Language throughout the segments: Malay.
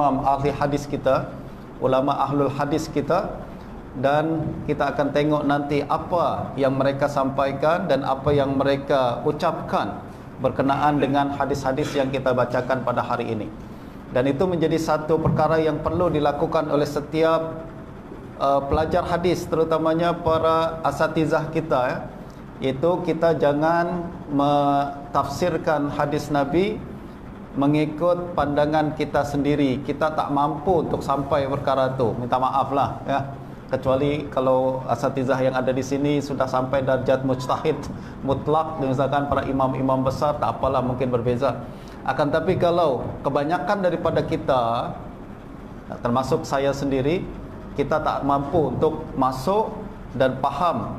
imam ahli hadis kita, ulama ahlul hadis kita, dan kita akan tengok nanti apa yang mereka sampaikan dan apa yang mereka ucapkan berkenaan dengan hadis-hadis yang kita bacakan pada hari ini. Dan itu menjadi satu perkara yang perlu dilakukan oleh setiap pelajar hadis, terutamanya para asatizah kita, ya. Iaitu kita jangan mentafsirkan hadis Nabi mengikut pandangan kita sendiri. Kita tak mampu untuk sampai perkara itu, minta maaf lah, ya. Kecuali kalau asatizah yang ada di sini sudah sampai darjat mujtahid mutlak, misalkan para imam-imam besar, tak apalah, mungkin berbeza. Akan tapi kalau kebanyakan daripada kita, termasuk saya sendiri, kita tak mampu untuk masuk dan faham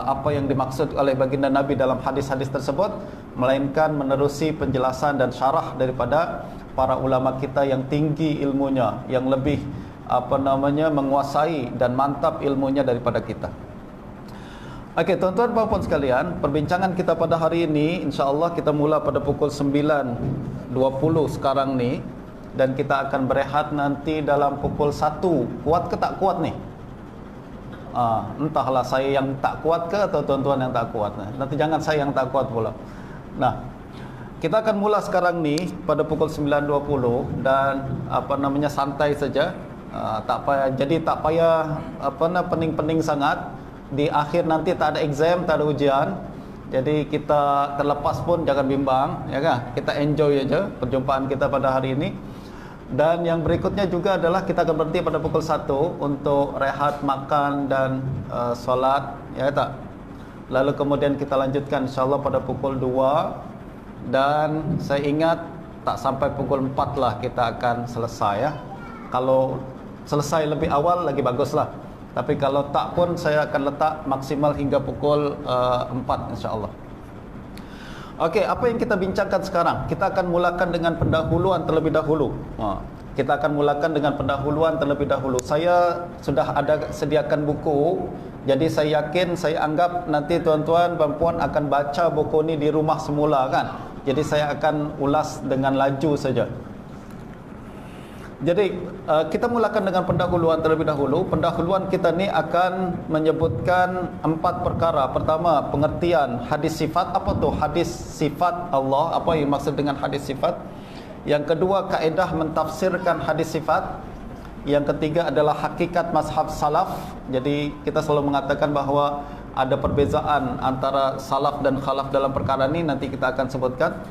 apa yang dimaksud oleh baginda Nabi dalam hadis-hadis tersebut, melainkan menerusi penjelasan dan syarah daripada para ulama kita yang tinggi ilmunya, yang lebih menguasai dan mantap ilmunya daripada kita. Okey, tuan-tuan dan puan sekalian, perbincangan kita pada hari ini insya-Allah kita mula pada pukul 9.20 sekarang ni, dan kita akan berehat nanti dalam pukul 1. Kuat ke tak kuat ni? Entahlah saya yang tak kuat ke atau tuan-tuan yang tak kuat. Nanti jangan saya yang tak kuat pula. Nah, kita akan mula sekarang ni pada pukul 9.20 dan santai saja. Tak payah, jadi tak payah pening-pening sangat. Di akhir nanti tak ada exam, tak ada ujian. Jadi kita terlepas pun jangan bimbang, ya kan? Kita enjoy aja perjumpaan kita pada hari ini. Dan yang berikutnya juga adalah kita akan berhenti pada pukul 1 untuk rehat, makan dan solat, ya tak? Lalu kemudian kita lanjutkan insya-Allah pada pukul 2. Dan saya ingat tak sampai pukul 4 lah kita akan selesai, ya. Kalau selesai lebih awal lagi baguslah. Tapi kalau tak pun saya akan letak maksimal hingga pukul 4 insya-Allah. Okey, apa yang kita bincangkan sekarang? Kita akan mulakan dengan pendahuluan terlebih dahulu. Kita akan mulakan dengan pendahuluan terlebih dahulu. Saya sudah ada sediakan buku. Jadi saya yakin, saya anggap nanti tuan-tuan dan puan akan baca buku ni di rumah semula, kan? Jadi saya akan ulas dengan laju saja. Jadi kita mulakan dengan pendahuluan terlebih dahulu. Pendahuluan kita ni akan menyebutkan 4 perkara. Pertama, pengertian hadis sifat. Apa tu hadis sifat Allah? Apa yang maksud dengan hadis sifat? Yang kedua, kaedah mentafsirkan hadis sifat. Yang ketiga adalah hakikat mazhab salaf. Jadi kita selalu mengatakan bahawa ada perbezaan antara salaf dan khalaf dalam perkara ini, nanti kita akan sebutkan.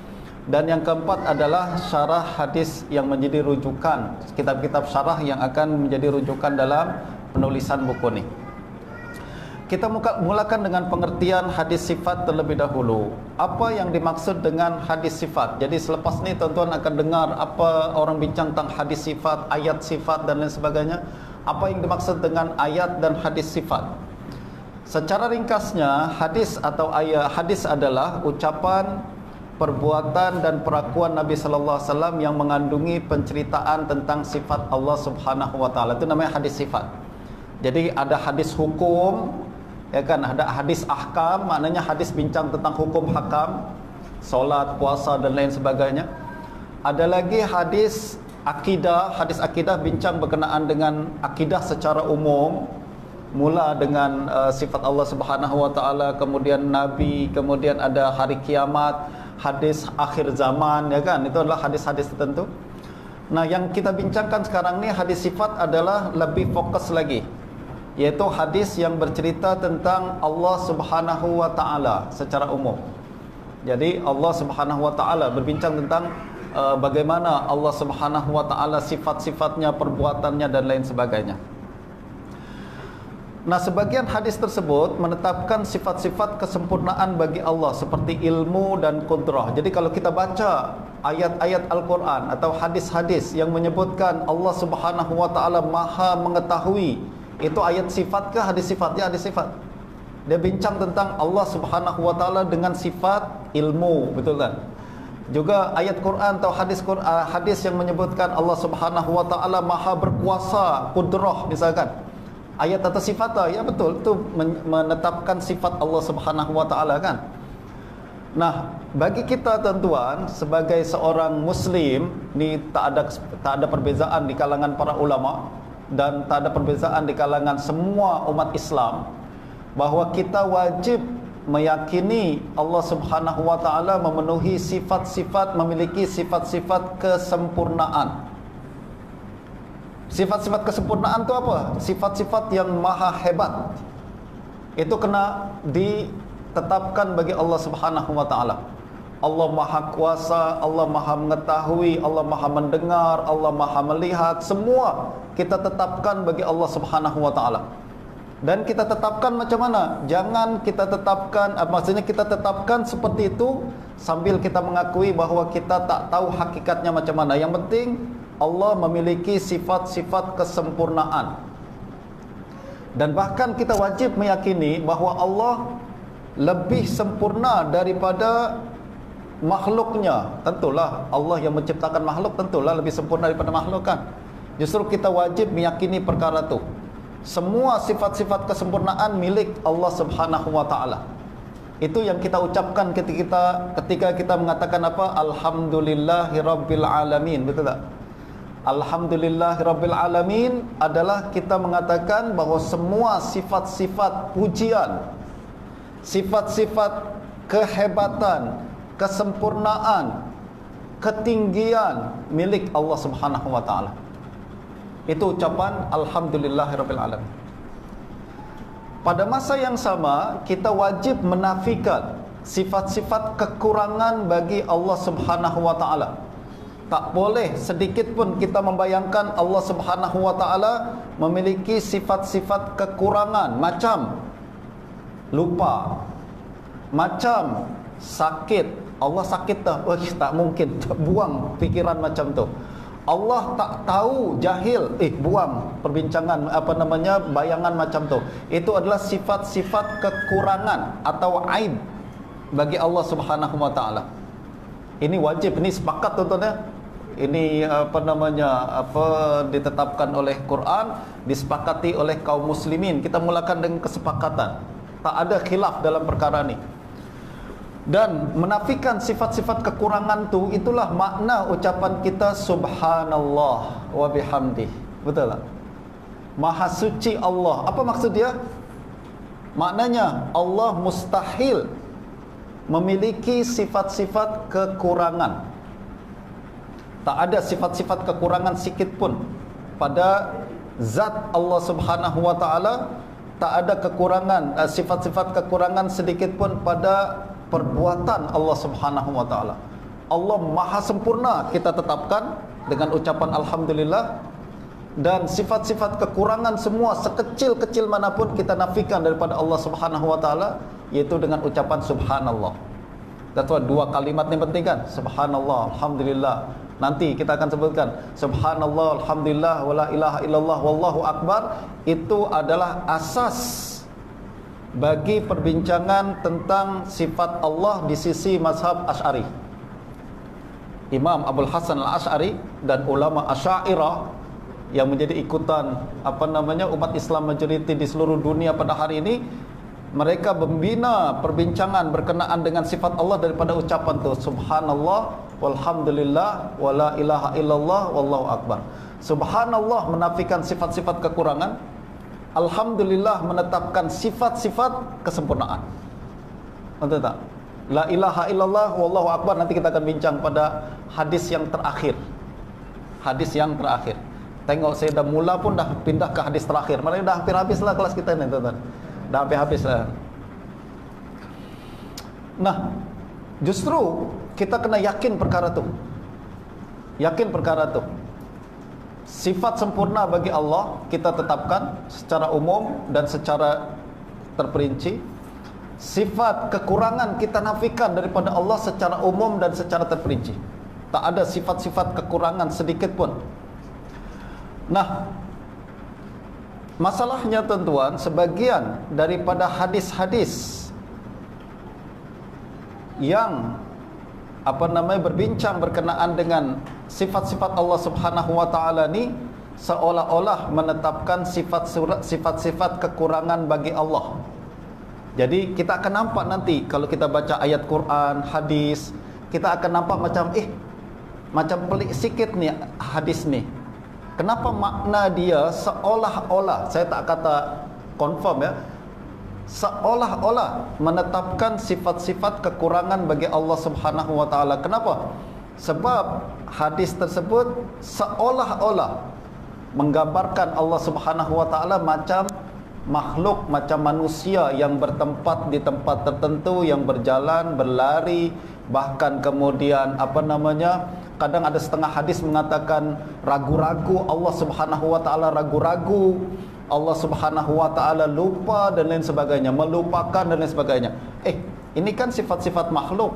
Dan yang keempat adalah syarah hadis yang menjadi rujukan, kitab-kitab syarah yang akan menjadi rujukan dalam penulisan buku ni. Kita mulakan dengan pengertian hadis sifat terlebih dahulu. Apa yang dimaksud dengan hadis sifat? Jadi selepas ni tuan-tuan akan dengar apa orang bincang tentang hadis sifat, ayat sifat dan lain sebagainya. Apa yang dimaksud dengan ayat dan hadis sifat? Secara ringkasnya, hadis atau ayat, hadis adalah ucapan, perbuatan dan perakuan Nabi sallallahu alaihi wasallam yang mengandungi penceritaan tentang sifat Allah Subhanahu wa taala. Itu namanya hadis sifat. Jadi ada hadis hukum, ya kan, ada hadis ahkam, maknanya hadis bincang tentang hukum hakam, solat, puasa dan lain sebagainya. Ada lagi hadis akidah, hadis akidah bincang berkenaan dengan akidah secara umum, mula dengan sifat Allah Subhanahu wa taala, kemudian nabi, kemudian ada hari kiamat, hadis akhir zaman, ya kan, itu adalah hadis-hadis tertentu. Nah, yang kita bincangkan sekarang ni hadis sifat adalah lebih fokus lagi, yaitu hadis yang bercerita tentang Allah Subhanahu wa taala secara umum. Jadi Allah Subhanahu wa taala berbincang tentang bagaimana Allah Subhanahu wa taala, sifat-sifatnya, perbuatannya dan lain sebagainya. Nah, sebagian hadis tersebut menetapkan sifat-sifat kesempurnaan bagi Allah seperti ilmu dan qudrah. Jadi kalau kita baca ayat-ayat Al-Quran atau hadis-hadis yang menyebutkan Allah Subhanahu wa taala Maha mengetahui, itu ayat sifat ke hadis sifat? Ya, hadis sifat. Dia bincang tentang Allah Subhanahu wa taala dengan sifat ilmu, betul kan? Juga ayat Quran atau hadis yang menyebutkan Allah Subhanahu wa taala Maha berkuasa, qudrah misalkan. Ayat atau sifat, ya betul, itu menetapkan sifat Allah Subhanahu wa taala, kan. Nah, bagi kita tuan-tuan sebagai seorang muslim ni tak ada perbezaan di kalangan para ulama dan tak ada perbezaan di kalangan semua umat Islam, bahawa kita wajib meyakini Allah Subhanahu wa taala memenuhi sifat-sifat, memiliki sifat-sifat kesempurnaan. Sifat-sifat kesempurnaan itu apa? Sifat-sifat yang maha hebat. Itu kena ditetapkan bagi Allah Subhanahu wa taala. Allah Maha Kuasa, Allah Maha Mengetahui, Allah Maha Mendengar, Allah Maha Melihat, semua kita tetapkan bagi Allah Subhanahu wa taala. Dan kita tetapkan macam mana? Jangan kita tetapkan, maksudnya kita tetapkan seperti itu sambil kita mengakui bahawa kita tak tahu hakikatnya macam mana. Yang penting Allah memiliki sifat-sifat kesempurnaan. Dan bahkan kita wajib meyakini bahawa Allah lebih sempurna daripada makhluknya. Tentulah Allah yang menciptakan makhluk, tentulah lebih sempurna daripada makhluk kan. Justru kita wajib meyakini perkara itu. Semua sifat-sifat kesempurnaan milik Allah Subhanahu wa taala. Itu yang kita ucapkan ketika kita mengatakan apa? Alhamdulillahirabbil alamin, betul tak? Alhamdulillahirabbil alamin adalah kita mengatakan bahawa semua sifat-sifat pujian, sifat-sifat kehebatan, kesempurnaan, ketinggian milik Allah Subhanahu wa taala. Itu ucapan Alhamdulillahirabbil alamin. Pada masa yang sama, kita wajib menafikan sifat-sifat kekurangan bagi Allah Subhanahu wa taala. Tak boleh sedikit pun kita membayangkan Allah Subhanahu wa taala memiliki sifat-sifat kekurangan, macam lupa, macam sakit. Allah sakit tak? Oh, tak mungkin. Buang fikiran macam tu. Allah tak tahu, jahil. Buang perbincangan bayangan macam tu. Itu adalah sifat-sifat kekurangan atau aib bagi Allah Subhanahu wa taala. Ini wajib, ini sepakat tuan-tuan ya. Ini ditetapkan oleh Quran, disepakati oleh kaum muslimin. Kita mulakan dengan kesepakatan. Tak ada khilaf dalam perkara ini. Dan menafikan sifat-sifat kekurangan tu, itulah makna ucapan kita subhanallah wa bihamdih. Betul tak? Maha suci Allah. Apa maksud dia? Maknanya Allah mustahil memiliki sifat-sifat kekurangan. Tak ada sifat-sifat kekurangan sikit pun pada zat Allah Subhanahu wa taala. Tak ada kekurangan, sifat-sifat kekurangan sedikit pun pada perbuatan Allah Subhanahu wa taala. Allah maha sempurna, kita tetapkan dengan ucapan alhamdulillah. Dan sifat-sifat kekurangan semua sekecil-kecil manapun kita nafikan daripada Allah Subhanahu wa taala, yaitu dengan ucapan subhanallah. That's why dua kalimat ni penting kan? Subhanallah, alhamdulillah. Nanti kita akan sebutkan subhanallah, alhamdulillah, wala ilaha illallah, wallahu akbar. Itu adalah asas bagi perbincangan tentang sifat Allah di sisi mazhab Asy'ari. Imam Abdul Hasan Al-Asy'ari dan ulama Asy'ariyah yang menjadi ikutan umat Islam majoriti di seluruh dunia pada hari ini, mereka membina perbincangan berkenaan dengan sifat Allah daripada ucapan tu subhanallah, walhamdulillah, wala ilaha illallah, wallahu akbar. Subhanallah menafikan sifat-sifat kekurangan, alhamdulillah menetapkan sifat-sifat kesempurnaan. Betul tak? La ilaha illallah, wallahu akbar, nanti kita akan bincang pada hadis yang terakhir. Hadis yang terakhir. Tengok saya dah mula pun dah pindah ke hadis terakhir. Maksudnya dah hampir habis lah kelas kita ni tuan-tuan. Dah hampir habis lah. Nah, justru kita kena yakin perkara tu. Yakin perkara tu. Sifat sempurna bagi Allah kita tetapkan secara umum dan secara terperinci. Sifat kekurangan kita nafikan daripada Allah secara umum dan secara terperinci. Tak ada sifat-sifat kekurangan sedikit pun. Nah, masalahnya tuan-tuan, sebagian daripada hadis-hadis yang berbincang berkenaan dengan sifat-sifat Allah Subhanahu wa taala ni seolah-olah menetapkan sifat-sifat kekurangan bagi Allah. Jadi kita akan nampak nanti kalau kita baca ayat Quran, hadis, kita akan nampak macam pelik sikit nih hadis nih. Kenapa makna dia seolah-olah, saya tak kata confirm ya, seolah-olah menetapkan sifat-sifat kekurangan bagi Allah Subhanahu wa taala. Kenapa? Sebab hadis tersebut seolah-olah menggambarkan Allah Subhanahu wa taala macam makhluk, macam manusia yang bertempat di tempat tertentu, yang berjalan, berlari, bahkan kemudian kadang ada setengah hadis mengatakan ragu-ragu, Allah Subhanahu wa taala ragu-ragu, Allah Subhanahu wa taala lupa dan lain sebagainya, melupakan dan lain sebagainya. Ini kan sifat-sifat makhluk.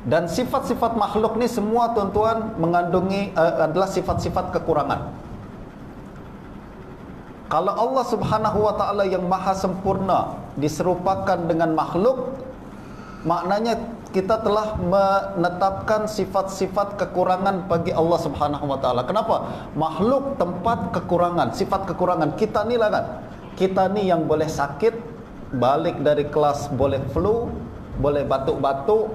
Dan sifat-sifat makhluk ni semua tuan-tuan mengandungi adalah sifat-sifat kekurangan. Kalau Allah Subhanahu wa taala yang maha sempurna diserupakan dengan makhluk, maknanya kita telah menetapkan sifat-sifat kekurangan bagi Allah Subhanahu wa taala. Kenapa? Makhluk tempat kekurangan, sifat kekurangan. Kita ni lah kan. Kita ni yang boleh sakit, balik dari kelas boleh flu, boleh batuk-batuk,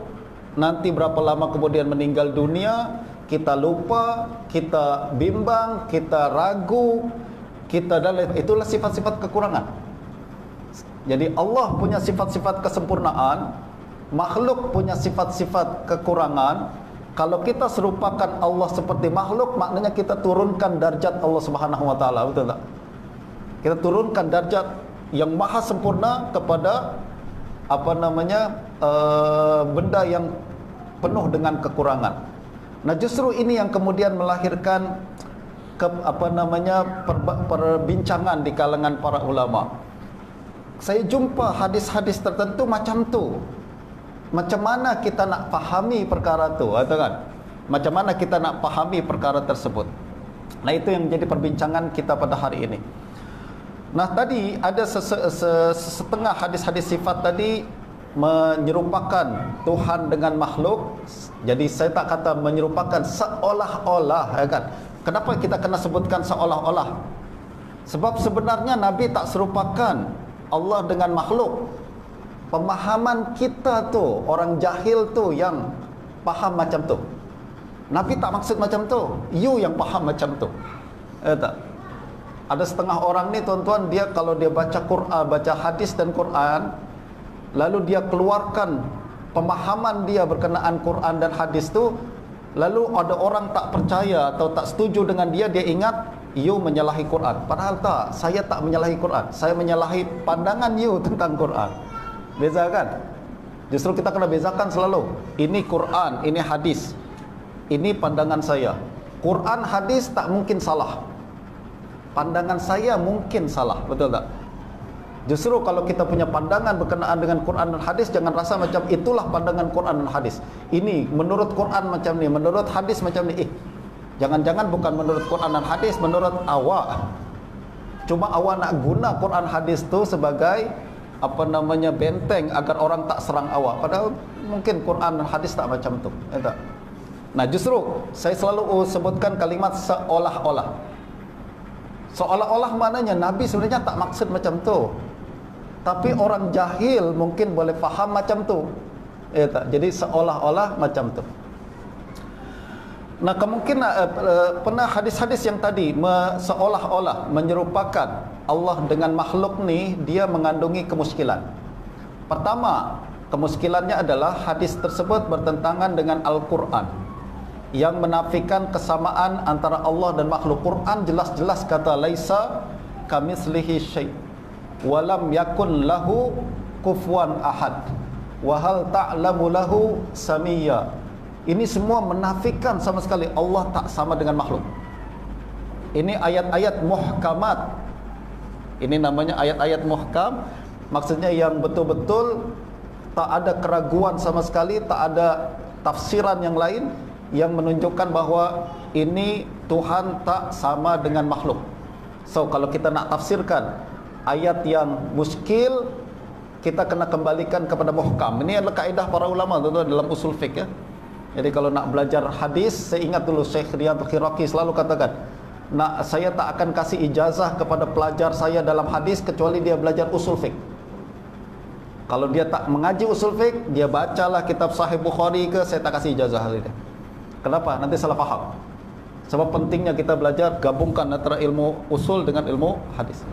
nanti berapa lama kemudian meninggal dunia, kita lupa, kita bimbang, kita ragu, kita itulah sifat-sifat kekurangan. Jadi Allah punya sifat-sifat kesempurnaan, makhluk punya sifat-sifat kekurangan. Kalau kita serupakan Allah seperti makhluk, maknanya kita turunkan darjat Allah Subhanahu wa taala, betul tak? Kita turunkan darjat yang maha sempurna kepada benda yang penuh dengan kekurangan. Nah, justru ini yang kemudian melahirkan perbincangan di kalangan para ulama. Saya jumpa hadis-hadis tertentu macam tu. Macam mana kita nak fahami perkara tu, kan? Macam mana kita nak fahami perkara tersebut? Nah, itu yang menjadi perbincangan kita pada hari ini. Nah, tadi ada setengah hadis-hadis sifat tadi menyerupakan Tuhan dengan makhluk. Jadi saya tak kata menyerupakan seolah-olah, ya kan? Kenapa kita kena sebutkan seolah-olah? Sebab sebenarnya Nabi tak serupakan Allah dengan makhluk. Pemahaman kita tu, orang jahil tu yang faham macam tu. Nabi tak maksud macam tu, you yang faham macam tu. Tak? Ada setengah orang ni tuan-tuan, dia kalau dia baca Quran, baca hadis dan Quran, lalu dia keluarkan pemahaman dia berkenaan Quran dan hadis tu, lalu ada orang tak percaya atau tak setuju dengan dia, dia ingat you menyalahi Quran. Padahal tak, saya tak menyalahi Quran, saya menyalahi pandangan you tentang Quran. Beza kan? Justru kita kena bezakan selalu. Ini Quran, ini hadis. Ini pandangan saya. Quran, hadis tak mungkin salah. Pandangan saya mungkin salah, betul tak? Justru kalau kita punya pandangan berkenaan dengan Quran dan hadis, jangan rasa macam itulah pandangan Quran dan hadis. Ini menurut Quran macam ni, menurut hadis macam ni. Jangan-jangan bukan menurut Quran dan hadis, menurut awak. Cuma awak nak guna Quran hadis tu sebagai benteng agar orang tak serang awak. Padahal mungkin Quran dan hadis tak macam tu. Nah, justru saya selalu sebutkan kalimat seolah-olah. Seolah-olah maknanya Nabi sebenarnya tak maksud macam tu, tapi orang jahil mungkin boleh faham macam tu. Jadi seolah-olah macam tu. Nah, kemungkinan pernah hadis-hadis yang tadi seolah-olah menyerupakan Allah dengan makhluk ni, dia mengandungi kemuskilan. Pertama, kemuskilannya adalah hadis tersebut bertentangan dengan Al-Quran yang menafikan kesamaan antara Allah dan makhluk. Quran jelas-jelas kata laisa kamitslihi syai' wa lam yakun lahu kufuwan ahad wa hal ta'lamu lahu samiyya. Ini semua menafikan sama sekali Allah tak sama dengan makhluk. Ini ayat-ayat muhkamat. Ini namanya ayat-ayat muhkam, maksudnya yang betul-betul tak ada keraguan sama sekali, tak ada tafsiran yang lain yang menunjukkan bahawa ini Tuhan tak sama dengan makhluk. So, kalau kita nak tafsirkan ayat yang muskil, kita kena kembalikan kepada muhkam. Ini adalah kaedah para ulama tuan-tuan dalam usul fiqh, ya. Jadi kalau nak belajar hadis, saya ingat dulu Syekh Riyad Al-Khiraqi selalu katakan, saya tak akan kasih ijazah kepada pelajar saya dalam hadis kecuali dia belajar usul fiqh. Kalau dia tak mengaji usul fiqh, dia bacalah kitab Sahih Bukhari ke, saya tak kasih ijazah hari dia. Kenapa? Nanti salah faham. Sebab pentingnya kita belajar gabungkan antara ilmu usul dengan ilmu hadis.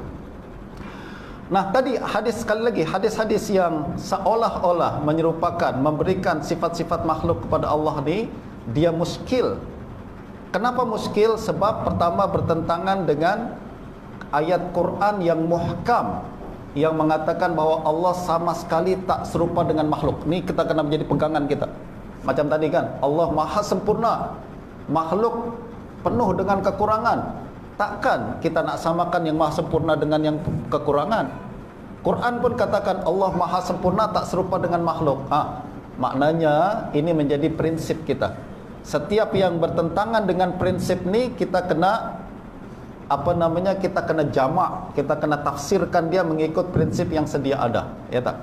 Nah, tadi hadis, sekali lagi, hadis-hadis yang seolah-olah menyerupakan, memberikan sifat-sifat makhluk kepada Allah ni, dia muskil. Kenapa muskil? Sebab pertama bertentangan dengan ayat Quran yang muhkam, yang mengatakan bahawa Allah sama sekali tak serupa dengan makhluk. Ni kita kena menjadi pegangan kita. Macam tadi kan, Allah maha sempurna, makhluk penuh dengan kekurangan. Takkan kita nak samakan yang maha sempurna dengan yang kekurangan. Quran pun katakan Allah maha sempurna tak serupa dengan makhluk. Maknanya ini menjadi prinsip kita. Setiap yang bertentangan dengan prinsip ni, kita kena kita kena jamak, kita kena tafsirkan dia mengikut prinsip yang sedia ada, ya tak?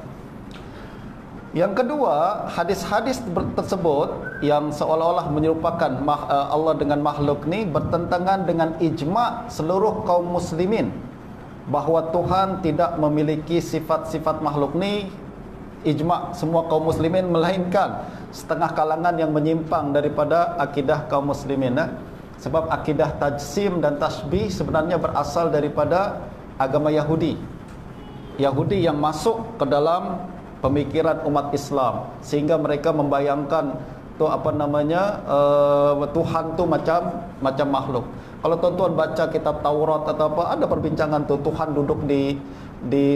Yang kedua, hadis-hadis tersebut yang seolah-olah menyerupakan Allah dengan makhluk ni bertentangan dengan ijma' seluruh kaum muslimin bahawa Tuhan tidak memiliki sifat-sifat makhluk ni. Ijma' semua kaum muslimin, melainkan setengah kalangan yang menyimpang daripada akidah kaum muslimin. Sebab akidah tajsim dan tasbih sebenarnya berasal daripada agama Yahudi. Yahudi yang masuk ke dalam pemikiran umat Islam, sehingga mereka membayangkan Tuhan tu macam makhluk. Kalau tuan-tuan baca kitab Taurat atau apa, ada perbincangan tu, Tuhan duduk di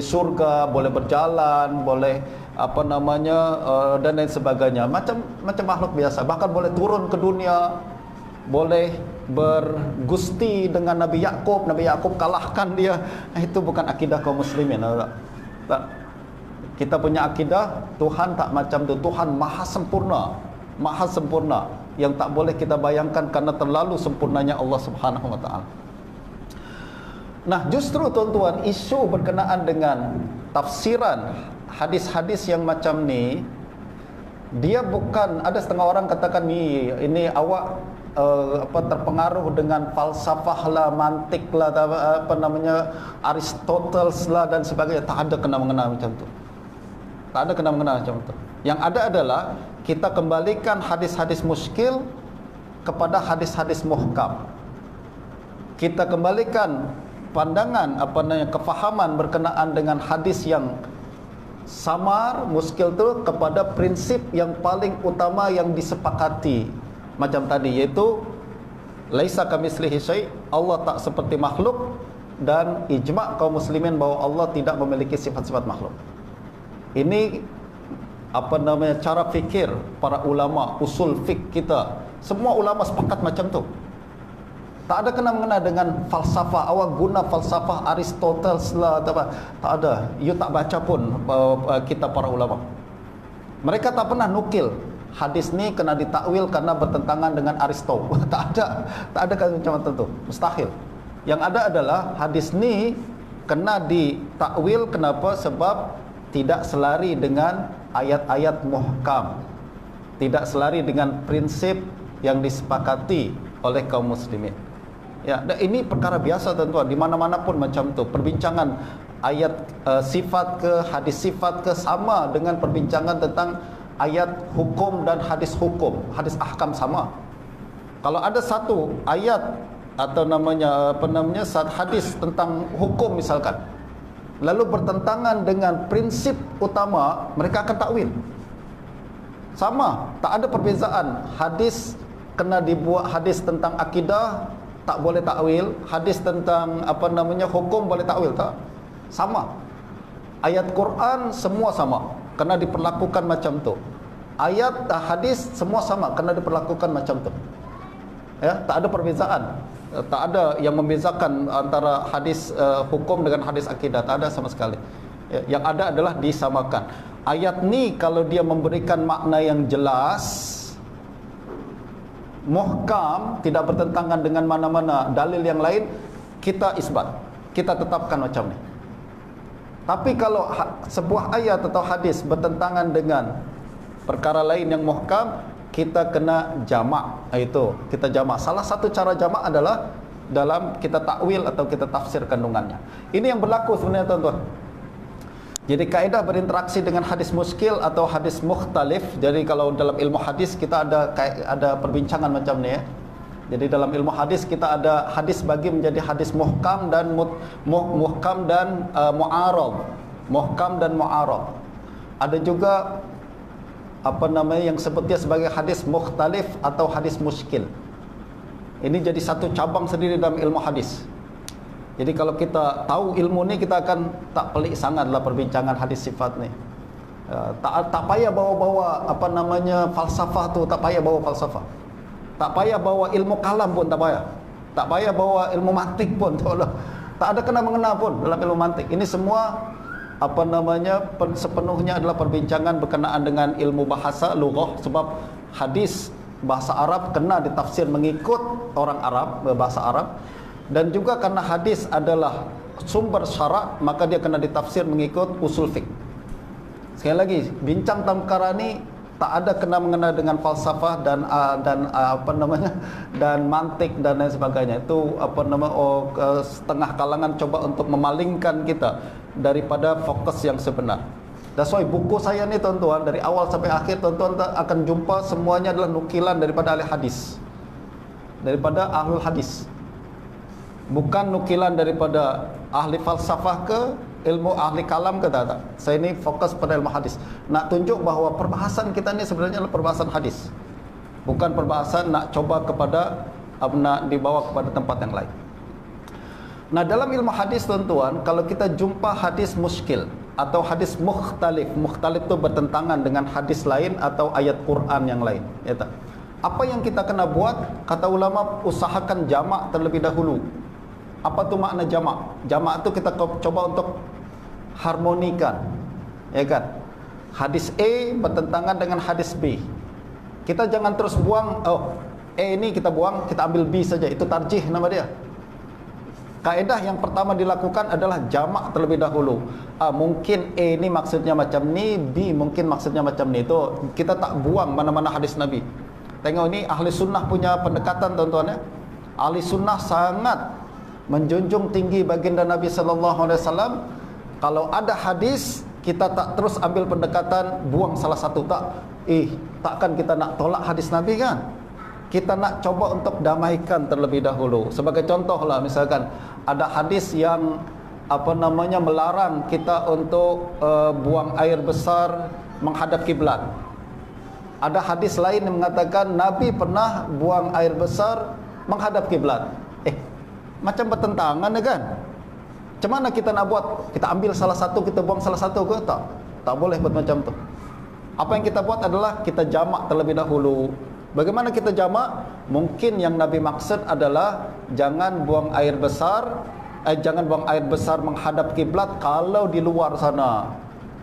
surga, boleh berjalan, boleh dan lain sebagainya, macam makhluk biasa. Bahkan boleh turun ke dunia, boleh bergusti dengan Nabi Yakub kalahkan dia. Itu bukan akidah kaum muslimin. Tak. Kita punya akidah Tuhan tak macam tu. Tuhan maha sempurna, yang tak boleh kita bayangkan karena terlalu sempurnanya Allah Subhanahu wa taala. Nah, justru tuan-tuan, isu berkenaan dengan tafsiran hadis-hadis yang macam ni, dia bukan, ada setengah orang katakan ini awak terpengaruh dengan falsafah lah, mantik lah, Aristoteles lah dan sebagainya. Tak ada kena-mengena macam tu. Tak ada kena-mengena macam tu. Yang ada adalah kita kembalikan hadis-hadis muskil kepada hadis-hadis muhkam. Kita kembalikan pandangan kefahaman berkenaan dengan hadis yang samar, muskil tu, kepada prinsip yang paling utama yang disepakati. Macam tadi, iaitu laisa kamitslihi syai', Allah tak seperti makhluk, dan ijma' kaum muslimin bahawa Allah tidak memiliki sifat-sifat makhluk. Ini cara fikir para ulama usul fiqh kita. Semua ulama sepakat macam tu. Tak ada kena-mengena dengan falsafah. Awak guna falsafah Aristoteles lah, tak ada. You tak baca pun kitab para ulama. Mereka tak pernah nukil hadis ni kena ditakwil karena bertentangan dengan Aristo. Tak ada kan macam tu. Mustahil. Yang ada adalah hadis ni kena ditakwil. Kenapa? Sebab tidak selari dengan ayat-ayat muhkam, tidak selari dengan prinsip yang disepakati oleh kaum muslimin. Ya, dan ini perkara biasa tuan-tuan, di mana-mana pun macam tu. Perbincangan ayat sifat ke, hadis sifat ke, sama dengan perbincangan tentang ayat hukum dan hadis hukum, hadis ahkam sama. Kalau ada satu ayat atau satu hadis tentang hukum misalkan, lalu bertentangan dengan prinsip utama, mereka akan takwil. Sama, tak ada perbezaan. Hadis kena dibuat, hadis tentang akidah tak boleh takwil, hadis tentang hukum boleh takwil, tak? Sama. Ayat Quran semua sama, kena diperlakukan macam tu. Ayat hadis semua sama, kena diperlakukan macam tu. Ya, tak ada perbezaan. Tak ada yang membezakan antara hadis hukum dengan hadis akidah, tak ada sama sekali. Ya, yang ada adalah disamakan. Ayat ni kalau dia memberikan makna yang jelas, muhkam, tidak bertentangan dengan mana-mana dalil yang lain, kita isbat, kita tetapkan macam ni. Tapi kalau sebuah ayat atau hadis bertentangan dengan perkara lain yang muhkam, kita kena jamak. Itu kita jamak. Salah satu cara jamak adalah dalam kita takwil atau kita tafsir kandungannya. Ini yang berlaku sebenarnya tuan-tuan. Jadi kaedah berinteraksi dengan hadis muskil atau hadis mukhtalif. Jadi kalau dalam ilmu hadis kita ada perbincangan macam ni ya. Jadi dalam ilmu hadis kita ada hadis bagi menjadi hadis muhkam dan muhkam dan mu'arad. Muhkam dan mu'arad. Ada juga yang sebutnya sebagai hadis mukhtalif atau hadis muskil. Ini jadi satu cabang sendiri dalam ilmu hadis. Jadi kalau kita tahu ilmu ni, kita akan tak pelik sangatlah perbincangan hadis sifat ni. Tak payah bawa-bawa falsafah tu, tak payah bawa falsafah. Tak payah bawa ilmu kalam pun tak payah. Tak payah bawa ilmu mantik pun tak ada kena-mengena pun dalam ilmu mantik. Ini semua sepenuhnya adalah perbincangan berkenaan dengan ilmu bahasa lughah, sebab hadis bahasa Arab kena ditafsir mengikut orang Arab, bahasa Arab. Dan juga karena hadis adalah sumber syarak, maka dia kena ditafsir mengikut usul fiqh. Sekali lagi, bincang tentang perkara ni tak ada kena mengena dengan falsafah dan dan mantik dan lain sebagainya. Itu setengah kalangan coba untuk memalingkan kita daripada fokus yang sebenar. That's why buku saya ni tuan-tuan, dari awal sampai akhir tuan-tuan akan jumpa semuanya adalah nukilan daripada ahli hadis, daripada ahlul hadis. Bukan nukilan daripada ahli falsafah ke ilmu ahli kalam ke tak. Saya ini fokus pada ilmu hadis. Nak tunjuk bahawa perbahasan kita ni sebenarnya adalah perbahasan hadis. Bukan perbahasan nak coba kepada nak dibawa kepada tempat yang lain. Nah, dalam ilmu hadis tuan-tuan, kalau kita jumpa hadis muskil atau hadis mukhtalif, mukhtalif itu bertentangan dengan hadis lain atau ayat Quran yang lain, ya tak? Apa yang kita kena buat? Kata ulama, usahakan jamak terlebih dahulu. Apa tu makna jamak? Jamak tu kita coba untuk harmonikan, ya kan? Hadis A bertentangan dengan hadis B. Kita jangan terus buang, A ini kita buang, kita ambil B saja. Itu tarjih nama dia. Kaedah yang pertama dilakukan adalah jamak terlebih dahulu. Mungkin A ini maksudnya macam ni, B mungkin maksudnya macam ni. Itu kita tak buang mana-mana hadis Nabi. Tengok ini ahli sunnah punya pendekatan tuan-tuan ya. Ahli sunnah sangat menjunjung tinggi baginda Nabi sallallahu alaihi wasallam. Kalau ada hadis, kita tak terus ambil pendekatan buang salah satu, tak. Takkan kita nak tolak hadis Nabi kan? Kita nak coba untuk damaikan terlebih dahulu. Sebagai contohlah, misalkan ada hadis yang melarang kita untuk buang air besar menghadap kiblat. Ada hadis lain yang mengatakan Nabi pernah buang air besar menghadap kiblat. Macam bertentangan kan? Macam mana kita nak buat? Kita ambil salah satu, kita buang salah satu ke? Tak boleh buat macam tu. Apa yang kita buat adalah kita jamak terlebih dahulu. Bagaimana kita jamak? Mungkin yang Nabi maksud adalah jangan buang air besar menghadap kiblat kalau di luar sana,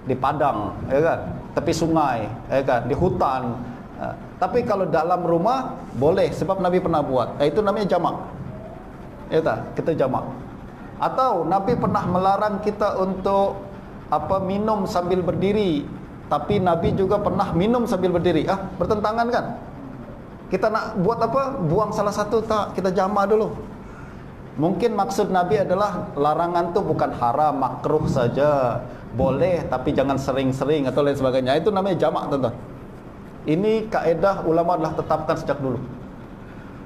di padang, ya kan? Tepi sungai, ya kan? Di hutan. Tapi kalau dalam rumah boleh, sebab Nabi pernah buat. Itu namanya jamak. Ya tak? Kita jamak. Atau Nabi pernah melarang kita untuk minum sambil berdiri, tapi Nabi juga pernah minum sambil berdiri. Bertentangan kan? Kita nak buat apa? Buang salah satu, tak, kita jamak dulu. Mungkin maksud Nabi adalah larangan tu bukan haram, makruh saja. Boleh tapi jangan sering-sering atau lain sebagainya. Itu namanya jamak, tuan-tuan. Ini kaedah ulama adalah tetapkan sejak dulu.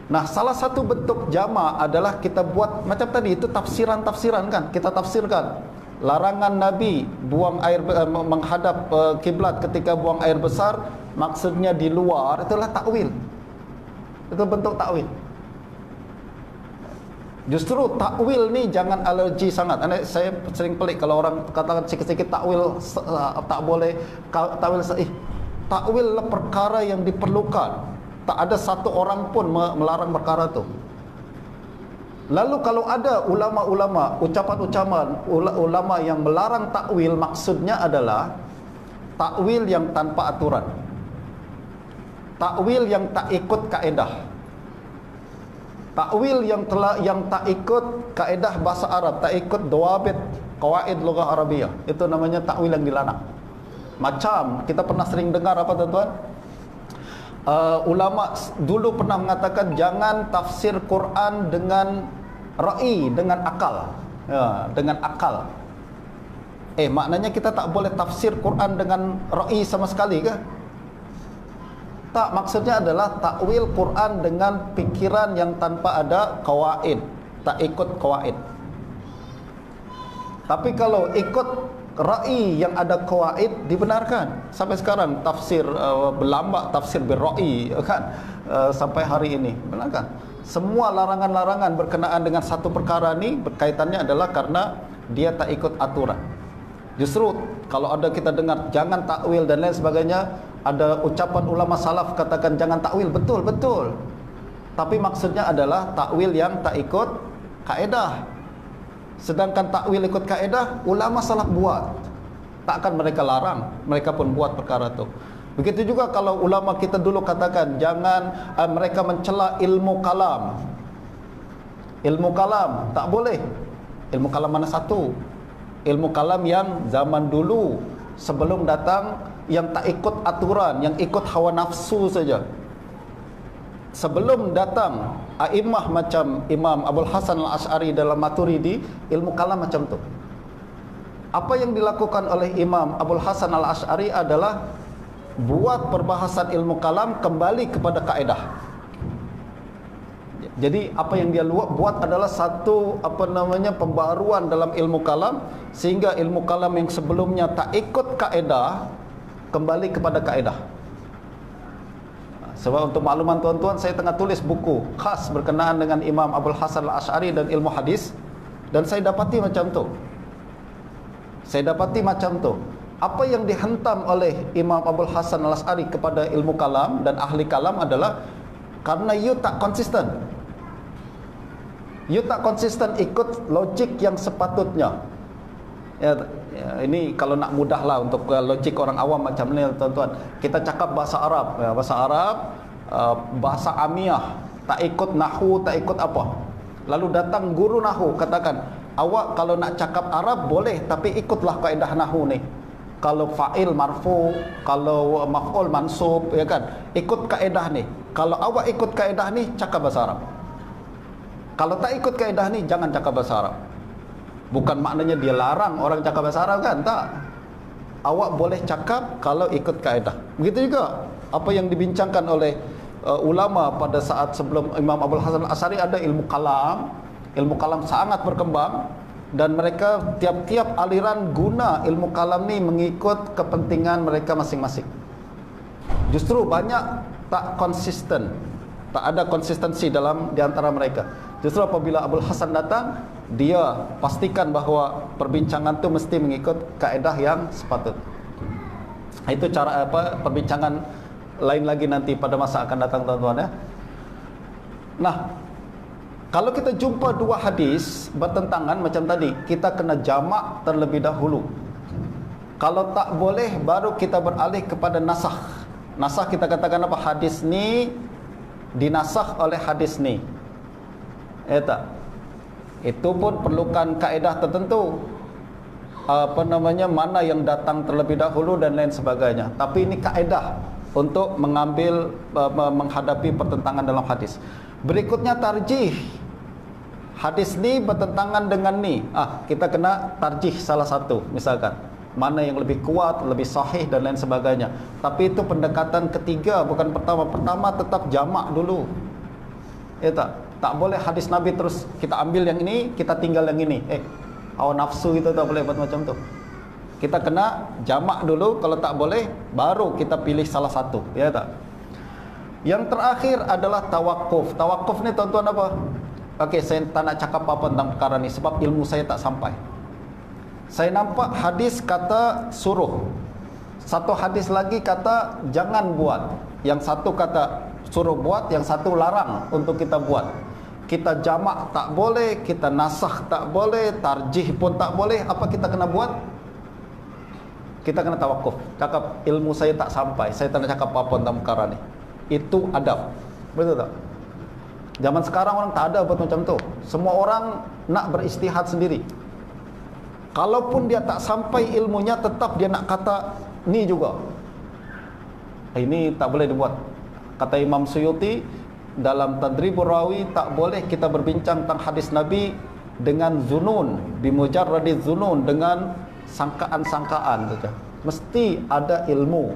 Nah, salah satu bentuk jamak adalah kita buat macam tadi, itu tafsiran-tafsiran kan. Kita tafsirkan larangan Nabi buang air menghadap kiblat ketika buang air besar, maksudnya di luar, itulah takwil. Itu bentuk takwil. Justru takwil ni jangan alergi sangat. Saya sering pelik kalau orang katakan sikit-sikit takwil tak boleh, takwil takwil adalah perkara yang diperlukan. Tak ada satu orang pun melarang perkara itu. Lalu kalau ada ulama-ulama, ucapan-ucapan ulama yang melarang takwil, maksudnya adalah takwil yang tanpa aturan, takwil yang tak ikut kaedah, takwil yang tak ikut kaedah bahasa Arab, tak ikut dawabit qawaid lughah Arabiyah. Itu namanya takwil yang dilarang. Macam kita pernah sering dengar apa tuan-tuan? Ulama dulu pernah mengatakan jangan tafsir Quran dengan ra'i, dengan akal, ya, dengan akal. Maknanya kita tak boleh tafsir Quran dengan ra'i sama sekali ke? Tak, maksudnya adalah takwil Quran dengan pikiran yang tanpa ada qawaid, tak ikut qawaid. Tapi kalau ikut ra'i yang ada qawaid, dibenarkan. Sampai sekarang tafsir berlambak tafsir birra'i kan, sampai hari ini benarkan. Semua larangan-larangan berkenaan dengan satu perkara ni berkaitannya adalah karena dia tak ikut aturan. Justru kalau ada kita dengar jangan takwil dan lain sebagainya, ada ucapan ulama salaf katakan jangan takwil, betul. Tapi maksudnya adalah takwil yang tak ikut kaedah. Sedangkan takwil ikut kaedah, ulama salaf buat. Takkan mereka larang, mereka pun buat perkara itu. Begitu juga kalau ulama kita dulu katakan jangan mereka mencela ilmu kalam. Ilmu kalam tak boleh. Ilmu kalam mana satu? Ilmu kalam yang zaman dulu sebelum datang yang tak ikut aturan, yang ikut hawa nafsu saja. Sebelum datang a'immah macam Imam Abul Hasan Al-Asy'ari dalam Maturidi, ilmu kalam macam tu. Apa yang dilakukan oleh Imam Abul Hasan Al-Asy'ari adalah buat perbahasan ilmu kalam kembali kepada kaedah. Jadi apa yang dia buat adalah satu pembaruan dalam ilmu kalam, sehingga ilmu kalam yang sebelumnya tak ikut kaedah kembali kepada kaedah. Sebab untuk makluman tuan-tuan, saya tengah tulis buku khas berkenaan dengan Imam Abul Hasan Al-Asy'ari dan ilmu hadis, dan saya dapati macam tu. Apa yang dihentam oleh Imam Abul Hasan Al-Asy'ari kepada ilmu kalam dan ahli kalam adalah karena you tak konsisten. You tak konsisten ikut logik yang sepatutnya. Ini kalau nak mudah lah untuk logik orang awam macam ni tuan-tuan. Kita cakap bahasa Arab, bahasa Amiyah, tak ikut nahu, tak ikut apa. Lalu datang guru nahu katakan, awak kalau nak cakap Arab boleh, tapi ikutlah kaedah nahu ni. Kalau fa'il marfu, kalau maf'ul mansub, ya kan, ikut kaedah ni. Kalau awak ikut kaedah ni, cakap bahasa Arab. Kalau tak ikut kaedah ni, jangan cakap bahasa Arab. Bukan maknanya dia larang orang cakap bahasa Arab kan, tak. Awak boleh cakap kalau ikut kaedah. Begitu juga apa yang dibincangkan oleh ulama pada saat sebelum Imam Abul Hasan Al-Asy'ari, ada ilmu kalam. Ilmu kalam sangat berkembang, dan mereka tiap-tiap aliran guna ilmu kalam ni mengikut kepentingan mereka masing-masing. Justru banyak tak konsisten, tak ada konsistensi di antara mereka. Justru apabila Abul Hasan datang, dia pastikan bahawa perbincangan tu mesti mengikut kaedah yang sepatut. Itu cara perbincangan lain lagi nanti pada masa akan datang tuan-tuan ya. Nah, kalau kita jumpa dua hadis bertentangan macam tadi, kita kena jamak terlebih dahulu. Kalau tak boleh, baru kita beralih kepada nasakh. Nasakh kita katakan apa? Hadis ni dinasakh oleh hadis ni. Tak? Itu pun perlukan kaedah tertentu. Mana yang datang terlebih dahulu dan lain sebagainya. Tapi ini kaedah untuk menghadapi pertentangan dalam hadis. Berikutnya tarjih. Hadis ni bertentangan dengan ni. Kita kena tarjih salah satu, misalkan. Mana yang lebih kuat, lebih sahih dan lain sebagainya. Tapi itu pendekatan ketiga, bukan pertama. Pertama tetap jamak dulu. Tak? Tak boleh hadis Nabi terus kita ambil yang ini, kita tinggal yang ini. Hawa nafsu itu tak boleh buat macam tu. Kita kena jamak dulu, kalau tak boleh baru kita pilih salah satu, ya tak? Yang terakhir adalah tawakuf. Tawakuf ni tuan-tuan apa? Okey, saya tak nak cakap apa tentang perkara ni sebab ilmu saya tak sampai. Saya nampak hadis kata suruh, satu hadis lagi kata jangan buat, yang satu kata suruh buat, yang satu larang untuk kita buat. Kita jamak tak boleh, kita nasakh tak boleh, tarjih pun tak boleh. Apa kita kena buat? Kita kena tawakuf. Cakap ilmu saya tak sampai, saya tak nak cakap apa tentang perkara ni. Itu adab. Betul tak? Zaman sekarang orang tak ada buat macam tu. Semua orang nak beristihad sendiri. Kalaupun dia tak sampai ilmunya, tetap dia nak kata ni juga. Ini tak boleh dibuat. Kata Imam Suyuti dalam Tadribur Rawi, tak boleh kita berbincang tentang hadis Nabi dengan zunun, bimujarradiz zunun, dengan sangkaan-sangkaan saja. Mesti ada ilmu.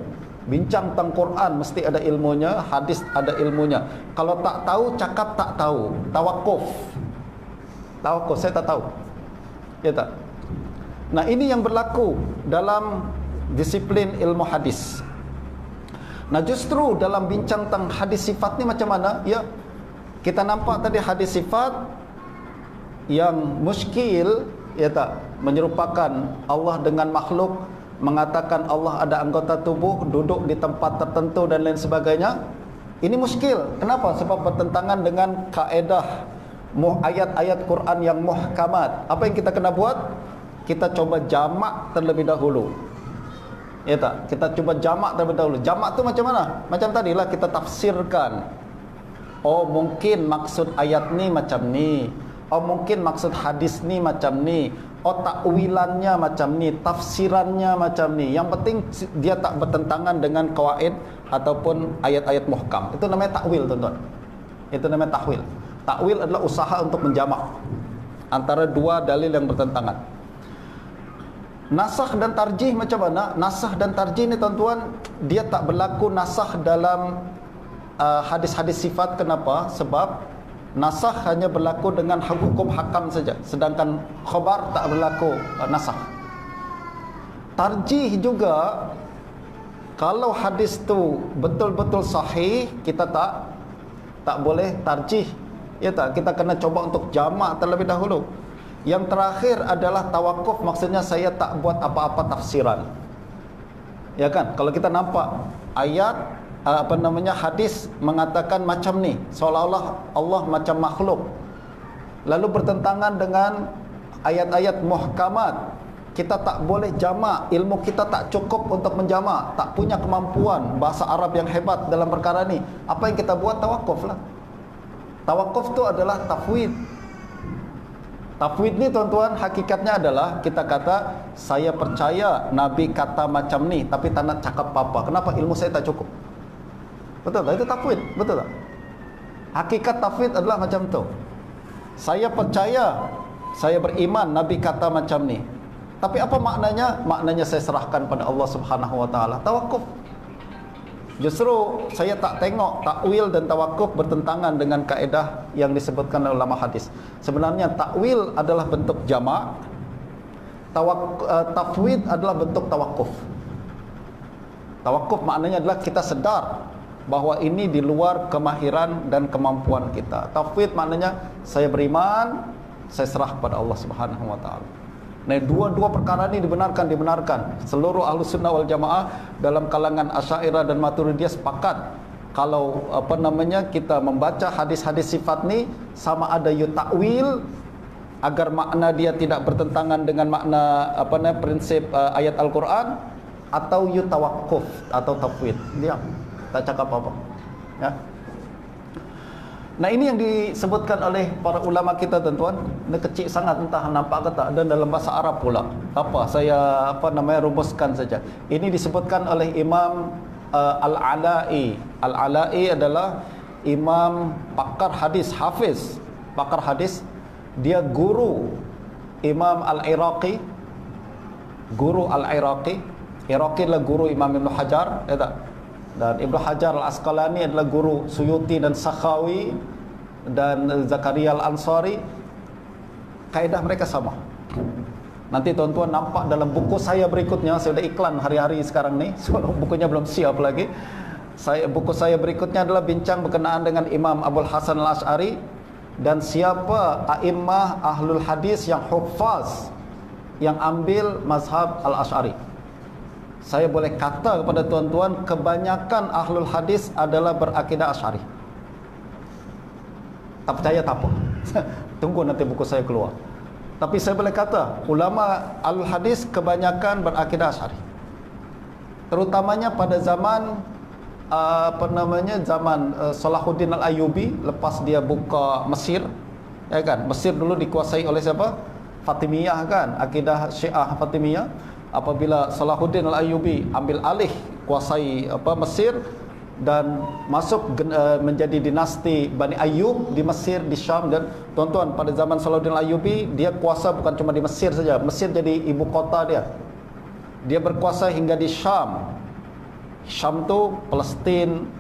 Bincang tentang Quran mesti ada ilmunya, hadis ada ilmunya. Kalau tak tahu, cakap tak tahu. Tawakuf. Tawakuf, saya tak tahu. Ya tak? Nah, ini yang berlaku dalam disiplin ilmu hadis. Nah, justru dalam bincang tentang hadis sifat ni macam mana? Ya, kita nampak tadi hadis sifat yang muskil, ya tak, menyerupakan Allah dengan makhluk, mengatakan Allah ada anggota tubuh, duduk di tempat tertentu dan lain sebagainya. Ini muskil. Kenapa? Sebab bertentangan dengan kaedah ayat-ayat Quran yang muhkamat. Apa yang kita kena buat? Kita coba jamak terlebih dahulu. Ya tak? Kita cuba jamak terlebih dahulu. Jamak tu macam mana? Macam tadilah kita tafsirkan. Oh, mungkin maksud ayat ni macam ni. Oh, mungkin maksud hadis ni macam ni. Oh, takwilannya macam ni, tafsirannya macam ni. Yang penting dia tak bertentangan dengan kawaid ataupun ayat-ayat muhkam. Itu namanya takwil, tuan-tuan. Itu namanya takwil. Takwil adalah usaha untuk menjamak antara dua dalil yang bertentangan. Nasakh dan tarjih macam mana? Nasakh dan tarjih ni, tuan-tuan, dia tak berlaku nasakh dalam hadis-hadis sifat. Kenapa? Sebab nasakh hanya berlaku dengan hukum hakam saja, sedangkan khabar tak berlaku nasakh. Tarjih juga, kalau hadis tu betul-betul sahih, kita tak boleh tarjih. Ya tak? Kita kena coba untuk jamak terlebih dahulu. Yang terakhir adalah tawakuf, maksudnya saya tak buat apa-apa tafsiran. Ya kan? Kalau kita nampak ayat hadis mengatakan macam ni, seolah-olah Allah macam makhluk, lalu bertentangan dengan ayat-ayat muhkamat, kita tak boleh jamak. Ilmu kita tak cukup untuk menjamak, tak punya kemampuan bahasa Arab yang hebat dalam perkara ni. Apa yang kita buat? Tawakuf lah. Tawakuf tu adalah tafwid. Tafwid ni, tuan-tuan, hakikatnya adalah kita kata, saya percaya Nabi kata macam ni, tapi tak nak cakap apa-apa. Kenapa? Ilmu saya tak cukup. Betul tak? Itu tafwid. Betul tak? Hakikat tafwid adalah macam tu. Saya percaya, saya beriman Nabi kata macam ni, tapi apa maknanya? Maknanya saya serahkan pada Allah Subhanahu Wa Taala. Tawakuf. Justru saya tak tengok takwil dan tawakuf bertentangan dengan kaedah yang disebutkan oleh ulama hadis. Sebenarnya takwil adalah bentuk jamak, tafwid adalah bentuk tawakuf. Tawakuf maknanya adalah kita sedar bahawa ini di luar kemahiran dan kemampuan kita. Tafwid maknanya saya beriman, saya serah kepada Allah Subhanahu Wa Taala. Nah, dua-dua perkara ini dibenarkan. Seluruh Ahlus Sunnah wal Jamaah dalam kalangan Asy'ariyah dan Maturidiyah sepakat kalau kita membaca hadis-hadis sifat ni, sama ada you takwil agar makna dia tidak bertentangan dengan makna prinsip ayat Al-Quran, atau you tawakuf atau tafwid. Diam, tak cakap apa-apa. Ya. Nah, ini yang disebutkan oleh para ulama kita, tuan-tuan. Ini kecil sangat, entah nampak ke tak, dan dalam bahasa Arab pula. Saya rumuskan saja. Ini disebutkan oleh Imam Al-Ala'i. Al-Ala'i adalah imam pakar hadis, hafiz, pakar hadis. Dia guru Imam Al-Iraqi. Guru Al-Iraqi. Iraqi adalah guru Imam Ibn Hajar, ya tak? Dan Ibnu Hajar Al-Asqalani adalah guru Suyuti dan Sakhawi dan Zakaria Al-Ansari. Kaedah mereka sama. Nanti tuan-tuan nampak dalam buku saya berikutnya, saya sudah iklan hari-hari sekarang ni, so bukunya belum siap lagi. Buku saya berikutnya adalah bincang berkenaan dengan Imam Abul Hasan Al-Asy'ari dan siapa a'immah ahlul hadis yang huffaz, yang ambil mazhab Al-Asy'ari. Saya boleh kata kepada tuan-tuan, kebanyakan ahlul hadis adalah berakidah Asy'ari. Tak percaya tak apa. Tunggu nanti buku saya keluar. Tapi saya boleh kata, ulama ahlul hadis kebanyakan berakidah Asy'ari. Terutamanya pada zaman zaman Salahuddin Al-Ayyubi, lepas dia buka Mesir, ya kan? Mesir dulu dikuasai oleh siapa? Fatimiyah kan, akidah Syiah Fatimiyah. Apabila Salahuddin Al-Ayyubi ambil alih kuasai Mesir, dan masuk menjadi dinasti Bani Ayyub di Mesir, di Syam. Dan tuan-tuan, pada zaman Salahuddin Ayyubi, dia kuasa bukan cuma di Mesir saja. Mesir jadi ibu kota dia. Dia berkuasa hingga di Syam. Syam tu Palestin,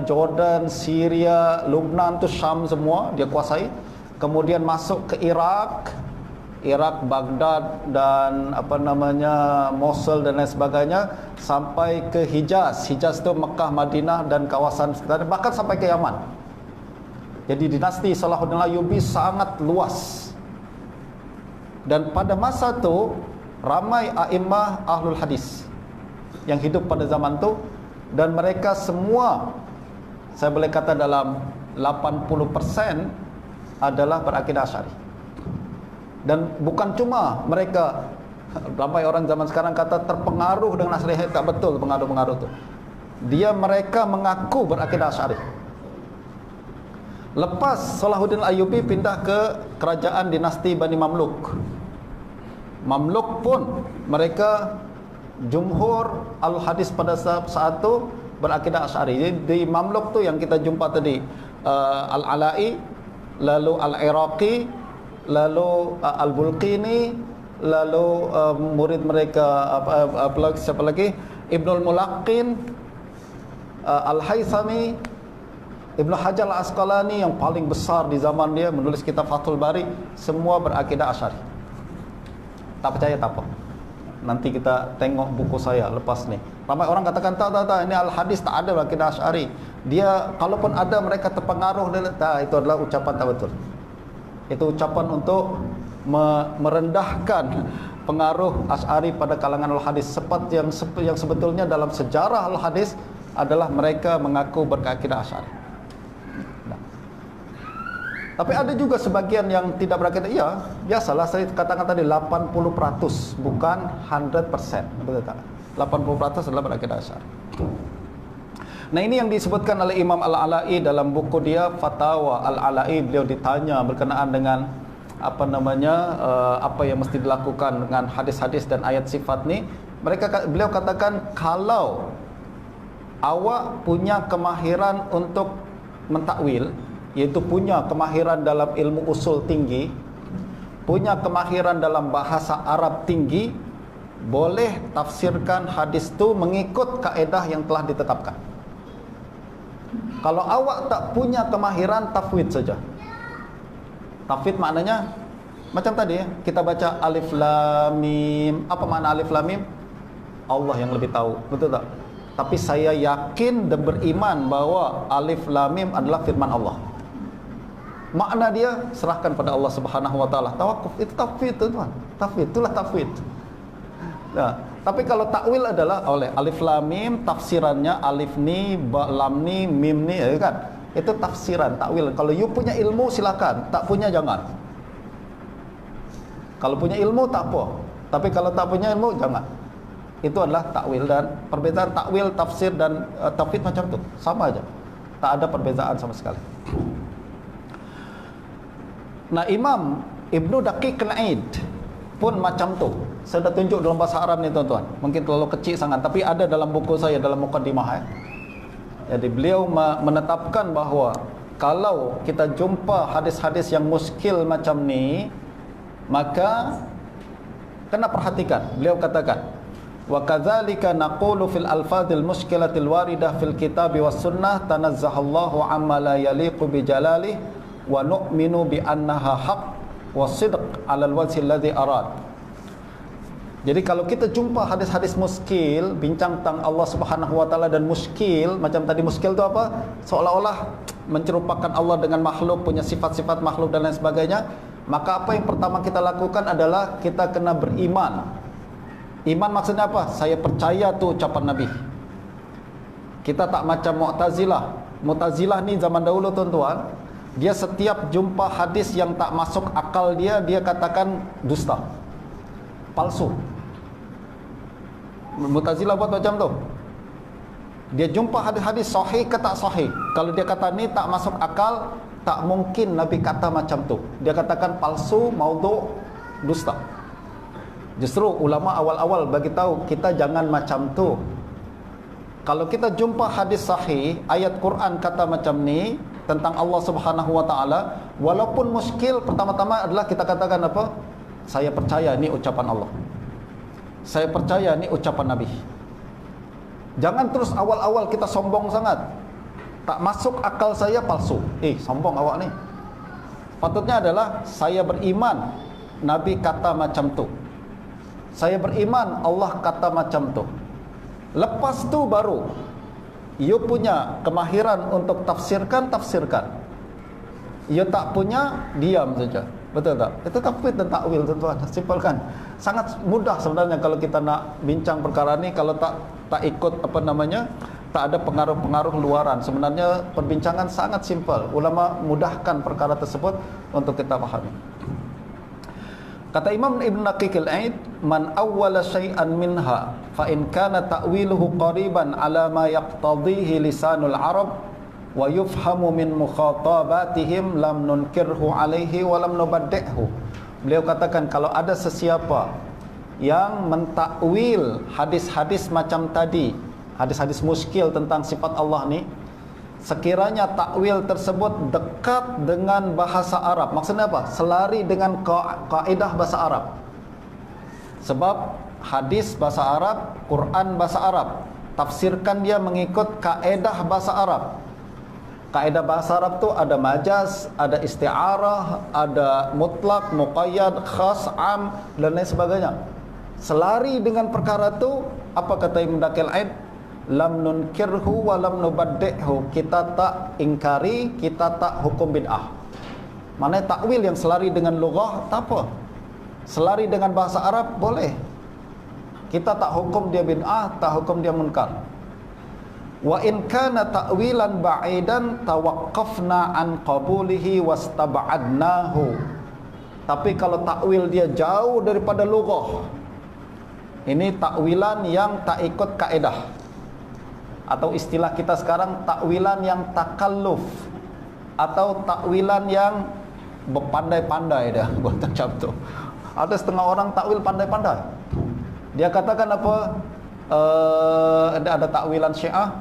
Jordan, Syria, Lebanon tu Syam semua dia kuasai. Kemudian masuk ke Iraq, Baghdad dan Mosul dan lain sebagainya, sampai ke Hijaz. Hijaz tu Mekah, Madinah dan kawasan sekitar, bahkan sampai ke Yaman. Jadi dinasti Salahuddin Ayyubi sangat luas. Dan pada masa tu ramai a'immah ahlul hadis yang hidup pada zaman tu, dan mereka semua, saya boleh kata dalam 80% adalah berakidah Asy'ari. Dan bukan cuma mereka, ramai orang zaman sekarang kata terpengaruh dengan Asy'ari. Tak betul pengaruh-pengaruh itu. Mereka mengaku berakidah Asy'ari. Lepas Salahuddin Ayyubi pindah ke kerajaan dinasti Bani Mamluk. Mamluk pun mereka jumhur al-hadis pada saat itu berakidah Asy'ari. Jadi di Mamluk tu yang kita jumpa tadi, Al-Ala'i, lalu Al-Iraqi, lalu Al-Bulqini, lalu murid mereka siapa lagi, Ibnul Mulaqqin, Al-Haythami, Ibnu Hajar Al-Asqalani yang paling besar di zaman dia, menulis kitab Fathul Bari, semua berakidah Asy'ari. Tak percaya tak apa, nanti kita tengok buku saya lepas ni. Ramai orang katakan tak, ini al-hadis tak ada berakidah Asy'ari. Dia kalaupun ada, mereka terpengaruh dia. Itu adalah ucapan tak betul. Itu ucapan untuk merendahkan pengaruh Asy'ari pada kalangan al-hadis. Seperti yang sebetulnya dalam sejarah al-hadis adalah mereka mengaku berakidah Asy'ari. Tapi ada juga sebagian yang tidak berakidah. Ya, biasalah saya katakan tadi 80%, bukan 100%. Betul tak? 80% adalah berakidah Asy'ari. Nah, ini yang disebutkan oleh Imam Al-Ala'i dalam buku dia Fatawa Al-Ala'i. Beliau ditanya berkenaan dengan apa yang mesti dilakukan dengan hadis-hadis dan ayat sifat ni. Beliau katakan, kalau awak punya kemahiran untuk mentakwil, iaitu punya kemahiran dalam ilmu usul tinggi, punya kemahiran dalam bahasa Arab tinggi, boleh tafsirkan hadis tu mengikut kaedah yang telah ditetapkan. Kalau awak tak punya kemahiran, tafwid saja. Tafwid maknanya macam tadi kita baca alif lam mim. Apa makna alif lam mim? Allah yang lebih tahu, betul tak? Tapi saya yakin dan beriman bahawa alif lam mim adalah firman Allah. Makna dia serahkan pada Allah Subhanahu wa taala. Tawakuf itu tafwid, tuan. Tafwid itulah tafwid. Nah, tapi kalau takwil adalah oleh alif lam mim, tafsirannya alif ni, ba lam ni, mim ni, ya kan? Itu tafsiran, takwil. Kalau you punya ilmu silakan, tak punya jangan. Kalau punya ilmu tak apa, tapi kalau tak punya ilmu jangan. Itu adalah takwil. Dan perbezaan takwil, tafsir dan tafwid macam tu, sama aja. Tak ada perbezaan sama sekali. Nah, Imam Ibnu Daqiq Al-Aid pun macam tu. Saya dah tunjuk dalam bahasa Arab ni, tuan-tuan. Mungkin terlalu kecil sangat, tapi ada dalam buku saya, dalam muqaddimah. Jadi beliau menetapkan bahawa kalau kita jumpa hadis-hadis yang muskil macam ni, maka kena perhatikan. Beliau katakan, wa kadzalika naqulu fil alfadhil muskilatil waridah fil kitabi was sunnah tanazzahallahu amma la yaliqu bi jalalihi wa nu'minu bi annaha haqq wa sidq 'ala al-wajhi alladhi arad. Jadi kalau kita jumpa hadis-hadis muskil, bincang tentang Allah Subhanahu wa taala dan muskil, macam tadi muskil tu apa? Seolah-olah mencerupakan Allah dengan makhluk, punya sifat-sifat makhluk dan lain sebagainya, maka apa yang pertama kita lakukan adalah kita kena beriman. Iman maksudnya apa? Saya percaya tu ucapan Nabi. Kita tak macam Mu'tazilah. Mu'tazilah ni zaman dahulu, tuan-tuan, dia setiap jumpa hadis yang tak masuk akal dia katakan dusta, palsu. Mu'tazilah buat macam tu. Dia jumpa hadis-hadis sahih ke tak sahih, kalau dia kata ni tak masuk akal, tak mungkin Nabi kata macam tu, dia katakan palsu, maudhu', dusta. Justru ulama awal-awal bagi tahu kita jangan macam tu. Kalau kita jumpa hadis sahih, ayat Quran kata macam ni tentang Allah Subhanahu wa taala, walaupun muskil, pertama-tama adalah kita katakan apa? Saya percaya ni ucapan Allah. Saya percaya ni ucapan Nabi. Jangan terus awal-awal kita sombong sangat. Tak masuk akal saya, palsu. Sombong awak ni. Patutnya adalah saya beriman Nabi kata macam tu. Saya beriman Allah kata macam tu. Lepas tu baru you punya kemahiran untuk tafsirkan. You tak punya, diam saja. Betul tak? Itu tafwid dan takwil, tuan-tuan. Simpel kan? Sangat mudah sebenarnya kalau kita nak bincang perkara ni. Kalau tak ikut tak ada pengaruh-pengaruh luaran. Sebenarnya perbincangan sangat simpel. Ulama mudahkan perkara tersebut untuk kita fahami. Kata Imam Ibn Daqiq al-Aid, man awwala syai'an minha fa in kana ta'wiluhu qariban ala ma yaqtadhihi lisanul arab wa yufhamu min mukhatabatihim lam nunkirhu alaihi wa lam nubaddi'hu. Beliau katakan kalau ada sesiapa yang mentakwil hadis-hadis macam tadi, hadis-hadis muskil tentang sifat Allah ni, sekiranya takwil tersebut dekat dengan bahasa Arab. Maksudnya apa? Selari dengan kaedah bahasa Arab. Sebab hadis bahasa Arab, Quran bahasa Arab. Tafsirkan dia mengikut kaedah bahasa Arab. Kaedah bahasa Arab tu ada majaz, ada isti'arah, ada mutlak, muqayyad, khas, am dan lain sebagainya. Selari dengan perkara tu, apa kata Ibn Daqiq al-Aid? Lam nunkirhu wa lam nubaddi'hu. Kita tak ingkari, kita tak hukum bid'ah. Maknanya takwil yang selari dengan lughah tak apa. Selari dengan bahasa Arab boleh. Kita tak hukum dia bid'ah, tak hukum dia munkar. Wa in kana ta'wilan ba'idan tawaqqafna an qabulihi wastab'adnahu. Tapi kalau takwil dia jauh daripada lughah, ini takwilan yang tak ikut kaedah, atau istilah kita sekarang takwilan yang takalluf, atau takwilan yang berpandai-pandai dah buat macam tu. Ada setengah orang takwil pandai-pandai. Dia katakan apa? Ada takwilan Syiah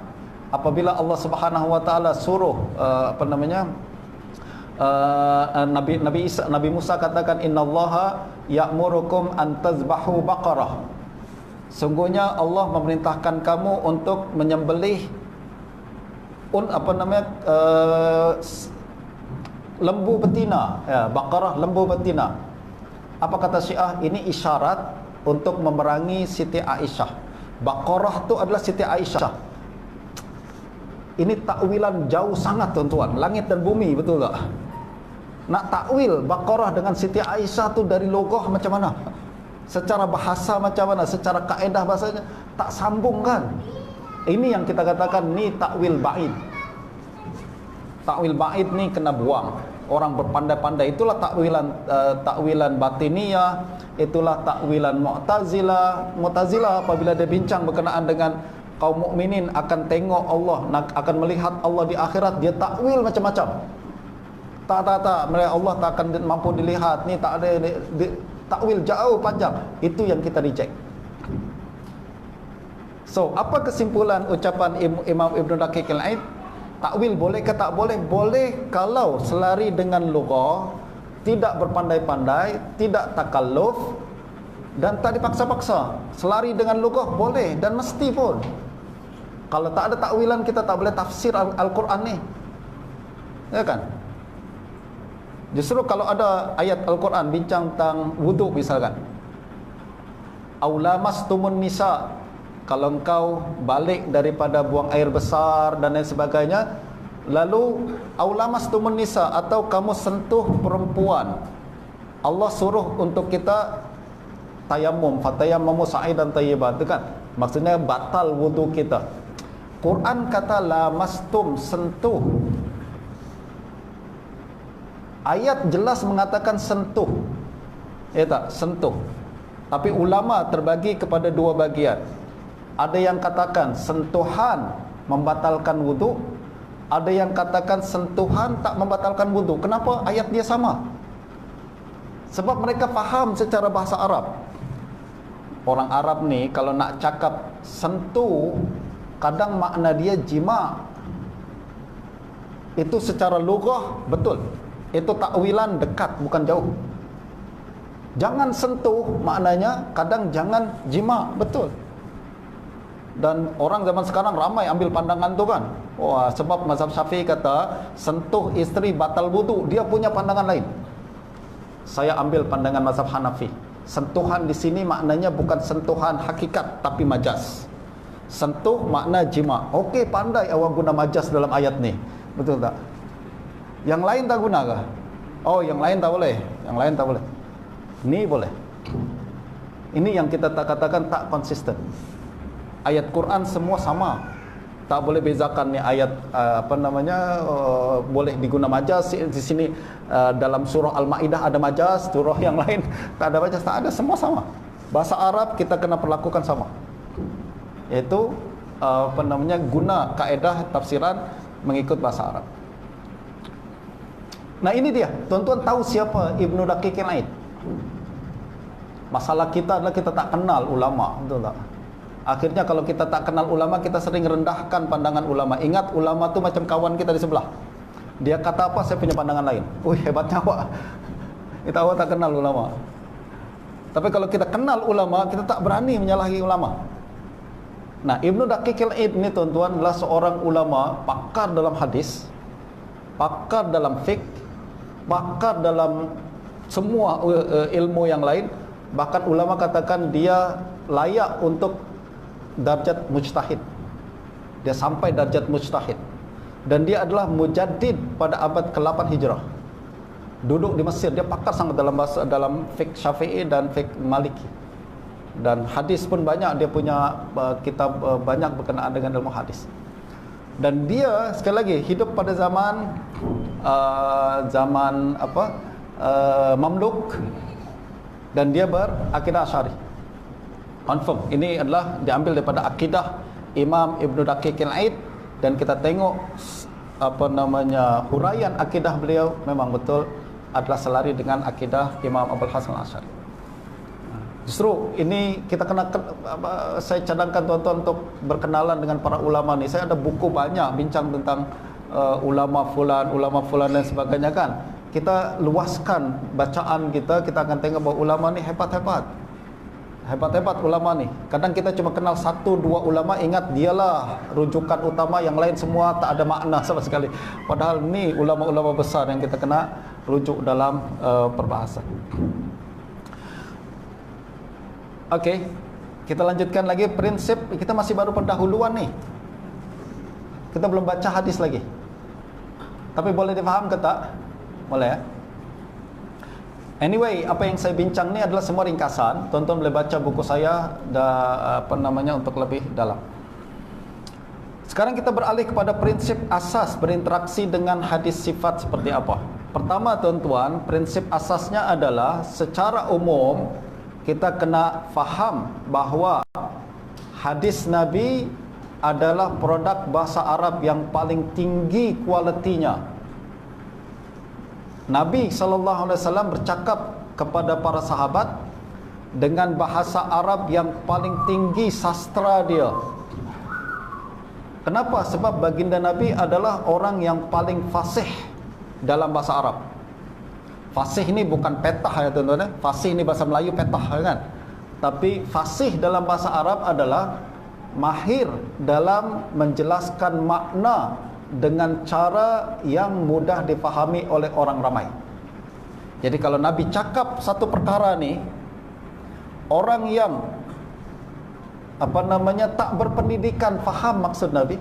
apabila Allah Subhanahu wa taala suruh Nabi Musa katakan innallaha ya'murukum an tazbahu baqarah. Sungguhnya Allah memerintahkan kamu untuk menyembelih lembu betina, baqarah, lembu betina. Apa kata Syiah? Ini isyarat untuk memerangi Siti Aisyah. Baqarah tu adalah Siti Aisyah. Ini takwilan jauh sangat, tuan-tuan. Langit dan bumi, betul tak? Nak takwil Baqarah dengan Siti Aisyah tu dari logoh macam mana? Secara bahasa macam mana? Secara kaedah bahasanya tak sambung kan? Ini yang kita katakan ni takwil ba'id. Takwil ba'id ni kena buang. Orang berpandai-pandai, itulah takwilan batiniyah, itulah takwilan Mu'tazilah apabila dia bincang berkenaan dengan kaum mukminin akan tengok Allah, akan melihat Allah di akhirat, dia takwil macam-macam. Tak, mereka Allah tak akan mampu dilihat, ni tak ada takwil jauh panjang. Itu yang kita reject. So, apa kesimpulan ucapan Imam Ibn Daqiq al-Aid? Takwil boleh ke tak boleh? Boleh kalau selari dengan lughah, tidak berpandai-pandai, tidak takalluf dan tak dipaksa-paksa. Selari dengan lughah boleh dan mesti pun. Kalau tak ada takwilan, kita tak boleh tafsir Al-Quran ni. Ya kan? Justru kalau ada ayat Al-Quran bincang tentang wuduk misalkan, aulamastumun nisa, kalau engkau balik daripada buang air besar dan lain sebagainya, lalu aulamastumun nisa, atau kamu sentuh perempuan, Allah suruh untuk kita tayammum, fatayammamu sa'idan tayyiban, itu kan maksudnya batal wudu kita. Quran kata lamastum, sentuh. Ayat jelas mengatakan sentuh. Ya tak? Sentuh. Tapi ulama terbagi kepada dua bagian. Ada yang katakan sentuhan membatalkan wudu, ada yang katakan sentuhan tak membatalkan wudu. Kenapa ayat dia sama? Sebab mereka faham secara bahasa Arab. Orang Arab ni kalau nak cakap sentuh, kadang makna dia jima. Itu secara lughah betul. Itu takwilan dekat, bukan jauh. Jangan sentuh maknanya kadang jangan jima, betul. Dan orang zaman sekarang ramai ambil pandangan tu kan. Wah, sebab mazhab Syafi'i kata sentuh isteri batal wudu, dia punya pandangan lain. Saya ambil pandangan mazhab Hanafi. Sentuhan di sini maknanya bukan sentuhan hakikat tapi majaz. Sentuh makna jima. Okey, pandai awak guna majaz dalam ayat ni. Betul tak? Yang lain tak guna kah? Oh, yang lain tak boleh. Yang lain tak boleh. Ni boleh. Ini yang kita tak katakan tak konsisten. Ayat Quran semua sama. Tak boleh bezakan ni ayat boleh diguna majaz di sini, dalam surah Al-Maidah ada majaz, surah yang lain tak ada majaz, tak ada, semua sama. Bahasa Arab kita kena perlakukan sama. Iaitu guna kaedah tafsiran mengikut bahasa Arab. Nah, ini dia. Tuan-tuan tahu siapa Ibnu Daqiq al-Aid? Masalah kita adalah kita tak kenal ulama, betul tak? Akhirnya kalau kita tak kenal ulama, kita sering rendahkan pandangan ulama. Ingat, ulama tu macam kawan kita di sebelah. Dia kata apa, saya punya pandangan lain. Wih, hebatnya awak. Kita awak tak kenal ulama. Tapi kalau kita kenal ulama, kita tak berani menyalahi ulama. Nah, Ibnu Daqiq al-Aid ini tuan-tuan adalah seorang ulama, pakar dalam hadis, pakar dalam fiqh, pakar dalam semua ilmu yang lain. Bahkan ulama katakan dia layak untuk darjat mujtahid. Dia sampai darjat mujtahid. Dan dia adalah mujaddid pada abad ke-8 Hijrah. Duduk di Mesir, dia pakar sangat dalam fiqh Syafi'i dan fiqh Maliki. Dan hadis pun banyak, dia punya kitab banyak berkenaan dengan ilmu hadis. Dan dia sekali lagi hidup pada zaman Mamluk, dan dia berakidah Asy'ari. Confirm. Ini adalah diambil daripada akidah Imam Ibnu Daqiq al-Aid, dan kita tengok huraian akidah beliau memang betul adalah selari dengan akidah Imam Abul Hasan al-Asy'ari. Justru ini kita kena, saya cadangkan tuan-tuan untuk berkenalan dengan para ulama ni. Saya ada buku banyak bincang tentang ulama fulan dan sebagainya kan. Kita luaskan bacaan kita akan tengok bahawa ulama ni hebat-hebat ulama ni. Kadang kita cuma kenal 1-2 ulama, ingat dialah rujukan utama, yang lain semua tak ada makna sama sekali. Padahal ni ulama-ulama besar yang kita kena rujuk dalam perbahasan. Okey, kita lanjutkan lagi prinsip. Kita masih baru pendahuluan ni. Kita belum baca hadis lagi. Tapi boleh difaham ke tak? Boleh ya? Anyway, apa yang saya bincang ni adalah semua ringkasan. Tuan-tuan boleh baca buku saya untuk lebih dalam. Sekarang kita beralih kepada prinsip asas berinteraksi dengan hadis sifat seperti apa. Pertama tuan-tuan, prinsip asasnya adalah secara umum kita kena faham bahawa hadis Nabi adalah produk bahasa Arab yang paling tinggi kualitinya. Nabi SAW bercakap kepada para sahabat dengan bahasa Arab yang paling tinggi sastra dia. Kenapa? Sebab baginda Nabi adalah orang yang paling fasih dalam bahasa Arab. Fasih ini bukan petah ya tuan-tuan. Fasih ini bahasa Melayu, petah kan. Tapi fasih dalam bahasa Arab adalah mahir dalam menjelaskan makna dengan cara yang mudah difahami oleh orang ramai. Jadi kalau Nabi cakap satu perkara ni, orang yang tak berpendidikan faham maksud Nabi,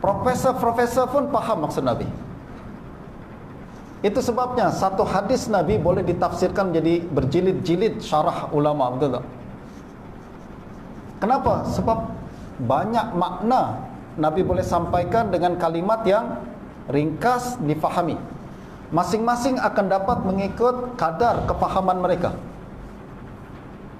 profesor pun faham maksud Nabi. Itu sebabnya satu hadis Nabi boleh ditafsirkan jadi berjilid-jilid syarah ulama, betul tak? Kenapa? Sebab banyak makna Nabi boleh sampaikan dengan kalimat yang ringkas difahami. Masing-masing akan dapat mengikut kadar kefahaman mereka.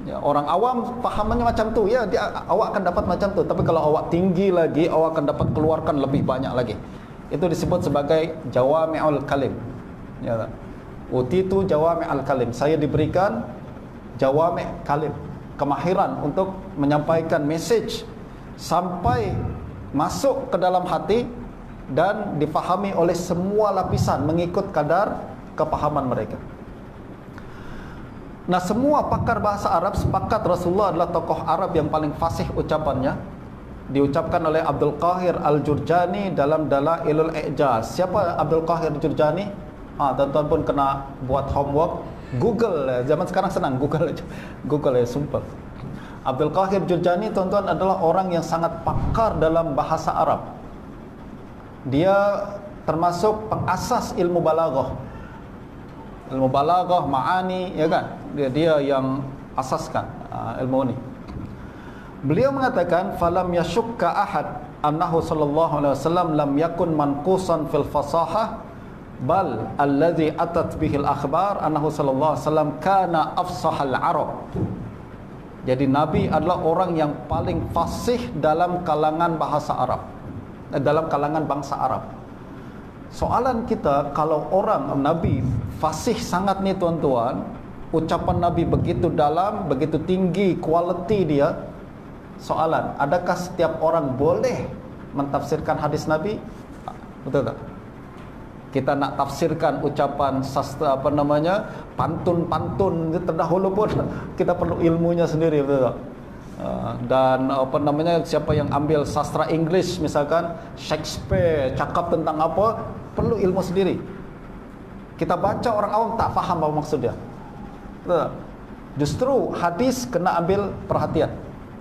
Ya, orang awam fahamannya macam tu, ya awak akan dapat macam tu. Tapi kalau awak tinggi lagi, awak akan dapat keluarkan lebih banyak lagi. Itu disebut sebagai jawami'ul kalim. Ya tak? Utitu jawami'ul kalim. Saya diberikan jawami' kalim, kemahiran untuk menyampaikan message sampai masuk ke dalam hati dan difahami oleh semua lapisan mengikut kadar kepahaman mereka. Nah, semua pakar bahasa Arab sepakat Rasulullah adalah tokoh Arab yang paling fasih ucapannya. Diucapkan oleh Abdul Qahir Al-Jurjani dalam Dalailul I'jaz. Siapa Abdul Qahir Al-Jurjani? Tuan-tuan pun kena buat homework. Google, zaman sekarang senang, Google aja. Google ya, sumpah. Abdul Qahir Al-Jurjani, tuan-tuan, adalah orang yang sangat pakar dalam bahasa Arab. Dia termasuk pengasas ilmu balaghah. Ilmu balaghah, ma'ani, ya kan? Dia yang asaskan ilmu ini. Beliau mengatakan, falam yashukka ahad annahu sallallahu alaihi wasallam lam yakun manqusan fil fasahah, bal alladhi atat bihil akhbar annahu sallallahu alaihi wasallam kana afsahal arab. Jadi Nabi adalah orang yang paling fasih dalam kalangan bahasa Arab, dalam kalangan bangsa Arab. Soalan kita, kalau orang Nabi fasih sangat nih tuan-tuan, ucapan Nabi begitu dalam, begitu tinggi kualiti dia. Soalan, adakah setiap orang boleh mentafsirkan hadis Nabi? Betul tak? Kita nak tafsirkan ucapan sastra, pantun-pantun terdahulu pun kita perlu ilmunya sendiri, betul tak? Dan siapa yang ambil sastra English misalkan, Shakespeare cakap tentang apa, perlu ilmu sendiri. Kita baca, orang awam tak faham apa maksud dia, betul tak? Justru hadis kena ambil perhatian.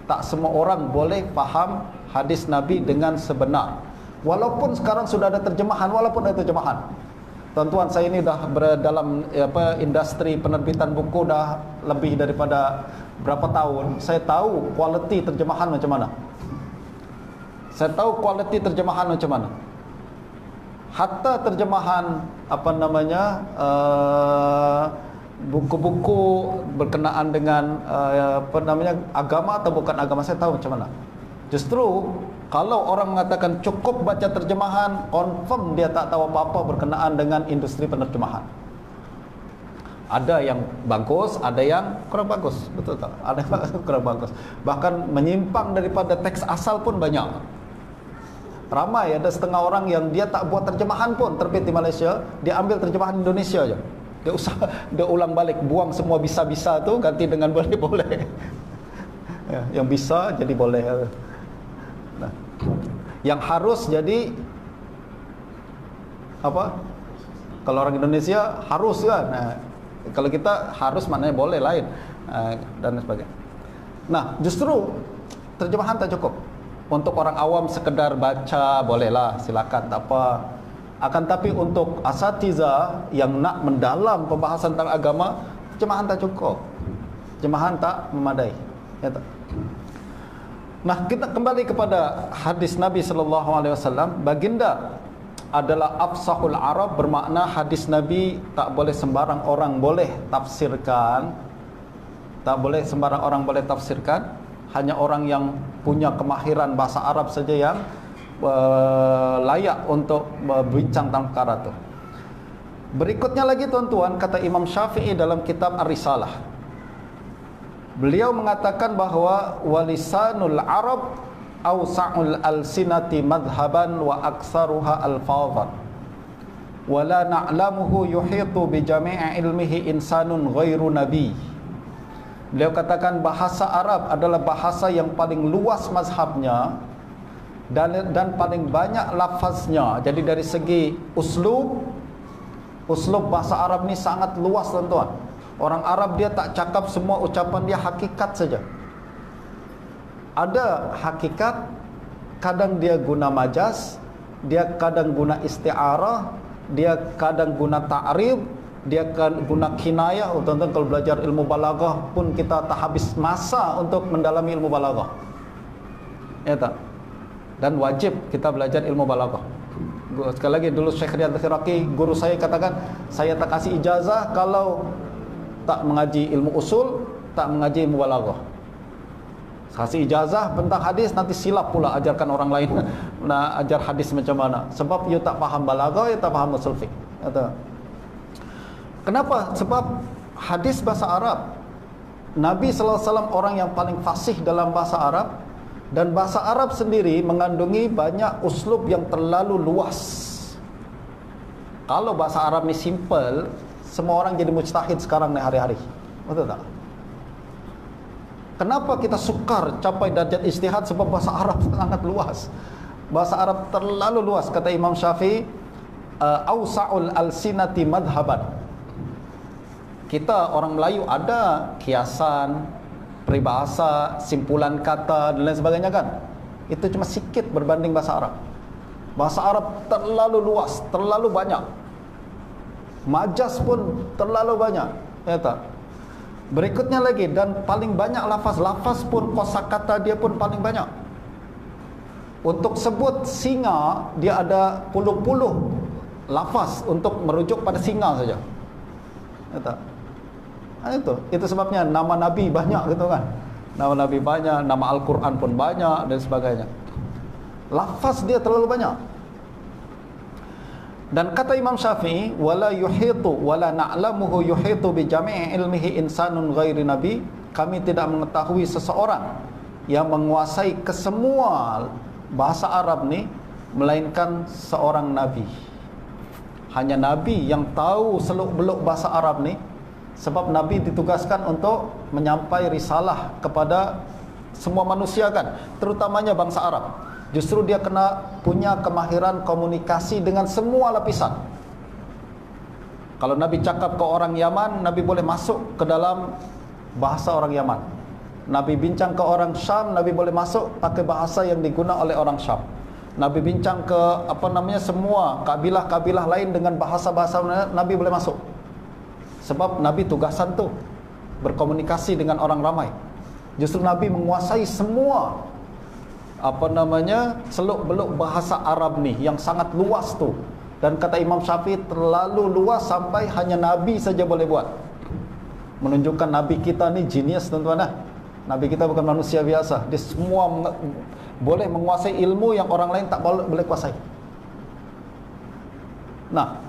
Tak semua orang boleh faham hadis Nabi dengan sebenar. Walaupun sekarang sudah ada terjemahan, walaupun ada terjemahan. Tuan-tuan, saya ini dah dalam industri penerbitan buku dah lebih daripada berapa tahun. Saya tahu kualiti terjemahan macam mana. Saya tahu kualiti terjemahan macam mana. Hatta terjemahan buku-buku berkenaan dengan agama atau bukan agama, saya tahu macam mana. Justru kalau orang mengatakan cukup baca terjemahan, confirm dia tak tahu apa-apa berkenaan dengan industri penerjemahan. Ada yang bagus, ada yang kurang bagus, betul tak? Ada yang kurang bagus. Bahkan menyimpang daripada teks asal pun banyak. Ramai, ada setengah orang yang dia tak buat terjemahan pun, terbit di Malaysia, dia ambil terjemahan Indonesia je. Dia ulang balik, buang semua bisa-bisa tu, ganti dengan boleh-boleh. Ya, yang bisa jadi boleh. Nah, yang harus jadi apa? Kalau orang Indonesia harus kan. Nah, kalau kita harus maknanya boleh lain, dan sebagainya. Nah, justru terjemahan tak cukup. Untuk orang awam sekedar baca bolehlah, silakan, tak apa. Akan tapi untuk asatiza yang nak mendalam pembahasan tentang agama, terjemahan tak cukup. Terjemahan tak memadai. Ya tak? Nah, kita kembali kepada hadis Nabi sallallahu alaihi wasallam. Baginda adalah afsahul Arab, bermakna hadis Nabi tak boleh sembarang orang boleh tafsirkan. Tak boleh sembarang orang boleh tafsirkan. Hanya orang yang punya kemahiran bahasa Arab saja yang layak untuk berbincang tentang perkara itu. Berikutnya lagi tuan-tuan, kata Imam Syafi'i dalam kitab Ar-Risalah. Beliau mengatakan bahawa walisanul Arab awsa'ul alsinati madhaban wa aktsaruha alfadhan. Wa la na'lamuhu yuhitu bi jami'i ilmihi insanun ghairu nabi. Beliau katakan bahasa Arab adalah bahasa yang paling luas mazhabnya dan paling banyak lafaznya. Jadi dari segi uslub bahasa Arab ni sangat luas tuan-tuan. Orang Arab dia tak cakap semua ucapan dia hakikat saja. Ada hakikat, kadang dia guna majaz, dia kadang guna isti'arah, dia kadang guna ta'rib, dia akan guna kinayah. Tuan-tuan, kalau belajar ilmu balaghah pun kita tak habis masa untuk mendalami ilmu balaghah, ya tak? Dan wajib kita belajar ilmu balaghah. Sekali lagi, dulu Syekh Riyad Al-Khiraqi, guru saya, katakan, saya tak kasih ijazah kalau tak mengaji ilmu usul, tak mengaji ilmu balaghah. Kasih ijazah tentang hadis, nanti silap pula ajarkan orang lain nak ajar hadis macam mana, sebab you tak faham balaghah, you tak faham usul fiqh, ya tak? Kenapa? Sebab hadis bahasa Arab, Nabi sallallahu alaihi wasallam orang yang paling fasih dalam bahasa Arab, Dan bahasa Arab sendiri mengandungi banyak uslub yang terlalu luas. Kalau bahasa Arab ni simple, semua orang jadi mujtahid sekarang ni hari-hari. Betul tak? Kenapa kita sukar capai darjat ijtihad? Sebab bahasa Arab sangat luas. Bahasa Arab terlalu luas. Kata Imam Syafi'i, awsa'ul alsinati madhaban. Kita orang Melayu ada kiasan, peribahasa, simpulan kata dan lain sebagainya kan. Itu cuma sikit berbanding bahasa Arab. Bahasa Arab terlalu luas, terlalu banyak. Majas pun terlalu banyak. Ya tak? Berikutnya lagi, dan paling banyak lafaz. Lafaz pun, kosakata dia pun paling banyak. Untuk sebut singa, dia ada puluh-puluh lafaz untuk merujuk pada singa saja. Ya tak? Itu sebabnya nama Nabi banyak gitu kan. Nama Nabi banyak, nama Al-Quran pun banyak dan sebagainya. Lafaz dia terlalu banyak. Dan kata Imam Syafi'i, wala yuhitu wala na'lamuhu yuhitu bi jami'i ilmihi insanun ghairi nabi. Kami tidak mengetahui seseorang yang menguasai kesemua bahasa Arab ni melainkan seorang nabi. Hanya nabi yang tahu seluk-beluk bahasa Arab ni. Sebab Nabi ditugaskan untuk menyampai risalah kepada semua manusia kan, terutamanya bangsa Arab. Justru dia kena punya kemahiran komunikasi dengan semua lapisan. Kalau Nabi cakap ke orang Yaman, Nabi boleh masuk ke dalam bahasa orang Yaman. Nabi bincang ke orang Syam, Nabi boleh masuk pakai bahasa yang digunakan oleh orang Syam. Nabi bincang ke semua kabilah-kabilah lain dengan bahasa-bahasa, Nabi boleh masuk. Sebab Nabi tugasan tu berkomunikasi dengan orang ramai. Justru Nabi menguasai semua seluk-beluk bahasa Arab ni yang sangat luas tu. Dan kata Imam Syafi'i terlalu luas sampai hanya Nabi saja boleh buat. Menunjukkan Nabi kita ni genius tuan-tuan. Nabi kita bukan manusia biasa. Dia semua boleh menguasai ilmu yang orang lain tak boleh kuasai. Nah,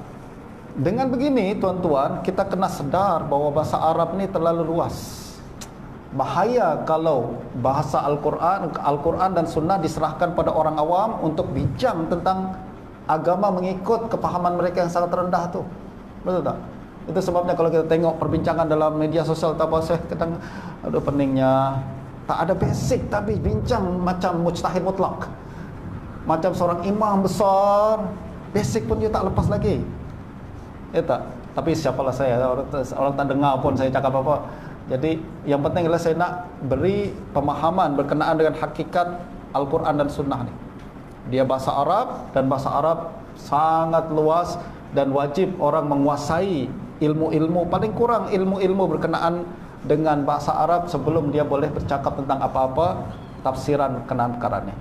dengan begini tuan-tuan, kita kena sedar bahawa bahasa Arab ni terlalu luas. Bahaya kalau bahasa Al-Quran dan Sunnah diserahkan pada orang awam untuk bincang tentang agama mengikut kepahaman mereka yang sangat rendah tu. Betul tak? Itu sebabnya kalau kita tengok perbincangan dalam media sosial, tak apa, saya kadang aduh peningnya, tak ada basic tapi bincang macam mujtahid mutlak. Macam seorang imam besar, basic pun dia tak lepas lagi. Ya tak? Tapi siapalah saya, orang tak dengar pun saya cakap apa. Jadi yang penting adalah saya nak beri pemahaman berkenaan dengan hakikat Al-Quran dan Sunnah ni. Dia bahasa Arab, dan bahasa Arab sangat luas dan wajib orang menguasai ilmu-ilmu, paling kurang ilmu-ilmu berkenaan dengan bahasa Arab sebelum dia boleh bercakap tentang apa-apa tafsiran berkenaan perkara ni.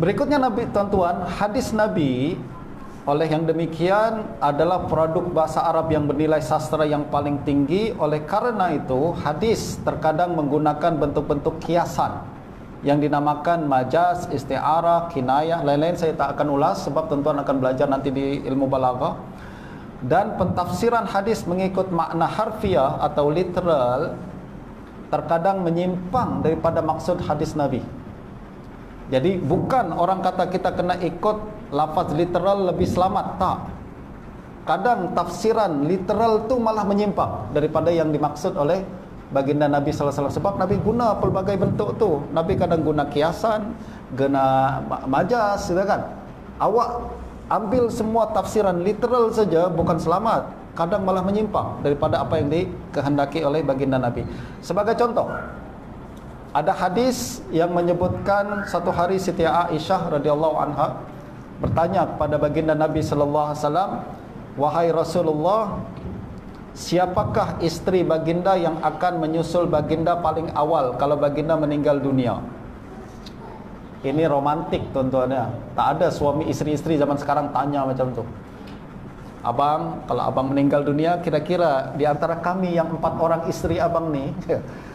Berikutnya Nabi, tuan-tuan, hadis Nabi oleh yang demikian adalah produk bahasa Arab yang bernilai sastra yang paling tinggi. Oleh karena itu, hadis terkadang menggunakan bentuk-bentuk kiasan yang dinamakan majaz, isti'arah, kinayah, lain-lain saya tak akan ulas sebab tuan-tuan akan belajar nanti di ilmu balaghah. Dan pentafsiran hadis mengikut makna harfiah atau literal terkadang menyimpang daripada maksud hadis Nabi. Jadi bukan orang kata kita kena ikut lafaz literal lebih selamat, tak. Kadang tafsiran literal tu malah menyimpang daripada yang dimaksud oleh baginda Nabi sallallahu alaihi wasallam. Sebab Nabi guna pelbagai bentuk tu. Nabi kadang guna kiasan, guna majaz, gitu kan. Awak ambil semua tafsiran literal saja bukan selamat, kadang malah menyimpang daripada apa yang dikehendaki oleh baginda Nabi. Sebagai contoh, ada hadis yang menyebutkan satu hari Siti Aisyah radhiyallahu anha bertanya kepada baginda Nabi sallallahu alaihi wasallam, "Wahai Rasulullah, siapakah isteri baginda yang akan menyusul baginda paling awal kalau baginda meninggal dunia?" Ini romantik tuan-tuan ya. Tak ada suami isteri-isteri zaman sekarang tanya macam tu. "Abang, kalau abang meninggal dunia, kira-kira di antara kami yang 4 orang isteri abang ni,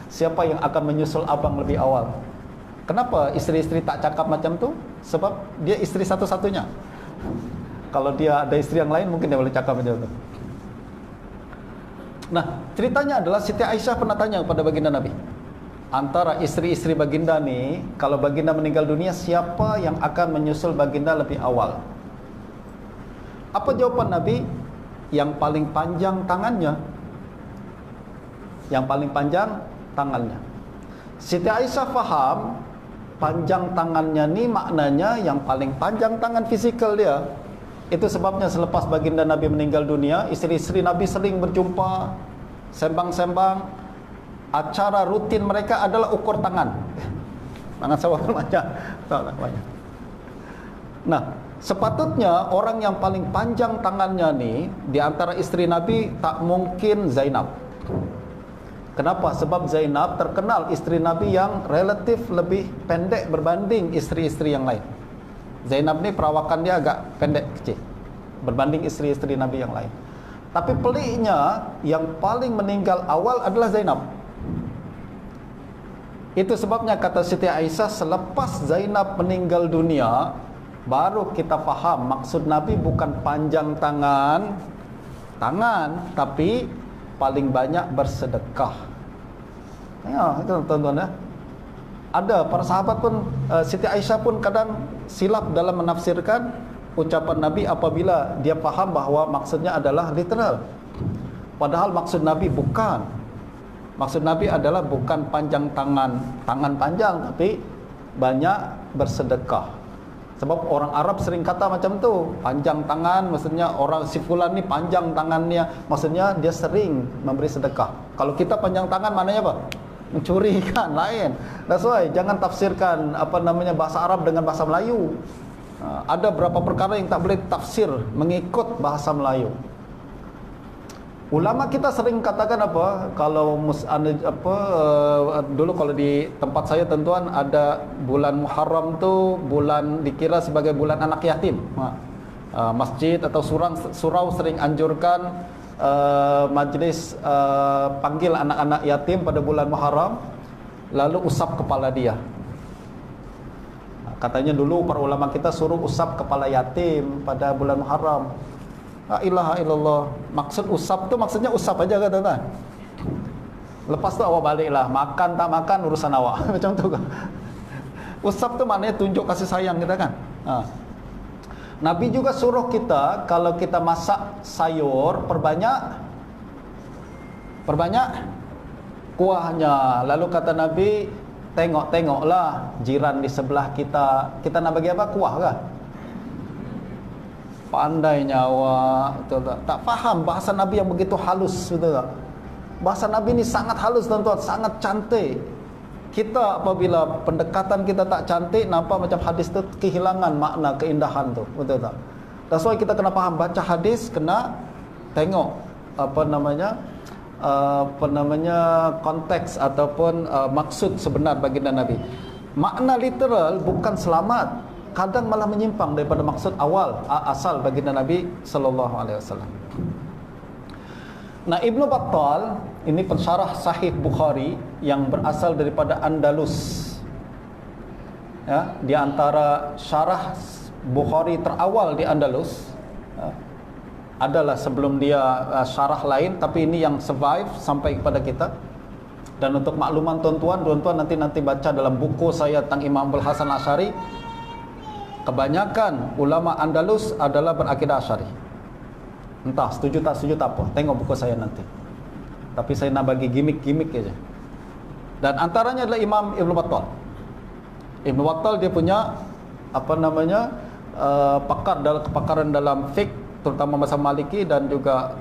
siapa yang akan menyusul abang lebih awal?" Kenapa isteri-isteri tak cakap macam tu? Sebab dia isteri satu-satunya. Kalau dia ada isteri yang lain, mungkin dia boleh cakap macam tu. Nah, ceritanya adalah Siti Aisyah pernah tanya kepada baginda Nabi, antara istri-istri baginda ni, kalau baginda meninggal dunia, siapa yang akan menyusul baginda lebih awal? Apa jawapan Nabi? Yang paling panjang tangannya. Yang paling panjang tangannya. Siti Aisyah faham panjang tangannya ni maknanya yang paling panjang tangan fizikal dia. Itu sebabnya selepas baginda Nabi meninggal dunia, isteri-isteri Nabi sering berjumpa, sembang-sembang. Acara rutin mereka adalah ukur tangan. Tangan siapa banyak. Banyak. Nah, sepatutnya orang yang paling panjang tangannya ni di antara isteri Nabi tak mungkin Zainab. Kenapa? Sebab Zainab terkenal isteri Nabi yang relatif lebih pendek berbanding isteri-isteri yang lain. Zainab ni perawakan dia agak pendek kecil berbanding isteri-isteri Nabi yang lain. Tapi peliknya yang paling meninggal awal adalah Zainab. Itu sebabnya kata Siti Aisyah, selepas Zainab meninggal dunia, baru kita faham maksud Nabi bukan panjang tangan, tapi paling banyak bersedekah. Ya, itu tuan-tuan ya. Ada para sahabat pun, Siti Aisyah pun kadang silap dalam menafsirkan ucapan Nabi apabila dia faham bahawa maksudnya adalah literal. Padahal maksud Nabi bukan. Maksud Nabi adalah bukan panjang tangan panjang, tapi banyak bersedekah. Sebab orang Arab sering kata macam tu, panjang tangan maksudnya orang si fulan ni panjang tangannya, maksudnya dia sering memberi sedekah. Kalau kita panjang tangan maknanya apa? Mencuri kan, lain. That's why jangan tafsirkan bahasa Arab dengan bahasa Melayu. Ada berapa perkara yang tak boleh tafsir mengikut bahasa Melayu. Ulama kita sering katakan dulu kalau di tempat saya tuan-tuan, ada bulan Muharram tu bulan dikira sebagai bulan anak yatim. Masjid atau surau sering anjurkan majlis panggil anak-anak yatim pada bulan Muharram, lalu usap kepala dia. Katanya dulu para ulama kita suruh usap kepala yatim pada bulan Muharram. La ilaha illallah. Maksud usap tu maksudnya usap aja kan tuan-tuan. Lepas tu awak baliklah, makan tak makan urusan awak. Macam tu kan. Usap tu maknanya tunjuk kasih sayang kita kan. Nabi juga suruh kita kalau kita masak sayur perbanyak kuahnya. Lalu kata Nabi, tengoklah jiran di sebelah kita. Kita nak bagi apa? Kuah kah? Pandainya awak, betul tak? Tak faham bahasa Nabi yang begitu halus, betul tak? Bahasa Nabi ni sangat halus tuan-tuan, sangat cantik. Kita apabila pendekatan kita tak cantik, nampak macam hadis tu kehilangan makna keindahan tu, betul tak? That's why kita kena faham, baca hadis kena tengok konteks ataupun maksud sebenar baginda Nabi. Makna literal bukan selamat, kadang malah menyimpang daripada maksud asal baginda Nabi sallallahu alaihi wasallam. Nah, Ibnu Battal ini pensyarah Sahih Bukhari yang berasal daripada Andalus. Ya, di antara syarah Bukhari terawal di Andalus. Adalah sebelum dia syarah lain, tapi ini yang survive sampai kepada kita. Dan untuk makluman tuan-tuan nanti baca dalam buku saya tentang Imam Abul Hasan Asy'ari, kebanyakan ulama Andalus adalah berakidah Asy'ari. Entah setuju tak setuju tak apa, tengok buku saya nanti. Tapi saya nak bagi gimmick aja. Dan antaranya adalah Imam Ibnu Battal. Ibnu Battal dia punya kepakaran dalam fiqh, terutama mazhab Maliki dan juga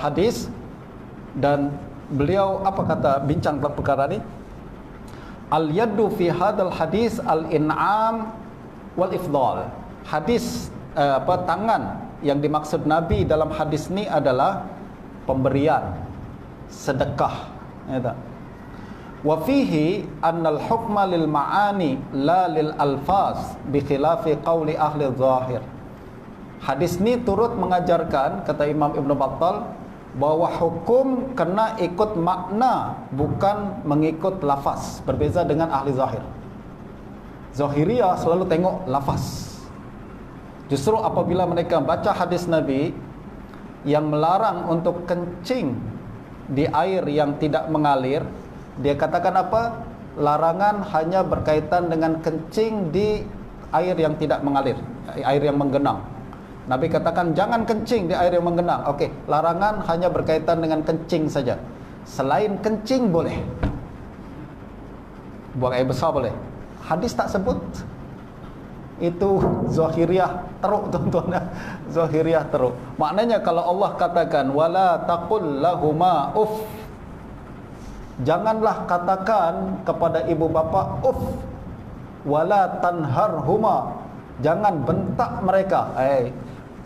hadis. Dan beliau bincang tentang perkara ni. Al-yaddu fi hadal hadis al-in'am wal ifdal. Hadis tangan yang dimaksud Nabi dalam hadis ni adalah pemberian, sedekah, ya tak? Wa fihi annal hukma lil ma'ani la lil alfaz bi khilafi qawli ahli zahir. Hadis ni turut mengajarkan, kata Imam Ibnu Battal, bahwa hukum kena ikut makna, bukan mengikut lafaz. Berbeza dengan ahli zahir. Zahiriyah selalu tengok lafaz. Justru apabila mereka baca hadis Nabi yang melarang untuk kencing di air yang tidak mengalir, Dia katakan apa? Larangan hanya berkaitan dengan kencing di air yang tidak mengalir, air yang menggenang. Nabi katakan jangan kencing di air yang menggenang. Okey, larangan hanya berkaitan dengan kencing saja. Selain kencing boleh. Buang air besar boleh. Hadis tak sebut. Itu zahiriyah teruk, tuan-tuan. Zahiriyah teruk. Maknanya kalau Allah katakan wala taqul lahuma uff, janganlah katakan kepada ibu bapa uff, wala tanharhuma, jangan bentak mereka.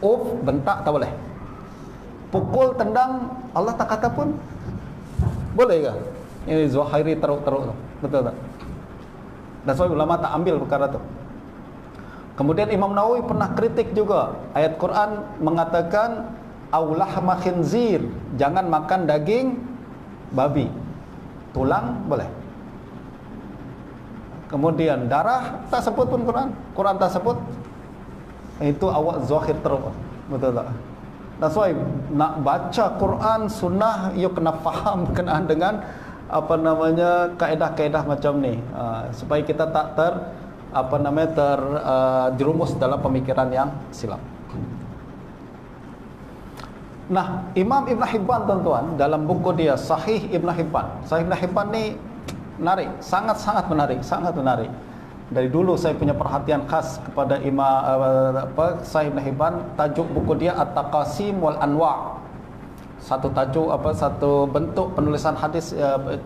Uff, bentak tak boleh. Pukul, tendang, Allah tak kata pun. Boleh ke? Ini zahiri teruk-teruk tu. Betul tak? Dan sebab ulama tak ambil perkara tu. Kemudian Imam Nawawi pernah kritik juga ayat Quran mengatakan aulahma khinzir, jangan makan daging babi. Tulang boleh. Kemudian darah tak sebut pun Quran tak sebut. Itu awak zahir teruk. Betul tak? Dan sebab nak baca Quran sunnah, you kena faham berkenaan dengan kaedah-kaedah macam ni, supaya kita tak jerumus dalam pemikiran yang silap. Nah, Imam Ibn Hibban, tuan-tuan, dalam buku dia Sahih Ibn Hibban. Sahih Ibn Hibban ni menarik, sangat-sangat menarik, sangat menarik. Dari dulu saya punya perhatian khas kepada Sahih Ibn Hibban. Tajuk buku dia At-Taqasim wal Anwa'. Satu tajuk satu bentuk penulisan hadis,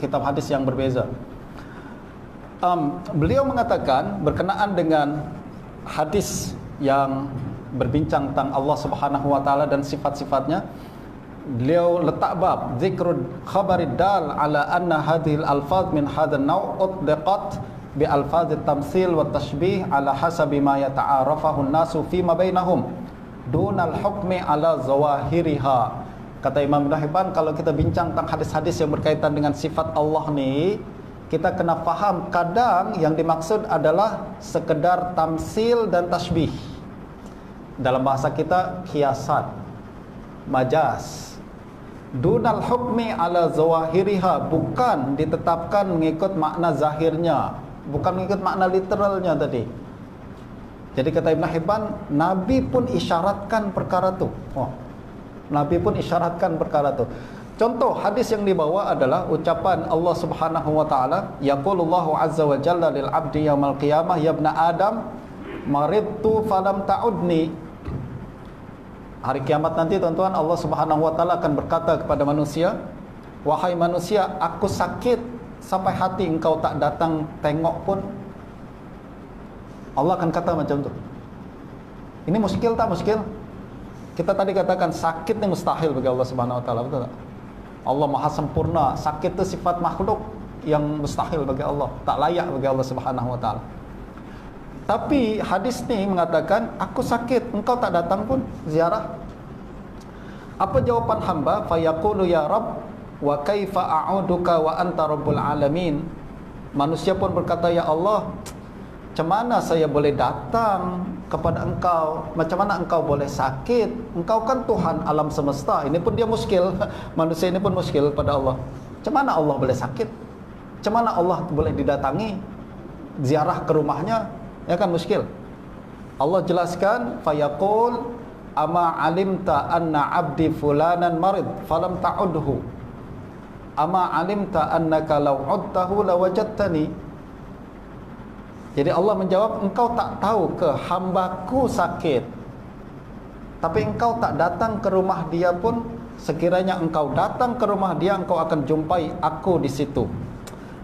kitab hadis yang berbeza. Beliau mengatakan berkenaan dengan hadis yang berbincang tentang Allah Subhanahu wa taala dan sifat-sifatnya, beliau letak bab zikrul khabarid dal ala anna hadhil alfaz min hadzal naw' utliqat bi alfazit tamsil wa tashbih ala hasabi ma yata'arafahu an-nasu fi ma bainahum dunal hukmi ala zawahiriha. Kata Imam Ibn Hibban, kalau kita bincang tentang hadis-hadis yang berkaitan dengan sifat Allah ni, kita kena faham kadang yang dimaksud adalah sekedar tamsil dan tashbih. Dalam bahasa kita kiasan, majaz. Dunal hukmi ala zawahiriha, bukan ditetapkan mengikut makna zahirnya, bukan mengikut makna literalnya tadi. Jadi kata Ibn Hibban, Nabi pun isyaratkan perkara tu. Nabi pun isyaratkan perkara tu. Contoh hadis yang dibawa adalah ucapan Allah Subhanahu wa taala, yaqulullahu azza wa jalla lil 'abdi yaumal qiyamah ya ibna adam maridtu falam ta'udni. Hari kiamat nanti, tuan-tuan, Allah Subhanahu wa taala akan berkata kepada manusia, wahai manusia, aku sakit sampai hati engkau tak datang tengok pun. Allah akan kata macam tu. Ini muskil tak muskil? Kita tadi katakan sakit ni mustahil bagi Allah Subhanahu wa taala, betul tak? Allah Maha sempurna, sakit itu sifat makhluk yang mustahil bagi Allah, tak layak bagi Allah Subhanahu wa taala. Tapi hadis ni mengatakan aku sakit, engkau tak datang pun ziarah. Apa jawapan hamba? Fayaqulu ya Rabb wa kaifa a'uduka wa anta rabbul alamin. Manusia pun berkata, ya Allah, macam mana saya boleh datang kepada engkau? Macam mana engkau boleh sakit? Engkau kan Tuhan alam semesta. Ini pun dia muskil. Manusia ini pun muskil pada Allah. Macam mana Allah boleh sakit? Macam mana Allah boleh didatangi? Ziarah ke rumahnya? Ya kan muskil. Allah jelaskan, fayaqul ama alimta anna abdi fulanan marid falam ta'udhu. Ama alimta annaka law 'udtahu lawajadtani. Jadi Allah menjawab, engkau tak tahu ke hambaku sakit, tapi engkau tak datang ke rumah dia pun. Sekiranya engkau datang ke rumah dia, engkau akan jumpai aku di situ.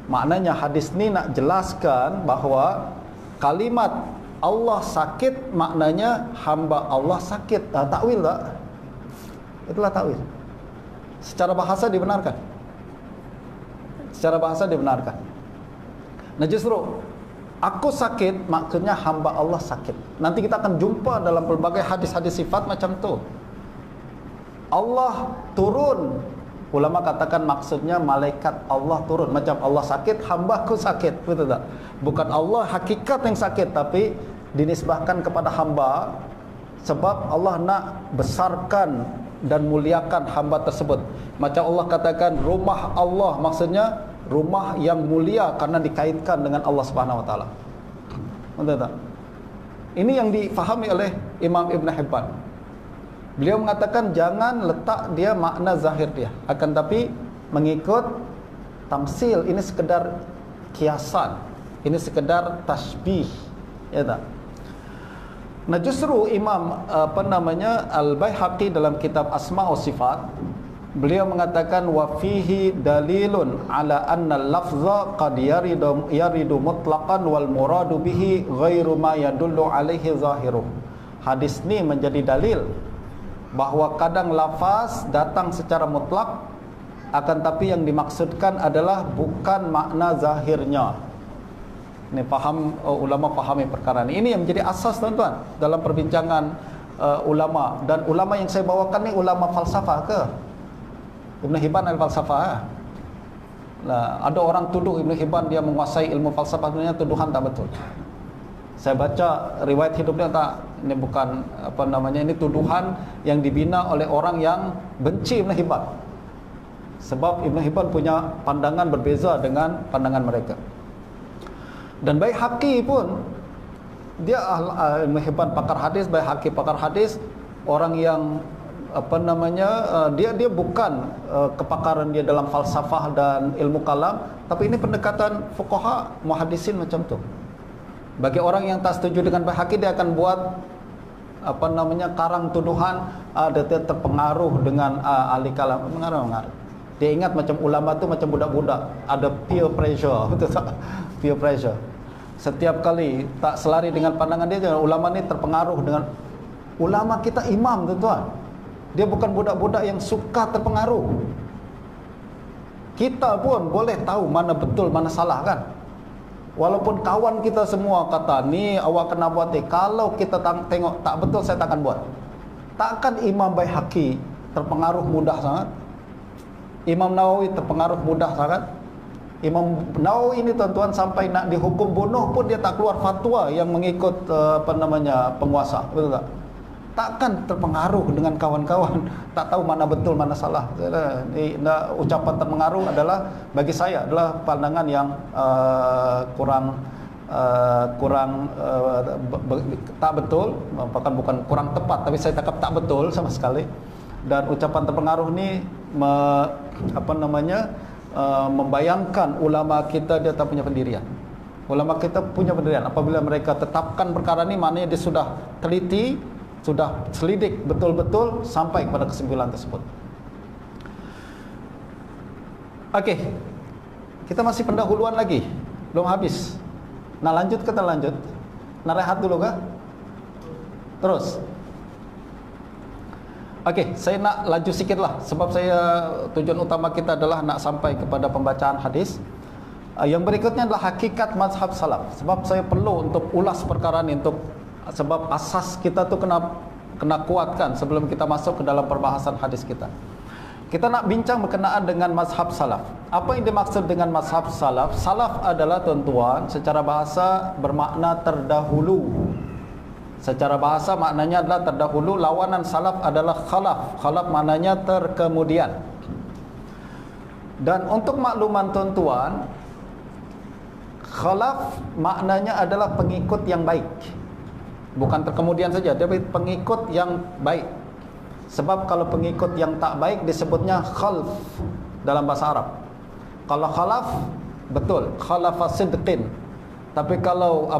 Maknanya hadis ni nak jelaskan bahawa kalimat Allah sakit maknanya hamba Allah sakit. Takwil tak? Itulah takwil. Secara bahasa dibenarkan. Secara bahasa dibenarkan. Nah justru aku sakit maksudnya hamba Allah sakit. Nanti kita akan jumpa dalam pelbagai hadis-hadis sifat macam tu. Allah turun, ulama katakan maksudnya malaikat Allah turun. Macam Allah sakit, hambaku sakit, betul tak? Bukan Allah hakikat yang sakit, tapi dinisbahkan kepada hamba, sebab Allah nak besarkan dan muliakan hamba tersebut. Macam Allah katakan rumah Allah, maksudnya rumah yang mulia karena dikaitkan dengan Allah Subhanahu wa taala. Betul tak? Ini yang difahami oleh Imam Ibn Hibban. Beliau mengatakan jangan letak dia makna zahir dia, akan tapi mengikut tamsil. Ini sekedar kiasan, ini sekedar tasbih, ya tak? Nah justru Imam Al-Baihaqi dalam kitab Asma' wa Sifat, beliau mengatakan wa fihi dalilun ala anna al-lafza qad yaridu mutlaqan wal muradu bihi ghairu ma yadullu alaihi zahiruh. Hadis ni menjadi dalil bahawa kadang lafaz datang secara mutlak, akan tapi yang dimaksudkan adalah bukan makna zahirnya. Ini faham, ulama fahami perkara ini. Ini yang menjadi asas tuan-tuan dalam perbincangan ulama. Dan ulama yang saya bawakan ni ulama falsafah ke? Ibn Hibban al-falsafah. Nah, ada orang tuduh Ibn Hibban dia menguasai ilmu falsafah, sebenarnya tuduhan tak betul. Saya baca riwayat hidupnya, tak, ini bukan ini tuduhan yang dibina oleh orang yang benci Ibn Hibban. Sebab Ibn Hibban punya pandangan berbeza dengan pandangan mereka. Dan Baihaqi pun dia Ibn Hibban pakar hadis, Baihaqi pakar hadis, orang yang dia bukan kepakaran dia dalam falsafah dan ilmu kalam, tapi ini pendekatan fuqaha muhaddisin macam tu. Bagi orang yang tak setuju dengan Baihaqi, dia akan buat karang tuduhan, dia terpengaruh dengan ahli kalam, mengaruh. Dia ingat macam ulama tu macam budak-budak, ada peer pressure, betul tak? Peer pressure. Setiap kali tak selari dengan pandangan dia, ulama ni terpengaruh dengan ulama kita imam, tuan-tuan. Dia bukan budak-budak yang suka terpengaruh. Kita pun boleh tahu mana betul, mana salah kan? Walaupun kawan kita semua kata, ni awak kena buat ni. Kalau kita tengok tak betul, saya takkan buat. Takkan Imam Baihaqi terpengaruh mudah sangat? Imam Nawawi terpengaruh mudah sangat? Imam Nawawi ini tuan-tuan sampai nak dihukum bunuh pun dia tak keluar fatwa yang mengikut penguasa, betul tak? Takkan terpengaruh dengan kawan-kawan, tak tahu mana betul mana salah. Ucapan terpengaruh adalah bagi saya adalah pandangan yang kurang tak betul, bahkan bukan kurang tepat, tapi saya tangkap tak betul sama sekali. Dan ucapan terpengaruh ni membayangkan ulama kita dia tak punya pendirian. Ulama kita punya pendirian. Apabila mereka tetapkan perkara ni, maknanya dia sudah teliti, sudah selidik betul-betul sampai kepada kesimpulan tersebut. Okey, kita masih pendahuluan lagi, belum habis. Nak lanjut ke tak lanjut? Nak rehat dulu kah? Terus. Okey, saya nak laju sikit lah, sebab tujuan utama kita adalah nak sampai kepada pembacaan hadis. Yang berikutnya adalah hakikat mazhab salaf. Sebab saya perlu untuk ulas perkara ini, sebab asas kita tu kena kuatkan sebelum kita masuk ke dalam perbahasan hadis kita. Kita nak bincang berkenaan dengan mazhab salaf. Apa yang dimaksud dengan mazhab salaf? Salaf adalah tuan-tuan, secara bahasa bermakna terdahulu. Secara bahasa maknanya adalah terdahulu. Lawanan salaf adalah khalaf. Khalaf maknanya terkemudian. Dan untuk makluman tuan-tuan, khalaf maknanya adalah pengikut yang baik. Bukan terkemudian saja, tapi pengikut yang baik. Sebab kalau pengikut yang tak baik disebutnya khalf dalam bahasa Arab. Kalau khalaf, betul, khalafa sidqin. Tapi kalau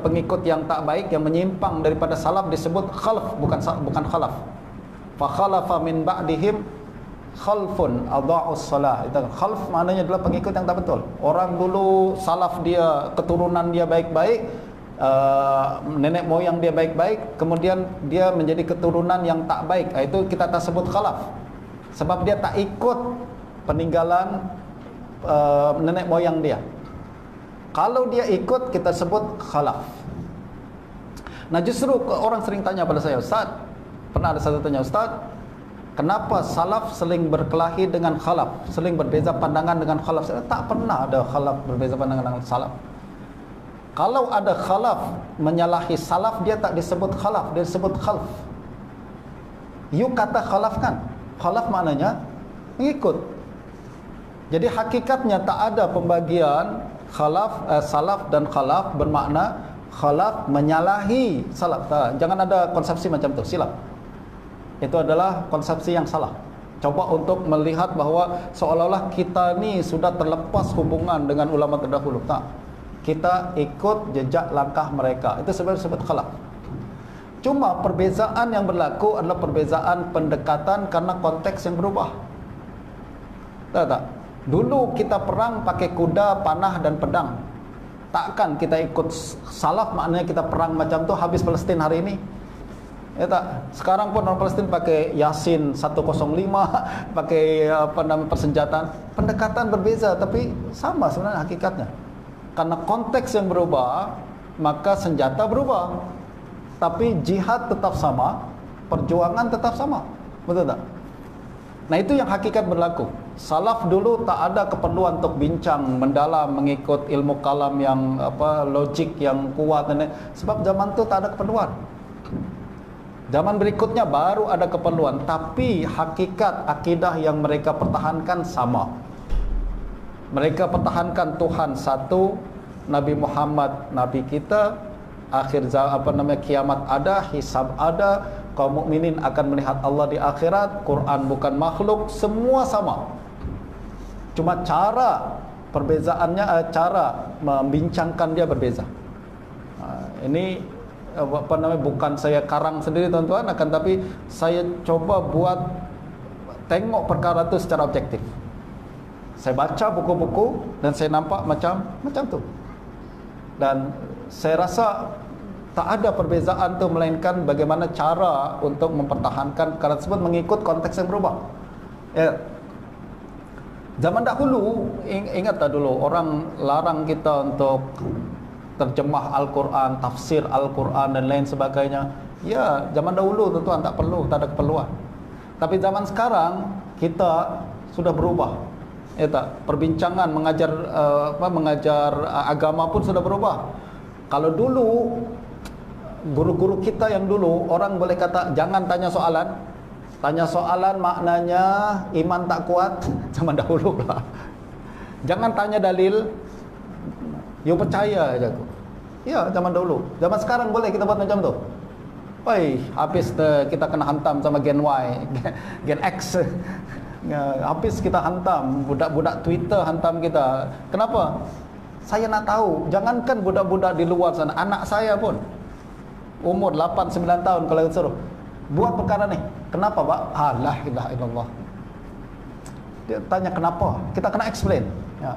pengikut yang tak baik, yang menyimpang daripada salaf, disebut khalf, bukan khalaf. Fa khalafa min ba'dihim khalfun adha'us salah. Itu khalf maknanya adalah pengikut yang tak betul. Orang dulu salaf dia, keturunan dia baik-baik, nenek moyang dia baik-baik, kemudian dia menjadi keturunan yang tak baik. Itu kita tak sebut khalaf. Sebab dia tak ikut peninggalan nenek moyang dia. Kalau dia ikut, kita sebut khalaf. Nah justru orang sering tanya pada saya, Ustaz, pernah ada satu tanya, Ustaz, kenapa salaf seling berkelahi dengan khalaf, seling berbeza pandangan dengan khalaf? Saya tak pernah ada khalaf berbeza pandangan dengan salaf. Kalau ada khalaf menyalahi salaf, dia tak disebut khalaf, dia disebut khalf. You kata khalaf kan? Khalaf maknanya mengikut. Jadi hakikatnya tak ada pembagian salaf dan khalaf, bermakna khalaf menyalahi salaf. Jangan ada konsepsi macam tu, silap. Itu adalah konsepsi yang salah. Coba untuk melihat bahawa seolah-olah kita ni sudah terlepas hubungan dengan ulama terdahulu. Tak. Kita ikut jejak langkah mereka. Itu sebenarnya disebut khalaf. Cuma perbezaan yang berlaku adalah perbezaan pendekatan karena konteks yang berubah. Tak. Dulu kita perang pakai kuda, panah dan pedang. Takkan kita ikut salaf, maknanya kita perang macam tu habis Palestin hari ini. Ya tak? Sekarang pun orang Palestin pakai Yasin 105, pakai persenjataan. Pendekatan berbeza tapi sama sebenarnya hakikatnya. Karena konteks yang berubah, maka senjata berubah. Tapi jihad tetap sama, perjuangan tetap sama. Betul tak? Nah, itu yang hakikat berlaku. Salaf dulu tak ada keperluan untuk bincang mendalam mengikut ilmu kalam yang logik yang kuat, sebab zaman tu tak ada keperluan. Zaman berikutnya baru ada keperluan, tapi hakikat akidah yang mereka pertahankan sama. Mereka pertahankan Tuhan satu, Nabi Muhammad Nabi kita, akhir kiamat ada, hisab ada, kaum mukminin akan melihat Allah di akhirat, Quran bukan makhluk, semua sama. Cuma cara perbezaannya, cara membincangkan dia berbeza. Ini bukan saya karang sendiri tuan-tuan, akan tapi saya coba buat tengok perkara itu secara objektif. Saya baca buku-buku dan saya nampak macam tu. Dan saya rasa tak ada perbezaan tu, melainkan bagaimana cara untuk mempertahankan perkara tersebut mengikut konteks yang berubah. Ya. Zaman dahulu, ingat tak dulu orang larang kita untuk terjemah Al-Quran, tafsir Al-Quran dan lain sebagainya. Ya, zaman dahulu tuan-tuan tak perlu, tak ada keperluan. Tapi zaman sekarang kita sudah berubah. Ya tak? Perbincangan mengajar agama pun sudah berubah. Kalau dulu guru-guru kita yang dulu, orang boleh kata jangan tanya soalan. Tanya soalan maknanya iman tak kuat. Zaman dahulu lah. Jangan tanya dalil, you percaya aja tu. Ya, zaman dahulu. Zaman sekarang boleh kita buat macam tu. Habis kita kena hantam sama Gen Y, Gen X. Habis kita hantam, budak-budak Twitter hantam kita. Kenapa? Saya nak tahu. Jangankan budak-budak di luar sana, anak saya pun umur 8-9 tahun kalau suruh buat perkara ni. Kenapa, Pak? La ilaha illallah. Dia tanya kenapa? Kita kena explain. Ya.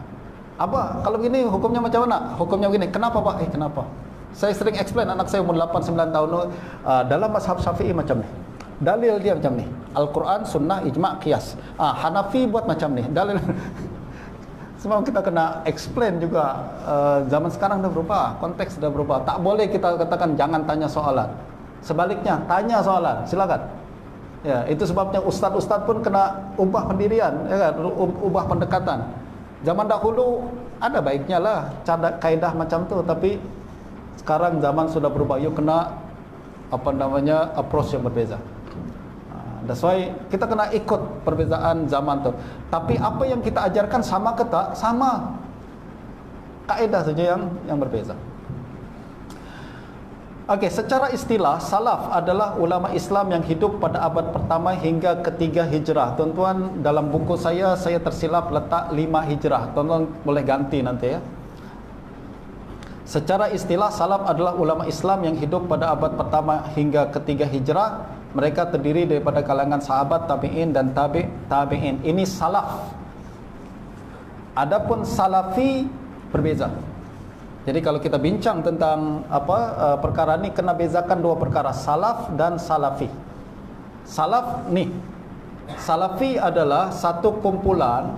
Abah, kalau begini hukumnya macam mana? Hukumnya begini. Kenapa, Pak? Kenapa? Saya sering explain, anak saya umur 8-9 tahun, dalam mazhab Syafi'i macam ni. Dalil dia macam ni. Al-Quran, sunnah, ijma', qiyas. Hanafi buat macam ni. Dalil. Sebab kita kena explain juga. Zaman sekarang dah berubah, konteks dah berubah. Tak boleh kita katakan jangan tanya soalan. Sebaliknya, tanya soalan, silakan. Ya, itu sebabnya ustaz-ustaz pun kena ubah pendirian, ya kan? Ubah pendekatan. Zaman dahulu ada baiknya lah cara kaedah macam tu, tapi sekarang zaman sudah berubah. You kena approach yang berbeza. That's why kita kena ikut perbezaan zaman tu. Tapi apa yang kita ajarkan sama ke tak? Sama. Kaedah saja yang berbeza. Okey, secara istilah salaf adalah ulama Islam yang hidup pada abad pertama hingga ketiga hijrah. Tuan-tuan, dalam buku saya tersilap letak 5 hijrah. Tuan-tuan boleh ganti nanti ya. Secara istilah salaf adalah ulama Islam yang hidup pada abad pertama hingga ketiga hijrah. Mereka terdiri daripada kalangan sahabat, tabi'in dan tabi'in. Ini salaf. Adapun salafi berbeza. Jadi kalau kita bincang tentang perkara ni, kena bezakan dua perkara, salaf dan salafi. Salaf ni, salafi adalah satu kumpulan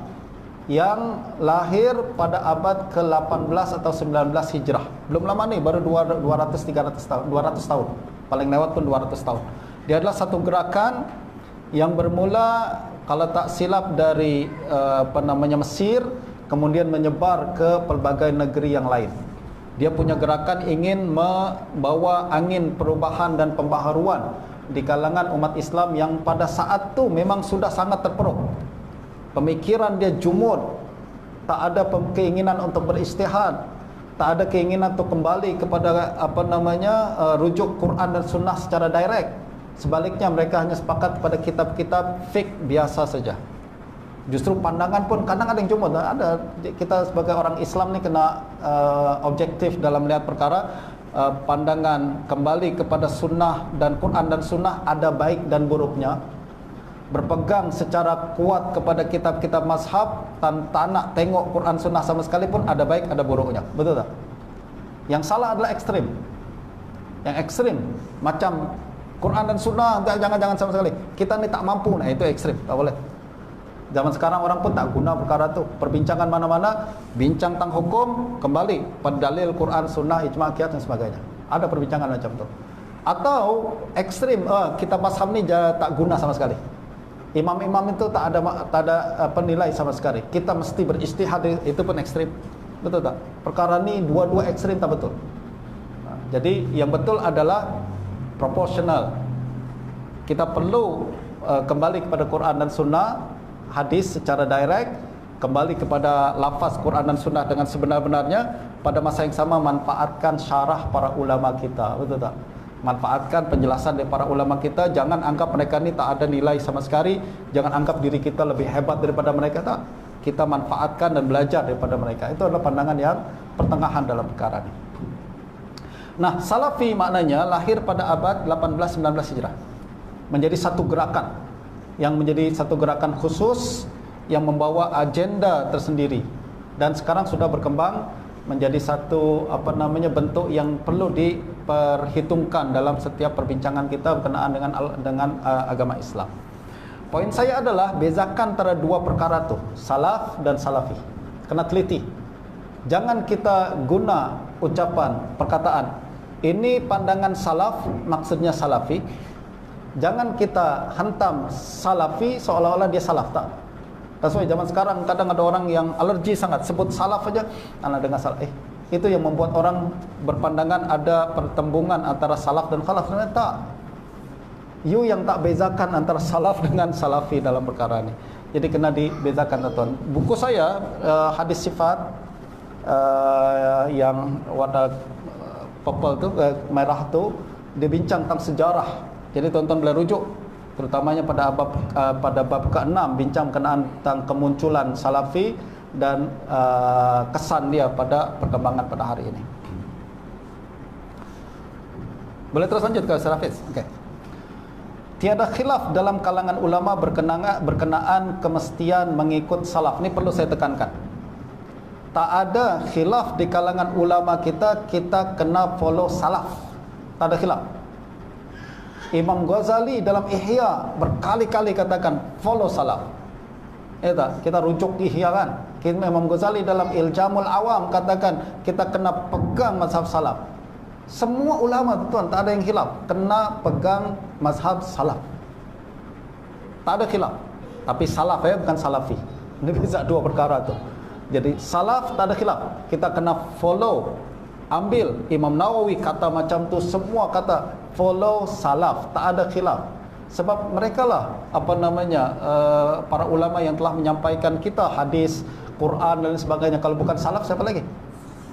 yang lahir pada abad ke-18 atau 19 hijrah. Belum lama ni, baru 200-300 tahun, 200 tahun. Paling lewat pun 200 tahun. Dia adalah satu gerakan yang bermula, kalau tak silap, dari Mesir, kemudian menyebar ke pelbagai negeri yang lain. Dia punya gerakan ingin membawa angin perubahan dan pembaharuan di kalangan umat Islam yang pada saat itu memang sudah sangat terpuruk. Pemikiran dia jumud, tak ada keinginan untuk beristihad, tak ada keinginan untuk kembali kepada rujuk Quran dan Sunnah secara direct. Sebaliknya mereka hanya sepakat pada kitab-kitab fik biasa saja. Justru pandangan pun kadang ada yang cuma ada, kita sebagai orang Islam ni kena objektif dalam melihat perkara. Pandangan kembali kepada sunnah dan Quran dan sunnah ada baik dan buruknya. Berpegang secara kuat kepada kitab-kitab mazhab tak nak tengok Quran sunnah sama sekali pun ada baik ada buruknya. Betul tak? Yang salah adalah ekstrim. Yang ekstrim macam Quran dan sunnah jangan sama sekali. Kita ni tak mampu, nah itu ekstrim, tak boleh. Zaman sekarang orang pun tak guna perkara tu. Perbincangan mana-mana, bincang tentang hukum, kembali pada dalil Quran, sunnah, ijma', qiyas dan sebagainya. Ada perbincangan macam tu. Atau ekstrim, kita mazhab ni tak guna sama sekali. Imam-imam itu tak ada nilai sama sekali. Kita mesti beristihad, itu pun ekstrim. Betul tak? Perkara ni dua-dua ekstrim tak betul. Jadi yang betul adalah proporsional. Kita perlu kembali kepada Quran dan sunnah, hadis secara direct, kembali kepada lafaz Quran dan sunnah dengan sebenar-benarnya. Pada masa yang sama manfaatkan syarah para ulama kita. Betul tak? Manfaatkan penjelasan dari para ulama kita. Jangan anggap mereka ni tak ada nilai sama sekali. Jangan anggap diri kita lebih hebat daripada mereka. Tak. Kita manfaatkan dan belajar daripada mereka. Itu adalah pandangan yang pertengahan dalam perkara ini. Nah, Salafi maknanya lahir pada abad 18-19 Hijrah. Menjadi satu gerakan, yang menjadi satu gerakan khusus yang membawa agenda tersendiri, dan sekarang sudah berkembang menjadi satu bentuk yang perlu diperhitungkan dalam setiap perbincangan kita berkenaan dengan agama Islam. Poin saya adalah bezakan antara dua perkara tu, salaf dan salafi. Kena teliti. Jangan kita guna ucapan, perkataan ini pandangan salaf maksudnya salafi. Jangan kita hantam salafi seolah-olah dia salaf. Tak. That's why zaman sekarang kadang ada orang yang alergi sangat sebut salaf aja, anak dengar salaf. Itu yang membuat orang berpandangan ada pertembungan antara salaf dan khalaf. Sebenarnya tak. You yang tak bezakan antara salaf dengan salafi dalam perkara ini. Jadi kena dibezakan, tuan. Buku saya hadis sifat yang warna purple tu, merah tu, dia bincang tentang sejarah. Jadi tuan-tuan boleh rujuk terutamanya pada bab ke-6, bincang berkenaan tentang kemunculan salafi dan kesan dia pada perkembangan pada hari ini. Boleh terus lanjut ke Hafiz? Okey. Tiada khilaf dalam kalangan ulama berkenaan kemestian mengikut salaf. Ini perlu saya tekankan. Tak ada khilaf di kalangan ulama kita kena follow salaf. Tak ada khilaf. Imam Ghazali dalam Ihya berkali-kali katakan follow salaf. Kita rujuk Ihya kan. Imam Ghazali dalam Iljamul Awam katakan kita kena pegang mazhab salaf. Semua ulama tuan tak ada yang khilaf, kena pegang mazhab salaf. Tak ada khilaf. Tapi salaf bukan salafi. Ini beza dua perkara tu. Jadi salaf tak ada khilaf. Kita kena follow, ambil. Imam Nawawi kata macam tu, semua kata follow salaf, tak ada khilaf. Sebab mereka lah para ulama yang telah menyampaikan kita hadis, Quran dan sebagainya. Kalau bukan salaf siapa lagi?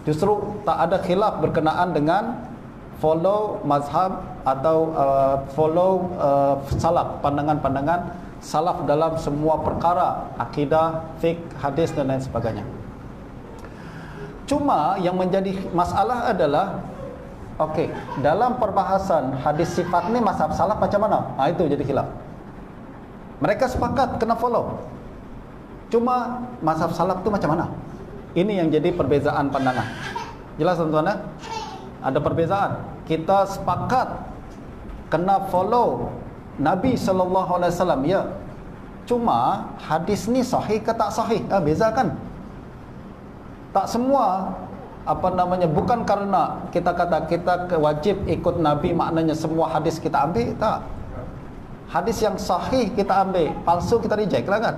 Justru tak ada khilaf berkenaan dengan follow mazhab atau follow salaf, pandangan-pandangan salaf dalam semua perkara akidah, fiqh, hadis dan lain sebagainya. Cuma yang menjadi masalah adalah dalam perbahasan hadis sifat ni mazhab salaf macam mana? Itu jadi khilaf. Mereka sepakat kena follow. Cuma mazhab salaf tu macam mana? Ini yang jadi perbezaan pandangan. Jelas tuan-tuan ya? Ada perbezaan. Kita sepakat kena follow Nabi SAW, ya. Cuma hadis ni sahih ke tak sahih? Bezakan. Tak semua bukan karena kita kata kita wajib ikut Nabi maknanya semua hadis kita ambil, tak. Hadis yang sahih kita ambil, palsu kita reject lah kan.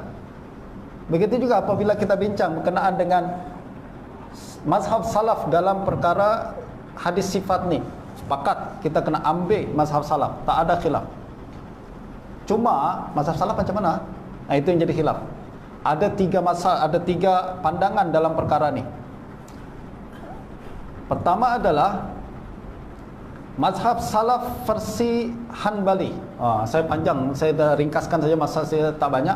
Begitu juga apabila kita bincang berkenaan dengan mazhab salaf dalam perkara hadis sifat ni, sepakat kita kena ambil mazhab salaf, tak ada khilaf. Cuma mazhab salaf macam mana? Itu yang jadi khilaf. ada tiga pandangan dalam perkara ni. Pertama adalah mazhab salaf versi Hanbali. Saya panjang, saya dah ringkaskan saja, masa saya tak banyak.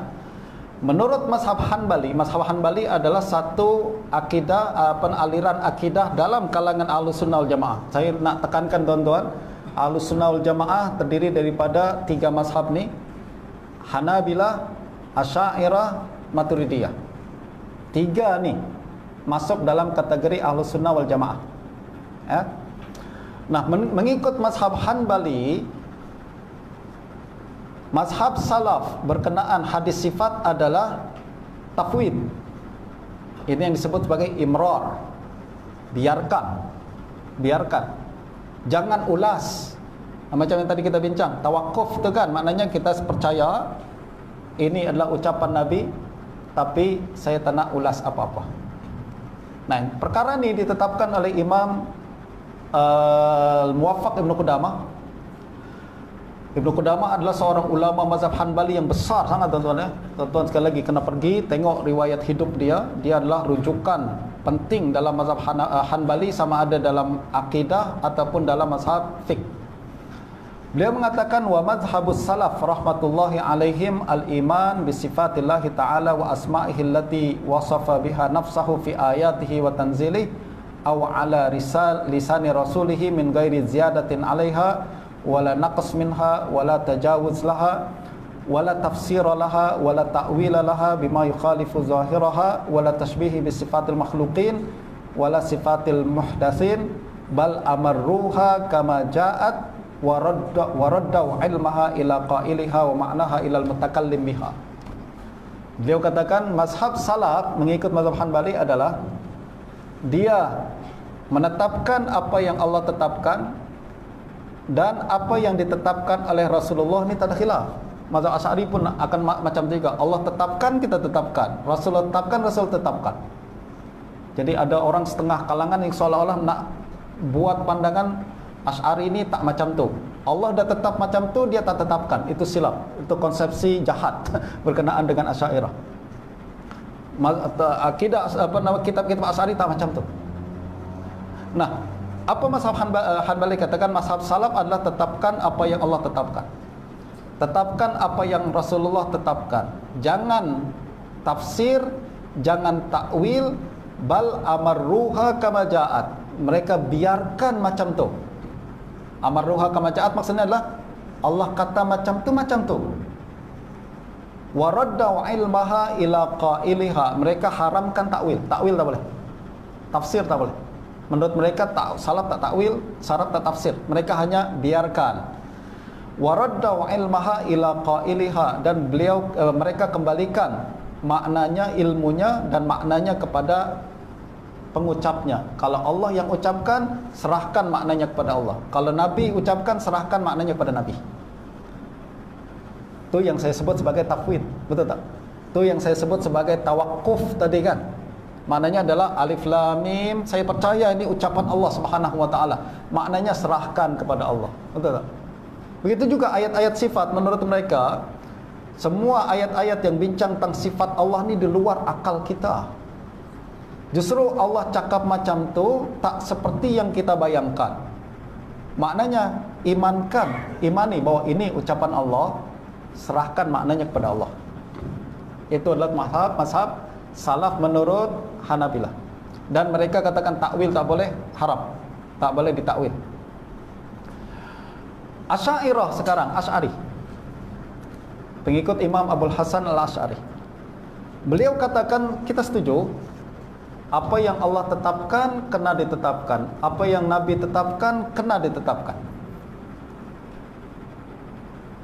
Menurut mazhab Hanbali adalah satu akidah, aliran akidah dalam kalangan Ahlussunnah wal Jamaah. Saya nak tekankan tuan-tuan, Ahlussunnah wal Jamaah terdiri daripada tiga mazhab ni: Hanabilah, Asy'ariyah, Maturidiyah. Tiga ni masuk dalam kategori Ahlussunnah wal Jamaah. Ya. Nah, mengikut mazhab Hanbali, mazhab salaf berkenaan hadis sifat adalah tafwid. Ini yang disebut sebagai imrar. Biarkan. Jangan ulas. Macam yang tadi kita bincang, tawakuf tu kan, maknanya kita percaya ini adalah ucapan Nabi, tapi saya tak nak ulas apa-apa. Nah, perkara ini ditetapkan oleh Imam Muwaffaq Ibn Qudamah. Ibn Qudamah adalah seorang ulama mazhab Hanbali yang besar sangat, tuan-tuan ya. Tuan-tuan sekali lagi kena pergi tengok riwayat hidup dia. Dia adalah rujukan penting dalam mazhab Hanbali, sama ada dalam akidah ataupun dalam mazhab fiqh. Beliau mengatakan, wa madhhabus salaf rahmatullahi alaihim al-iman bi sifatillahi ta'ala wa asma'ihi allati wasafa biha nafsahu fi ayatihi wa tanzilihi aw ala lisani rasulihi min ghairi ziyadatin 'alaiha wala naqs minha wala tajawuz laha wala tafsir laha wala ta'wil laha bima yukhalifu zahiraha wala tashbihi bi sifatil makhluqin wala sifatil muhdatsin bal amarruha kama ja'at wa radda ilmaha ila qailiha wa ma'naha ila al-mutakallim biha. Beliau katakan mazhab salaf mengikut mazhab Hanbali adalah dia menetapkan apa yang Allah tetapkan dan apa yang ditetapkan oleh Rasulullah ni tak ada khilaf. Mazhab Asy'ari pun akan macam juga. Allah tetapkan, kita tetapkan. Rasulullah tetapkan, Rasul tetapkan. Jadi ada orang setengah kalangan yang seolah-olah nak buat pandangan Asy'ari ini tak macam tu. Allah dah tetap macam tu, dia tak tetapkan. Itu silap. Itu konsepsi jahat berkenaan dengan Asy'ariyah. Akidah kitab-kitab Asy'ari tak macam tu. Nah, apa mazhab Hanbali katakan? Mazhab salaf adalah tetapkan apa yang Allah tetapkan. Tetapkan apa yang Rasulullah tetapkan. Jangan tafsir, jangan takwil, bal amarruha kama ja'at. Mereka biarkan macam tu. Amarruha kama ja'at maksudnya adalah Allah kata macam tu. Wa radda ilmaha ila qailiha. Mereka haramkan takwil. Takwil tak boleh. Tafsir tak boleh. Menurut mereka salaf tak takwil, salaf tak tafsir. Mereka hanya biarkan. Wa radda ilmaha ila qailiha, dan mereka kembalikan maknanya, ilmunya dan maknanya kepada pengucapnya. Kalau Allah yang ucapkan, serahkan maknanya kepada Allah. Kalau Nabi ucapkan, serahkan maknanya kepada Nabi. Itu yang saya sebut sebagai tafwid, betul tak? Itu yang saya sebut sebagai tawakuf tadi kan. Maknanya adalah alif lam mim, saya percaya ini ucapan Allah Subhanahu wa taala. Maknanya serahkan kepada Allah. Betul tak? Begitu juga ayat-ayat sifat, menurut mereka semua ayat-ayat yang bincang tentang sifat Allah ni di luar akal kita. Justru Allah cakap macam tu tak seperti yang kita bayangkan. Maknanya imani bahwa ini ucapan Allah, serahkan maknanya kepada Allah. Itu adalah mazhab salaf menurut Hanabilah. Dan mereka katakan takwil tak boleh, haram. Tak boleh ditakwil. Asy'ariyah sekarang, Asy'ari, pengikut Imam Abul Hasan Al-Asy'ari. Beliau katakan kita setuju, apa yang Allah tetapkan kena ditetapkan, apa yang Nabi tetapkan kena ditetapkan.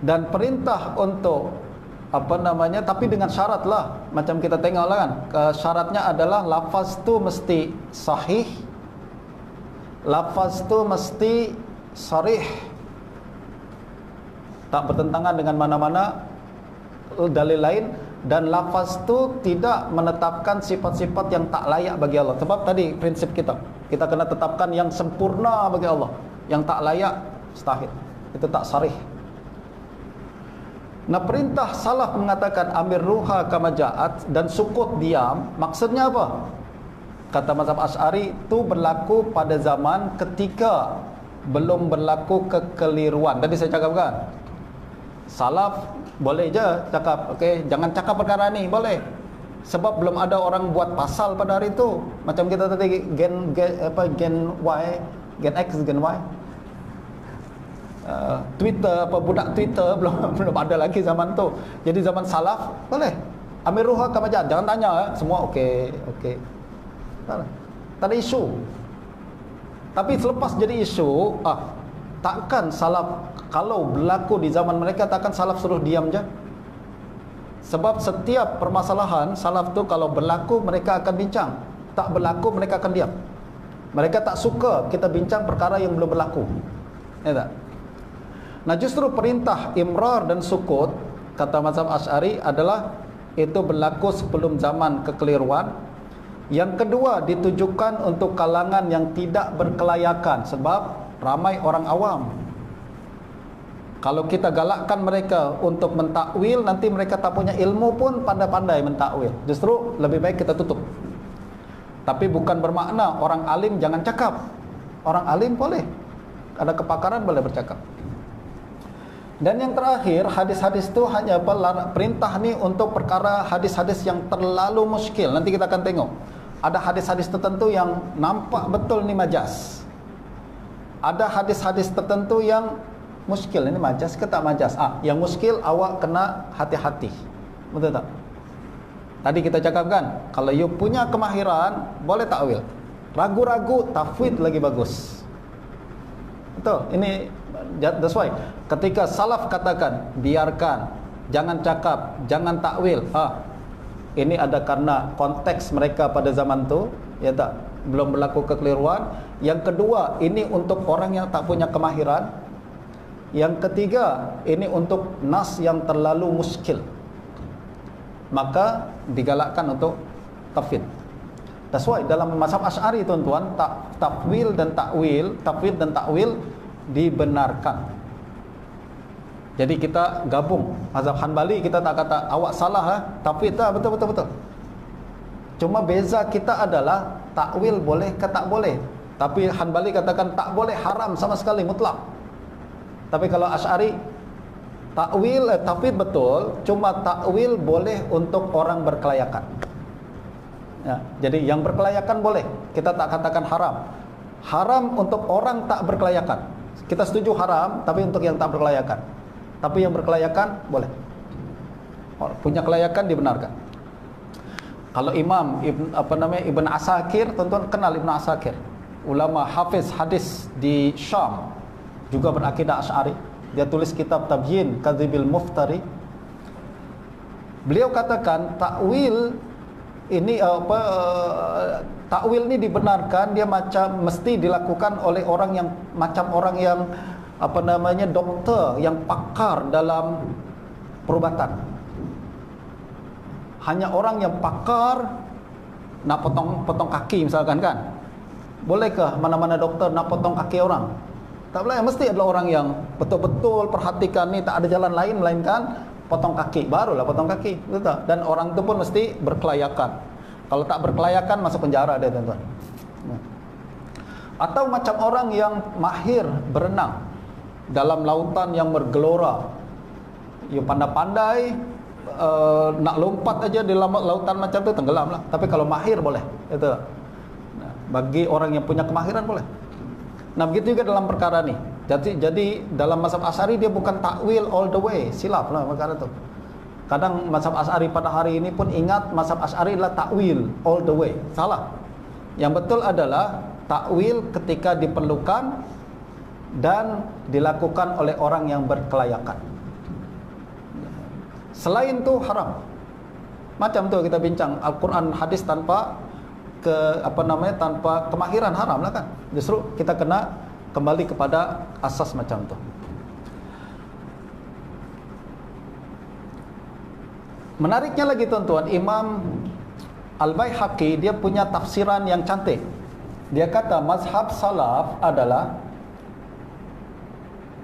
Dan perintah untuk tapi dengan syarat lah, macam kita tengok lah kan, syaratnya adalah lafaz tu mesti sahih, lafaz tu mesti sarih, tak bertentangan dengan mana-mana dalil lain, dan lafaz tu tidak menetapkan sifat-sifat yang tak layak bagi Allah. Sebab tadi prinsip kita kena tetapkan yang sempurna bagi Allah, yang tak layak mustahil, itu tak sarih. Nah, perintah salaf mengatakan amir ruha kama ja'at dan sukut diam, maksudnya apa? Kata mazhab Asy'ari itu berlaku pada zaman ketika belum berlaku kekeliruan. Tadi saya cakapkan, salaf boleh je cakap, okey, jangan cakap perkara ni, boleh. Sebab belum ada orang buat pasal pada hari itu. Macam kita tadi gen Y, gen X, gen Y. Twitter, budak Twitter belum ada lagi zaman tu. Jadi zaman salaf boleh. Amir ruha kama ja'at, jangan tanya, semua okey. Tak ada isu. Tapi selepas jadi isu, takkan salaf, kalau berlaku di zaman mereka, takkan salaf suruh diam je. Sebab setiap permasalahan salaf tu kalau berlaku mereka akan bincang, tak berlaku mereka akan diam. Mereka tak suka kita bincang perkara yang belum berlaku. Ya tak? Nah, justru perintah imrar dan sukut, kata mazhab Asy'ari, adalah itu berlaku sebelum zaman kekeliruan. Yang kedua, ditujukan untuk kalangan yang tidak berkelayakan, sebab ramai orang awam. Kalau kita galakkan mereka untuk mentakwil, nanti mereka tak punya ilmu pun pandai-pandai mentakwil. Justru lebih baik kita tutup. Tapi bukan bermakna orang alim jangan cakap. Orang alim boleh, ada kepakaran boleh bercakap. Dan yang terakhir, hadis-hadis itu hanya perintah ni untuk perkara hadis-hadis yang terlalu muskil. Nanti kita akan tengok. Ada hadis-hadis tertentu yang nampak betul ni majas. Ada hadis-hadis tertentu yang muskil. Ini majas ke tak majas? Yang muskil awak kena hati-hati. Betul tak? Tadi kita cakapkan, kalau you punya kemahiran, boleh takwil. Ragu-ragu, tafwid lagi bagus. Betul. Ini that's why ketika salaf katakan biarkan, jangan cakap, jangan takwil, ini ada karena konteks mereka pada zaman tu, ya tak, belum berlaku kekeliruan. Yang kedua, ini untuk orang yang tak punya kemahiran. Yang ketiga, ini untuk nas yang terlalu muskil, maka digalakkan untuk tafwid. That's why dalam mazhab Asy'ari, tuan-tuan, tafwil dan takwil dibenarkan. Jadi kita gabung. Mazhab Hanbali kita tak kata awak salah, tafwid tak, betul. Cuma beza kita adalah takwil boleh ke tak boleh. Tapi Hanbali katakan tak boleh, haram sama sekali, mutlak. Tapi kalau Asy'ari, tafwid betul, cuma takwil boleh untuk orang berkelayakan. Ya, jadi yang berkelayakan boleh, kita tak katakan haram. Haram untuk orang tak berkelayakan. Kita setuju haram, tapi untuk yang tak berkelayakan. Tapi yang berkelayakan boleh. Punya kelayakan dibenarkan. Kalau Imam Ibn Asakir, tuan-tuan kenal Ibn Asakir, ulama hafiz hadis di Syam, juga berakidah Asy'ari. Dia tulis kitab Tabyin Kadhibil Muftari. Beliau katakan takwil ini takwil ini dibenarkan, dia macam mesti dilakukan oleh orang yang macam orang yang doktor yang pakar dalam perubatan. Hanya orang yang pakar nak potong kaki misalkan, kan, bolehkah mana-mana doktor nak potong kaki orang? Tak boleh. Mesti adalah orang yang betul-betul perhatikan ni, tak ada jalan lain melainkan potong kaki, barulah potong kaki, betul tak? Dan orang itu pun mesti berkelayakan. Kalau tak berkelayakan, masuk penjara dia, tuan-tuan. Atau macam orang yang mahir berenang dalam lautan yang bergelora, you pandai-pandai nak lompat aja di lautan macam tu, tenggelam lah. Tapi kalau mahir boleh, itu. Nah, bagi orang yang punya kemahiran boleh. Nah, begitu juga dalam perkara ni. Jadi dalam mazhab Asy'ari dia bukan takwil all the way, silap lah perkara tu. Kadang mazhab Asy'ari pada hari ini pun ingat mazhab Asy'ari adalah takwil all the way, salah. Yang betul adalah takwil ketika diperlukan dan dilakukan oleh orang yang berkelayakan. Selain tu haram. Macam tu kita bincang Al-Quran hadis tanpa tanpa kemahiran, haram lah, kan. Justru kita kena kembali kepada asas macam tu. Menariknya lagi, tuan-tuan, Imam Al-Baihaqi dia punya tafsiran yang cantik. Dia kata mazhab salaf adalah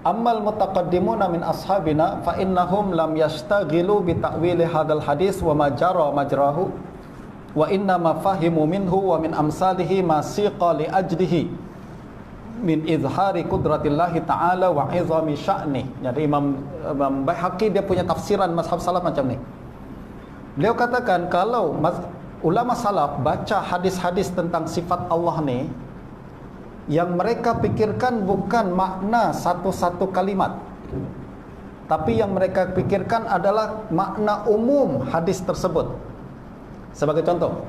Ammal mutaqaddimuna min ashabina fa innahum lam yashtaghilu bi ta'wili hadzal hadis wa ma jara majrahu wa inna ma fahimu minhu wa min amsalihi ma siqa li ajlihi min izhari qudratillahi ta'ala wa izami sya'ni. Jadi Imam Baihaqi dia punya tafsiran mazhab salaf macam ni. Beliau katakan kalau ulama salaf baca hadis-hadis tentang sifat Allah ni, yang mereka pikirkan bukan makna satu-satu kalimat, tapi yang mereka pikirkan adalah makna umum hadis tersebut. Sebagai contoh,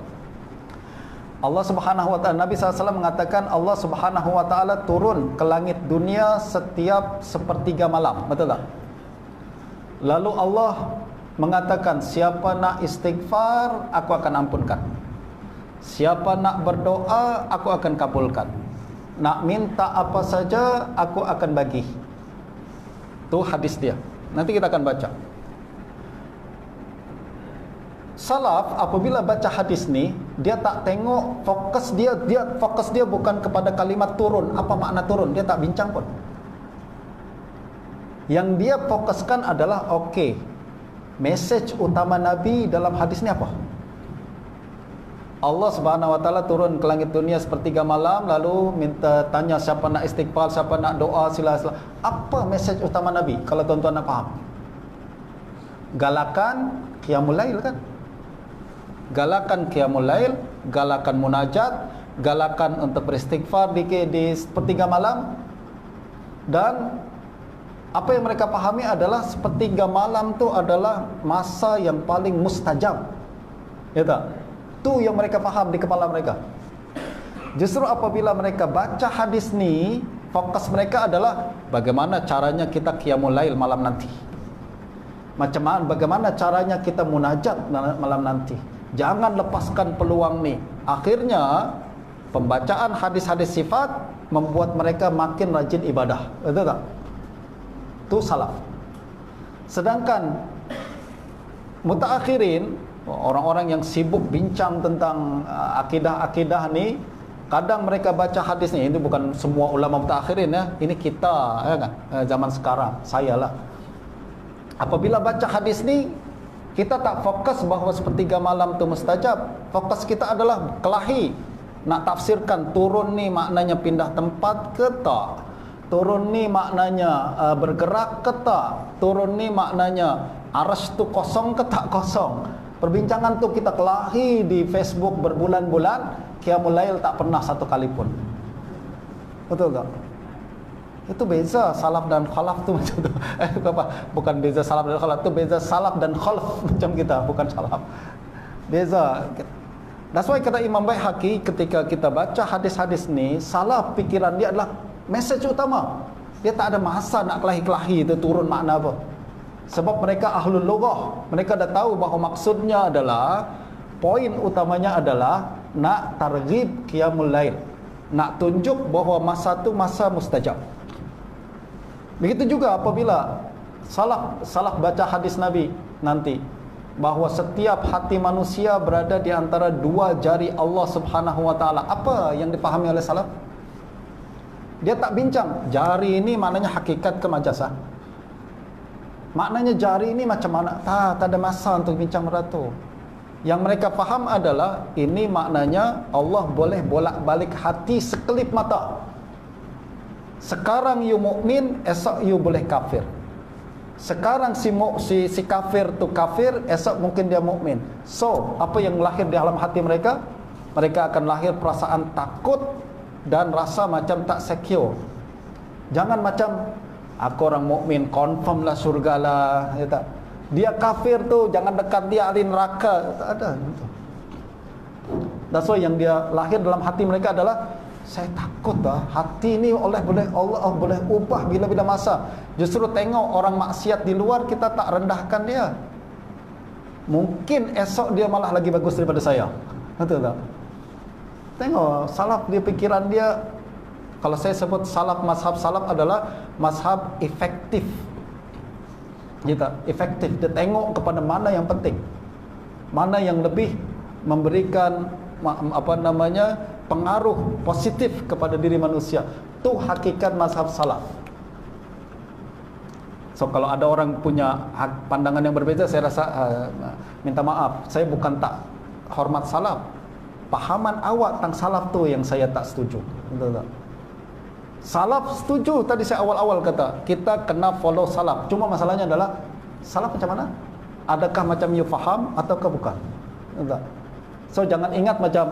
Allah Subhanahu wa taala, Nabi SAW mengatakan Allah Subhanahu wa taala turun ke langit dunia setiap sepertiga malam, betul tak? Lalu Allah mengatakan, siapa nak istighfar, aku akan ampunkan. Siapa nak berdoa, aku akan kabulkan. Nak minta apa saja, aku akan bagi. Itu hadis dia. Nanti kita akan baca. Salaf apabila baca hadis ni, dia tak tengok fokus dia bukan kepada kalimat turun, apa makna turun, dia tak bincang pun. Yang dia fokuskan adalah message utama Nabi dalam hadis ni apa? Allah Subhanahu wa taala turun ke langit dunia sepertiga malam, lalu tanya siapa nak istighfar, siapa nak doa, sila. Apa message utama Nabi kalau tuan-tuan nak faham? Galakan qiyamul lail kan? Galakan qiyamul lail, galakan munajat, galakan untuk beristighfar di sepertiga malam. Dan apa yang mereka pahami adalah sepertiga malam tu adalah masa yang paling mustajab. Ya tak? Itu yang mereka faham di kepala mereka. Justru apabila mereka baca hadis ni, fokus mereka adalah bagaimana caranya kita qiyamul lail malam nanti. Bagaimana caranya kita munajat malam nanti. Jangan lepaskan peluang ni. Akhirnya pembacaan hadis-hadis sifat membuat mereka makin rajin ibadah. Betul tak? Itu salaf. Sedangkan mutaakhirin, orang-orang yang sibuk bincang tentang akidah-akidah ni, kadang mereka baca hadis ni, ini bukan semua ulama mutaakhirin ya, ini kita ya kan, zaman sekarang, saya lah. Apabila baca hadis ni, kita tak fokus bahawa sepertiga malam tu mustajab. Fokus kita adalah kelahi, nak tafsirkan turun ni maknanya pindah tempat ke tak, turun ni maknanya bergerak ke tak, turun ni maknanya arsy tu kosong ke tak kosong. Perbincangan tu kita kelahi di Facebook berbulan-bulan, qiyamul lail tak pernah satu kali pun. Betul tak? Itu beza salaf dan khalaf tu macam tu. Bukan beza salaf dan khalaf, tu beza salaf dan khalaf macam kita, bukan salaf. Beza. That's why kata Imam Baihaqi, ketika kita baca hadis-hadis ni, salaf pikiran dia adalah message utama. Dia tak ada masa nak kelahi-kelahi itu turun makna apa. Sebab mereka ahlul lughah, mereka dah tahu bahawa maksudnya adalah, poin utamanya adalah nak targhib qiyamul lail, nak tunjuk bahawa masa tu masa mustajab. Begitu juga apabila salaf baca hadis Nabi nanti, bahawa setiap hati manusia berada di antara dua jari Allah Subhanahu wa taala. Apa yang dipahami oleh salaf? Dia tak bincang jari ini maknanya hakikat ke majaz. Maknanya jari ini macam mana? Tak ada masa untuk bincang meratu. Yang mereka faham adalah ini maknanya Allah boleh bolak-balik hati sekelip mata. Sekarang you mukmin, esok you boleh kafir. Sekarang si kafir tu kafir, esok mungkin dia mukmin. So, apa yang lahir di dalam hati mereka? Mereka akan lahir perasaan takut dan rasa macam tak secure. Jangan macam aku orang mukmin, confirm lah surga lah, ya tak? Dia kafir tu, jangan dekat dia, ahli neraka. Tak ada. That's why yang dia lahir dalam hati mereka adalah, saya takut lah, hati ni Allah boleh ubah bila-bila masa. Justru tengok orang maksiat di luar, kita tak rendahkan dia. Mungkin esok dia malah lagi bagus daripada saya. Betul tak? Tengok, salaf dia pikiran dia, kalau saya sebut salaf, mazhab salaf adalah mazhab efektif. Gitu, efektif. Dia tengok kepada mana yang penting, mana yang lebih memberikan pengaruh positif kepada diri manusia. Itu hakikat mazhab salaf. So kalau ada orang punya pandangan yang berbeza, saya rasa minta maaf, saya bukan tak hormat salaf. Pahaman awak tentang salaf tu yang saya tak setuju. Betul tak? Salaf setuju, tadi saya awal-awal kata kita kena follow salaf. Cuma masalahnya adalah salaf macam mana? Adakah macam you faham ataukah bukan? Betul tak? So jangan ingat macam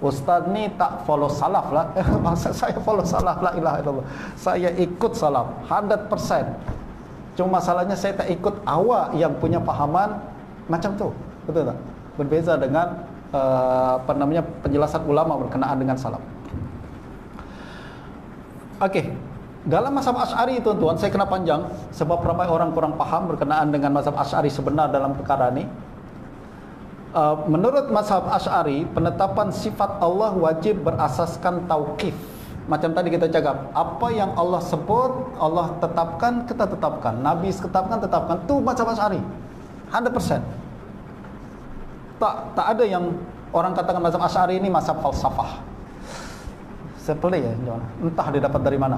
ustaz ni tak follow salaf lah. Maksud saya follow salaf, la ilaha illallah. Saya ikut salaf 100%. Cuma masalahnya saya tak ikut awak yang punya pahaman macam tu. Betul tak? Berbeza dengan penjelasan ulama berkenaan dengan salaf. Okey. Dalam mazhab Asy'ari tuan-tuan, saya kena panjang sebab ramai orang kurang faham berkenaan dengan mazhab Asy'ari sebenar dalam perkara ni. Menurut mazhab Asy'ari, penetapan sifat Allah wajib berasaskan tauqif. Macam tadi kita cakap, apa yang Allah sebut, Allah tetapkan, kita tetapkan. Nabi tetapkan, tetapkan. Tu mazhab Asy'ari 100%. Tak ada yang orang katakan mazhab Asy'ari ini mazhab falsafah. Saya pelik entah dia dapat dari mana.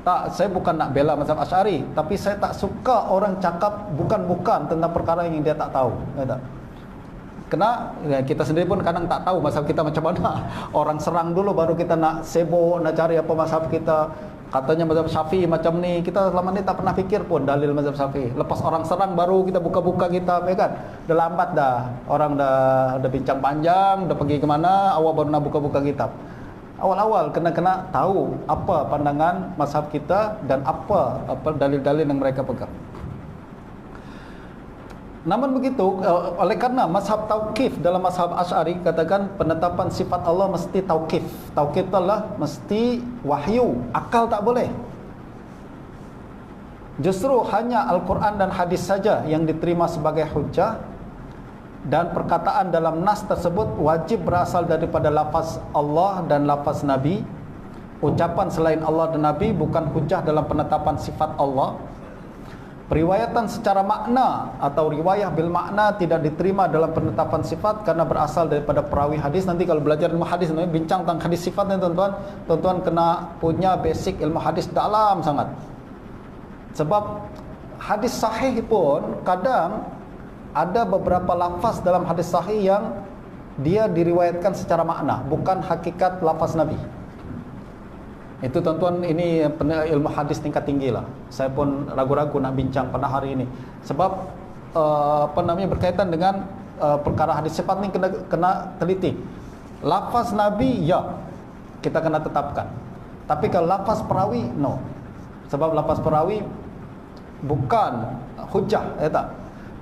Tak, saya bukan nak bela mazhab Asy'ari, tapi saya tak suka orang cakap bukan-bukan tentang perkara yang dia tak tahu. Ya tak? Kena kita sendiri pun kadang tak tahu mazhab kita macam mana. Orang serang dulu baru kita nak sibuk nak cari apa mazhab kita. Katanya mazhab Syafi'i macam ni, kita selama ni tak pernah fikir pun dalil mazhab Syafi'i. Lepas orang serang baru kita buka-buka kitab, ya kan? Dah lambat dah. Orang dah bincang panjang, dah pergi ke mana, awal baru nak buka-buka kitab. Awal-awal kena tahu apa pandangan mazhab kita dan apa dalil-dalil yang mereka pegang. Namun begitu, oleh kerana mazhab tauqif dalam mazhab Asy'ari katakan penetapan sifat Allah mesti tauqif. Tauqif itu adalah mesti wahyu, akal tak boleh. Justru hanya Al-Quran dan hadis saja yang diterima sebagai hujjah, dan perkataan dalam nas tersebut wajib berasal daripada lafaz Allah dan lafaz Nabi. Ucapan selain Allah dan Nabi bukan hujjah dalam penetapan sifat Allah. Periwayatan secara makna atau riwayah bil makna tidak diterima dalam penetapan sifat karena berasal daripada perawi hadis. Nanti kalau belajar ilmu hadis, bincang tentang hadis sifat ni tuan-tuan kena punya basic ilmu hadis dalam sangat. Sebab hadis sahih pun kadang ada beberapa lafaz dalam hadis sahih yang dia diriwayatkan secara makna, bukan hakikat lafaz Nabi. Itu tuan-tuan, ini ilmu hadis tingkat tinggi lah. Saya pun ragu-ragu nak bincang pada hari ini. Sebab berkaitan dengan perkara hadis sifat ni kena teliti. Lafaz Nabi, ya, kita kena tetapkan. Tapi kalau lafaz perawi, no. Sebab lafaz perawi bukan hujjah, ya tak?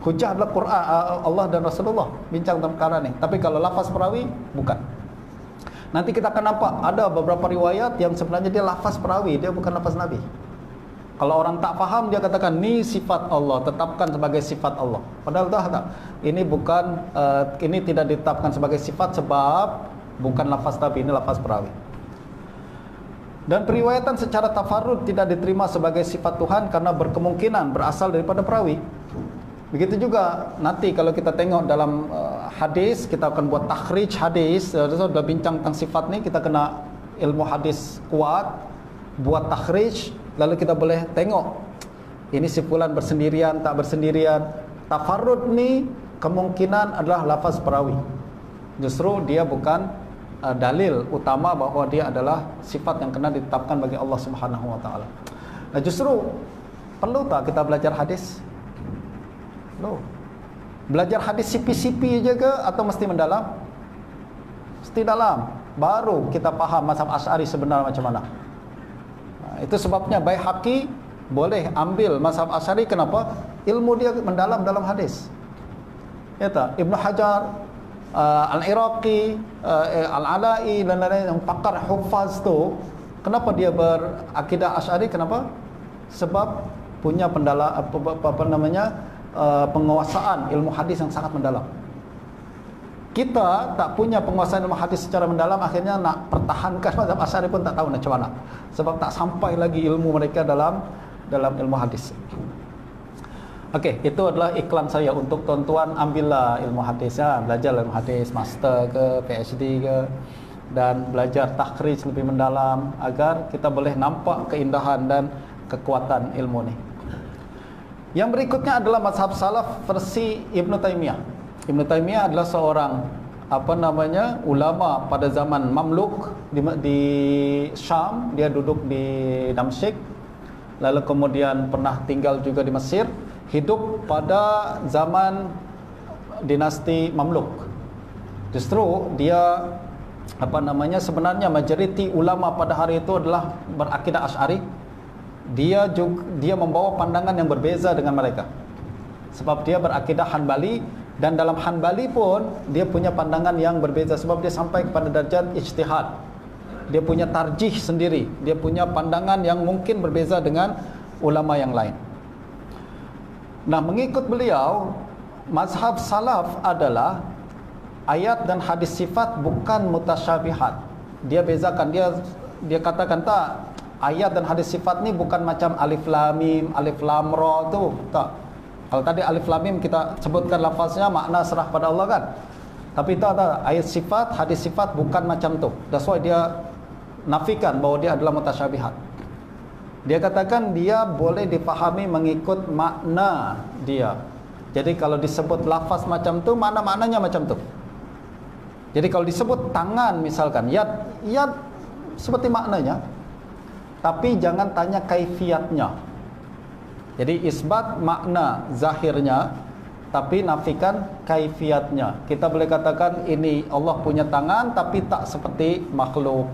Hujjah adalah Quran, Allah dan Rasulullah bincang tentang perkara ni. Tapi kalau lafaz perawi, bukan. Nanti kita akan nampak ada beberapa riwayat yang sebenarnya dia lafaz perawi, dia bukan lafaz Nabi. Kalau orang tak faham, dia katakan ni sifat Allah, tetapkan sebagai sifat Allah. Padahal tak. Ini bukan, ini tidak ditetapkan sebagai sifat sebab bukan lafaz Nabi, ini lafaz perawi. Dan periwayatan secara tafarrud tidak diterima sebagai sifat Tuhan karena berkemungkinan berasal daripada perawi. Begitu juga nanti kalau kita tengok dalam hadis, kita akan buat takhrij hadis. Sudah bincang tentang sifat ni, kita kena ilmu hadis kuat, buat takhrij, lalu kita boleh tengok ini si fulan bersendirian, tak bersendirian. Tafarrud ni kemungkinan adalah lafaz perawi. Justru dia bukan dalil utama bahawa dia adalah sifat yang kena ditetapkan bagi Allah Subhanahu wa taala. Nah, justru perlu tak kita belajar hadis? No. Belajar hadis sipi-sipi je ke atau mesti mendalam? Mesti dalam. Baru kita faham mazhab Asy'ari sebenar macam mana. Itu sebabnya Baihaqi boleh ambil mazhab Asy'ari. Kenapa? Ilmu dia mendalam dalam hadis. Ya tak? Ibnu Hajar, Al-Iraqi, Al-Ala'i dan lain-lain yang pakar hufaz tu, kenapa dia berakidah Asy'ari? Kenapa? Sebab punya penguasaan ilmu hadis yang sangat mendalam. Kita tak punya penguasaan ilmu hadis secara mendalam, akhirnya nak pertahankan mazhab Asy'ari pun tak tahu macam mana. Sebab tak sampai lagi ilmu mereka dalam ilmu hadis. Okey, itu adalah iklan saya untuk tuan-tuan, ambillah ilmu hadis ya, belajar ilmu hadis, master ke, PhD ke, dan belajar takhrij lebih mendalam agar kita boleh nampak keindahan dan kekuatan ilmu ni. Yang berikutnya adalah mazhab salaf versi Ibn Taymiyah. Ibn Taymiyah adalah seorang ulama pada zaman Mamluk di Syam. Dia duduk di Damsyik, lalu kemudian pernah tinggal juga di Mesir, hidup pada zaman dinasti Mamluk. Justru dia sebenarnya majoriti ulama pada hari itu adalah berakidah Asy'ari. Dia membawa pandangan yang berbeza dengan mereka, sebab dia berakidah Hanbali, dan dalam Hanbali pun dia punya pandangan yang berbeza, sebab dia sampai kepada darjat ijtihad. Dia punya tarjih sendiri, dia punya pandangan yang mungkin berbeza dengan ulama yang lain. Nah, mengikut beliau, mazhab salaf adalah ayat dan hadis sifat bukan mutasyabihat. Dia bezakan, dia katakan tak, ayat dan hadis sifat ni bukan macam alif lam mim, alif lam ra tu, tak. Kalau tadi alif lam mim kita sebutkan lafaznya makna serah pada Allah kan. Tapi tak, ayat sifat, hadis sifat bukan macam tu. That's why dia nafikan bahawa dia adalah mutasyabihat. Dia katakan dia boleh dipahami mengikut makna dia. Jadi kalau disebut lafaz macam tu, maknanya macam tu. Jadi kalau disebut tangan misalkan, yad seperti maknanya, tapi jangan tanya kaifiatnya. Jadi isbat makna zahirnya, tapi nafikan kaifiatnya. Kita boleh katakan ini Allah punya tangan, tapi tak seperti makhluk.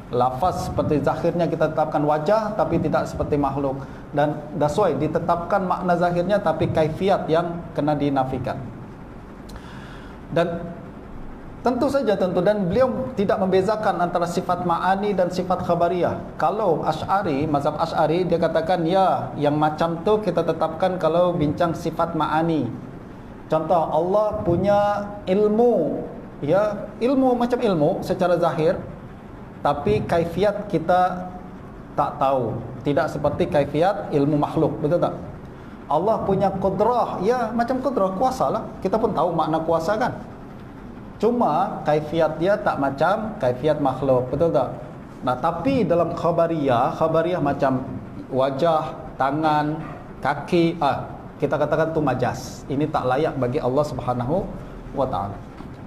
Lafaz seperti zahirnya kita tetapkan wajah, tapi tidak seperti makhluk. Dan that's why ditetapkan makna zahirnya, tapi kaifiat yang kena dinafikan. Dan dan beliau tidak membezakan antara sifat ma'ani dan sifat khabariyah. Kalau Asy'ari, mazhab Asy'ari, dia katakan ya, yang macam tu kita tetapkan kalau bincang sifat ma'ani. Contoh, Allah punya ilmu, ya, ilmu macam ilmu secara zahir, tapi kaifiat kita tak tahu, tidak seperti kaifiat ilmu makhluk, betul tak? Allah punya qudrah, ya, macam qudrah, kuasa lah. Kita pun tahu makna kuasa kan. Cuma kaifiat dia tak macam kaifiat makhluk, betul tak? Nah, tapi dalam khabariyah macam wajah, tangan, kaki, kita katakan tu majas. Ini tak layak bagi Allah Subhanahu wa taala.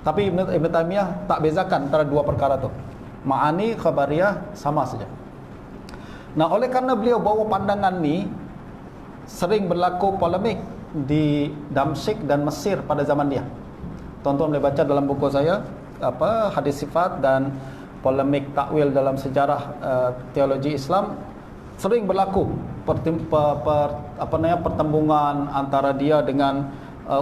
Tapi Ibn Taymiyah tak bezakan antara dua perkara tu. Ma'ani, khabariyah sama saja. Nah, oleh kerana beliau bawa pandangan ni, sering berlaku polemik di Damsyik dan Mesir pada zaman dia. Tuan-tuan boleh baca dalam buku saya hadis sifat dan polemik takwil dalam sejarah teologi Islam. Sering berlaku pertembungan antara dia dengan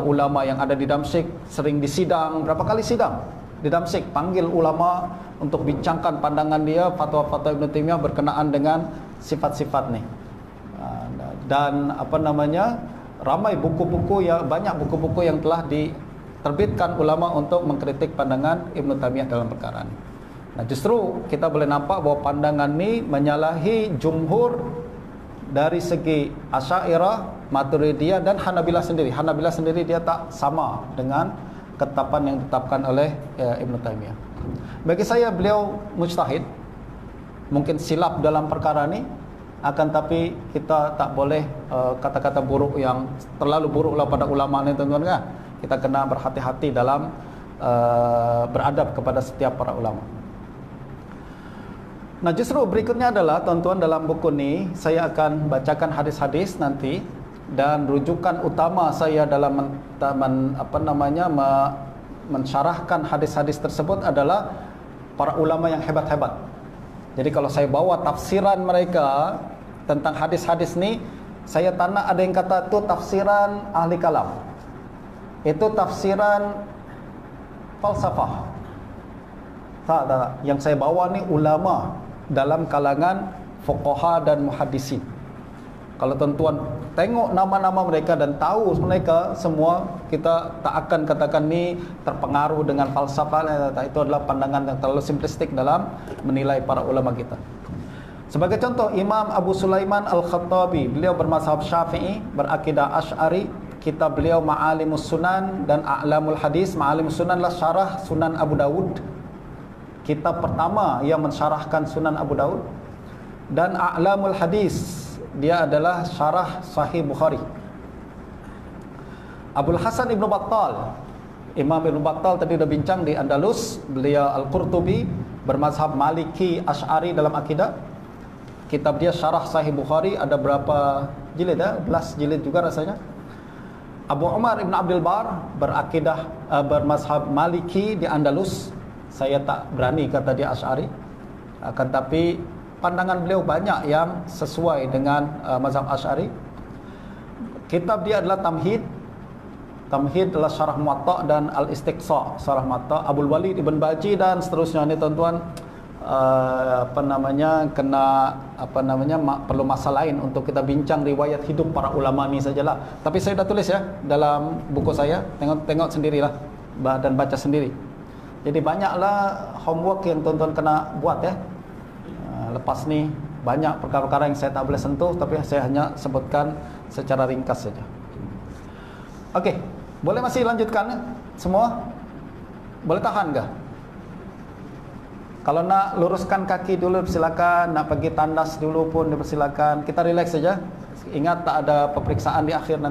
ulama yang ada di Damsyik. Sering disidang, berapa kali sidang di Damsyik, panggil ulama untuk bincangkan pandangan dia, fatwa-fatwa Ibn Taymiyah berkenaan dengan sifat-sifat ni. Dan ramai buku-buku, banyak buku-buku yang telah diterbitkan ulama untuk mengkritik pandangan Ibn Taymiyah dalam perkara ini. Nah, justru kita boleh nampak bahawa pandangan ini menyalahi jumhur dari segi Asy'ariyah, Maturidiyah dan Hanabilah sendiri. Hanabilah sendiri dia tak sama dengan ketetapan yang ditetapkan oleh Ibn Taymiyah. Bagi saya beliau mujtahid, mungkin silap dalam perkara ini, akan tapi kita tak boleh kata-kata buruk yang terlalu buruklah pada ulama ni, tuan-tuan kan. Kita kena berhati-hati dalam beradab kepada setiap para ulama. Nah, justru berikutnya adalah, tuan-tuan, dalam buku ni saya akan bacakan hadis-hadis nanti, dan rujukan utama saya dalam mensyarahkan hadis-hadis tersebut adalah para ulama yang hebat-hebat. Jadi kalau saya bawa tafsiran mereka tentang hadis-hadis ni, saya tak nak ada yang kata itu tafsiran ahli kalam, itu tafsiran falsafah. Tak. Yang saya bawa ni ulama dalam kalangan fuqaha dan muhaddisin. Kalau tuan-tuan tengok nama-nama mereka dan tahu mereka semua, kita tak akan katakan ni terpengaruh dengan falsafah. Itu adalah pandangan yang terlalu simplistik dalam menilai para ulama kita. Sebagai contoh, Imam Abu Sulaiman Al-Khattabi, beliau bermazhab Syafi'i, berakidah Asy'ari. Kitab beliau Ma'alimus Sunan dan A'lamul Hadis. Ma'alimus Sunan adalah syarah Sunan Abu Dawud, kitab pertama yang mensyarahkan Sunan Abu Dawud. Dan A'lamul Hadis, dia adalah syarah Sahih Bukhari. Abul Hasan Ibn Battal, Imam Ibn Battal tadi dah bincang di Andalus. Beliau Al-Qurtubi, bermazhab Maliki Asy'ari dalam akidah. Kitab dia Syarah Sahih Bukhari, ada berapa jilid ya? 11 jilid juga rasanya. Abu Umar Ibn Abdul Bar, berakidah bermazhab Maliki di Andalus. Saya tak berani kata dia Asy'ari, akan tapi pandangan beliau banyak yang sesuai dengan mazhab Asy'ari. Kitab dia adalah Tamhid. Tamhid adalah Syarah Muwatta dan Al-Istiqsa, Syarah Muwatta. Abdul Walid Ibn Baji dan seterusnya ni tuan-tuan, perlu masa lain untuk kita bincang riwayat hidup para ulama ni sajalah. Tapi saya dah tulis ya dalam buku saya, tengok sendirilah dan baca sendiri. Jadi banyaklah homework yang tuan-tuan kena buat ya. Lepas ni banyak perkara-perkara yang saya tak boleh sentuh, tapi saya hanya sebutkan secara ringkas saja. Okey, boleh masih lanjutkan semua? Boleh tahan ke? Kalau nak luruskan kaki dulu silakan, nak pergi tandas dulu pun dipersilakan. Kita relax saja. Ingat tak ada peperiksaan di akhir nanti.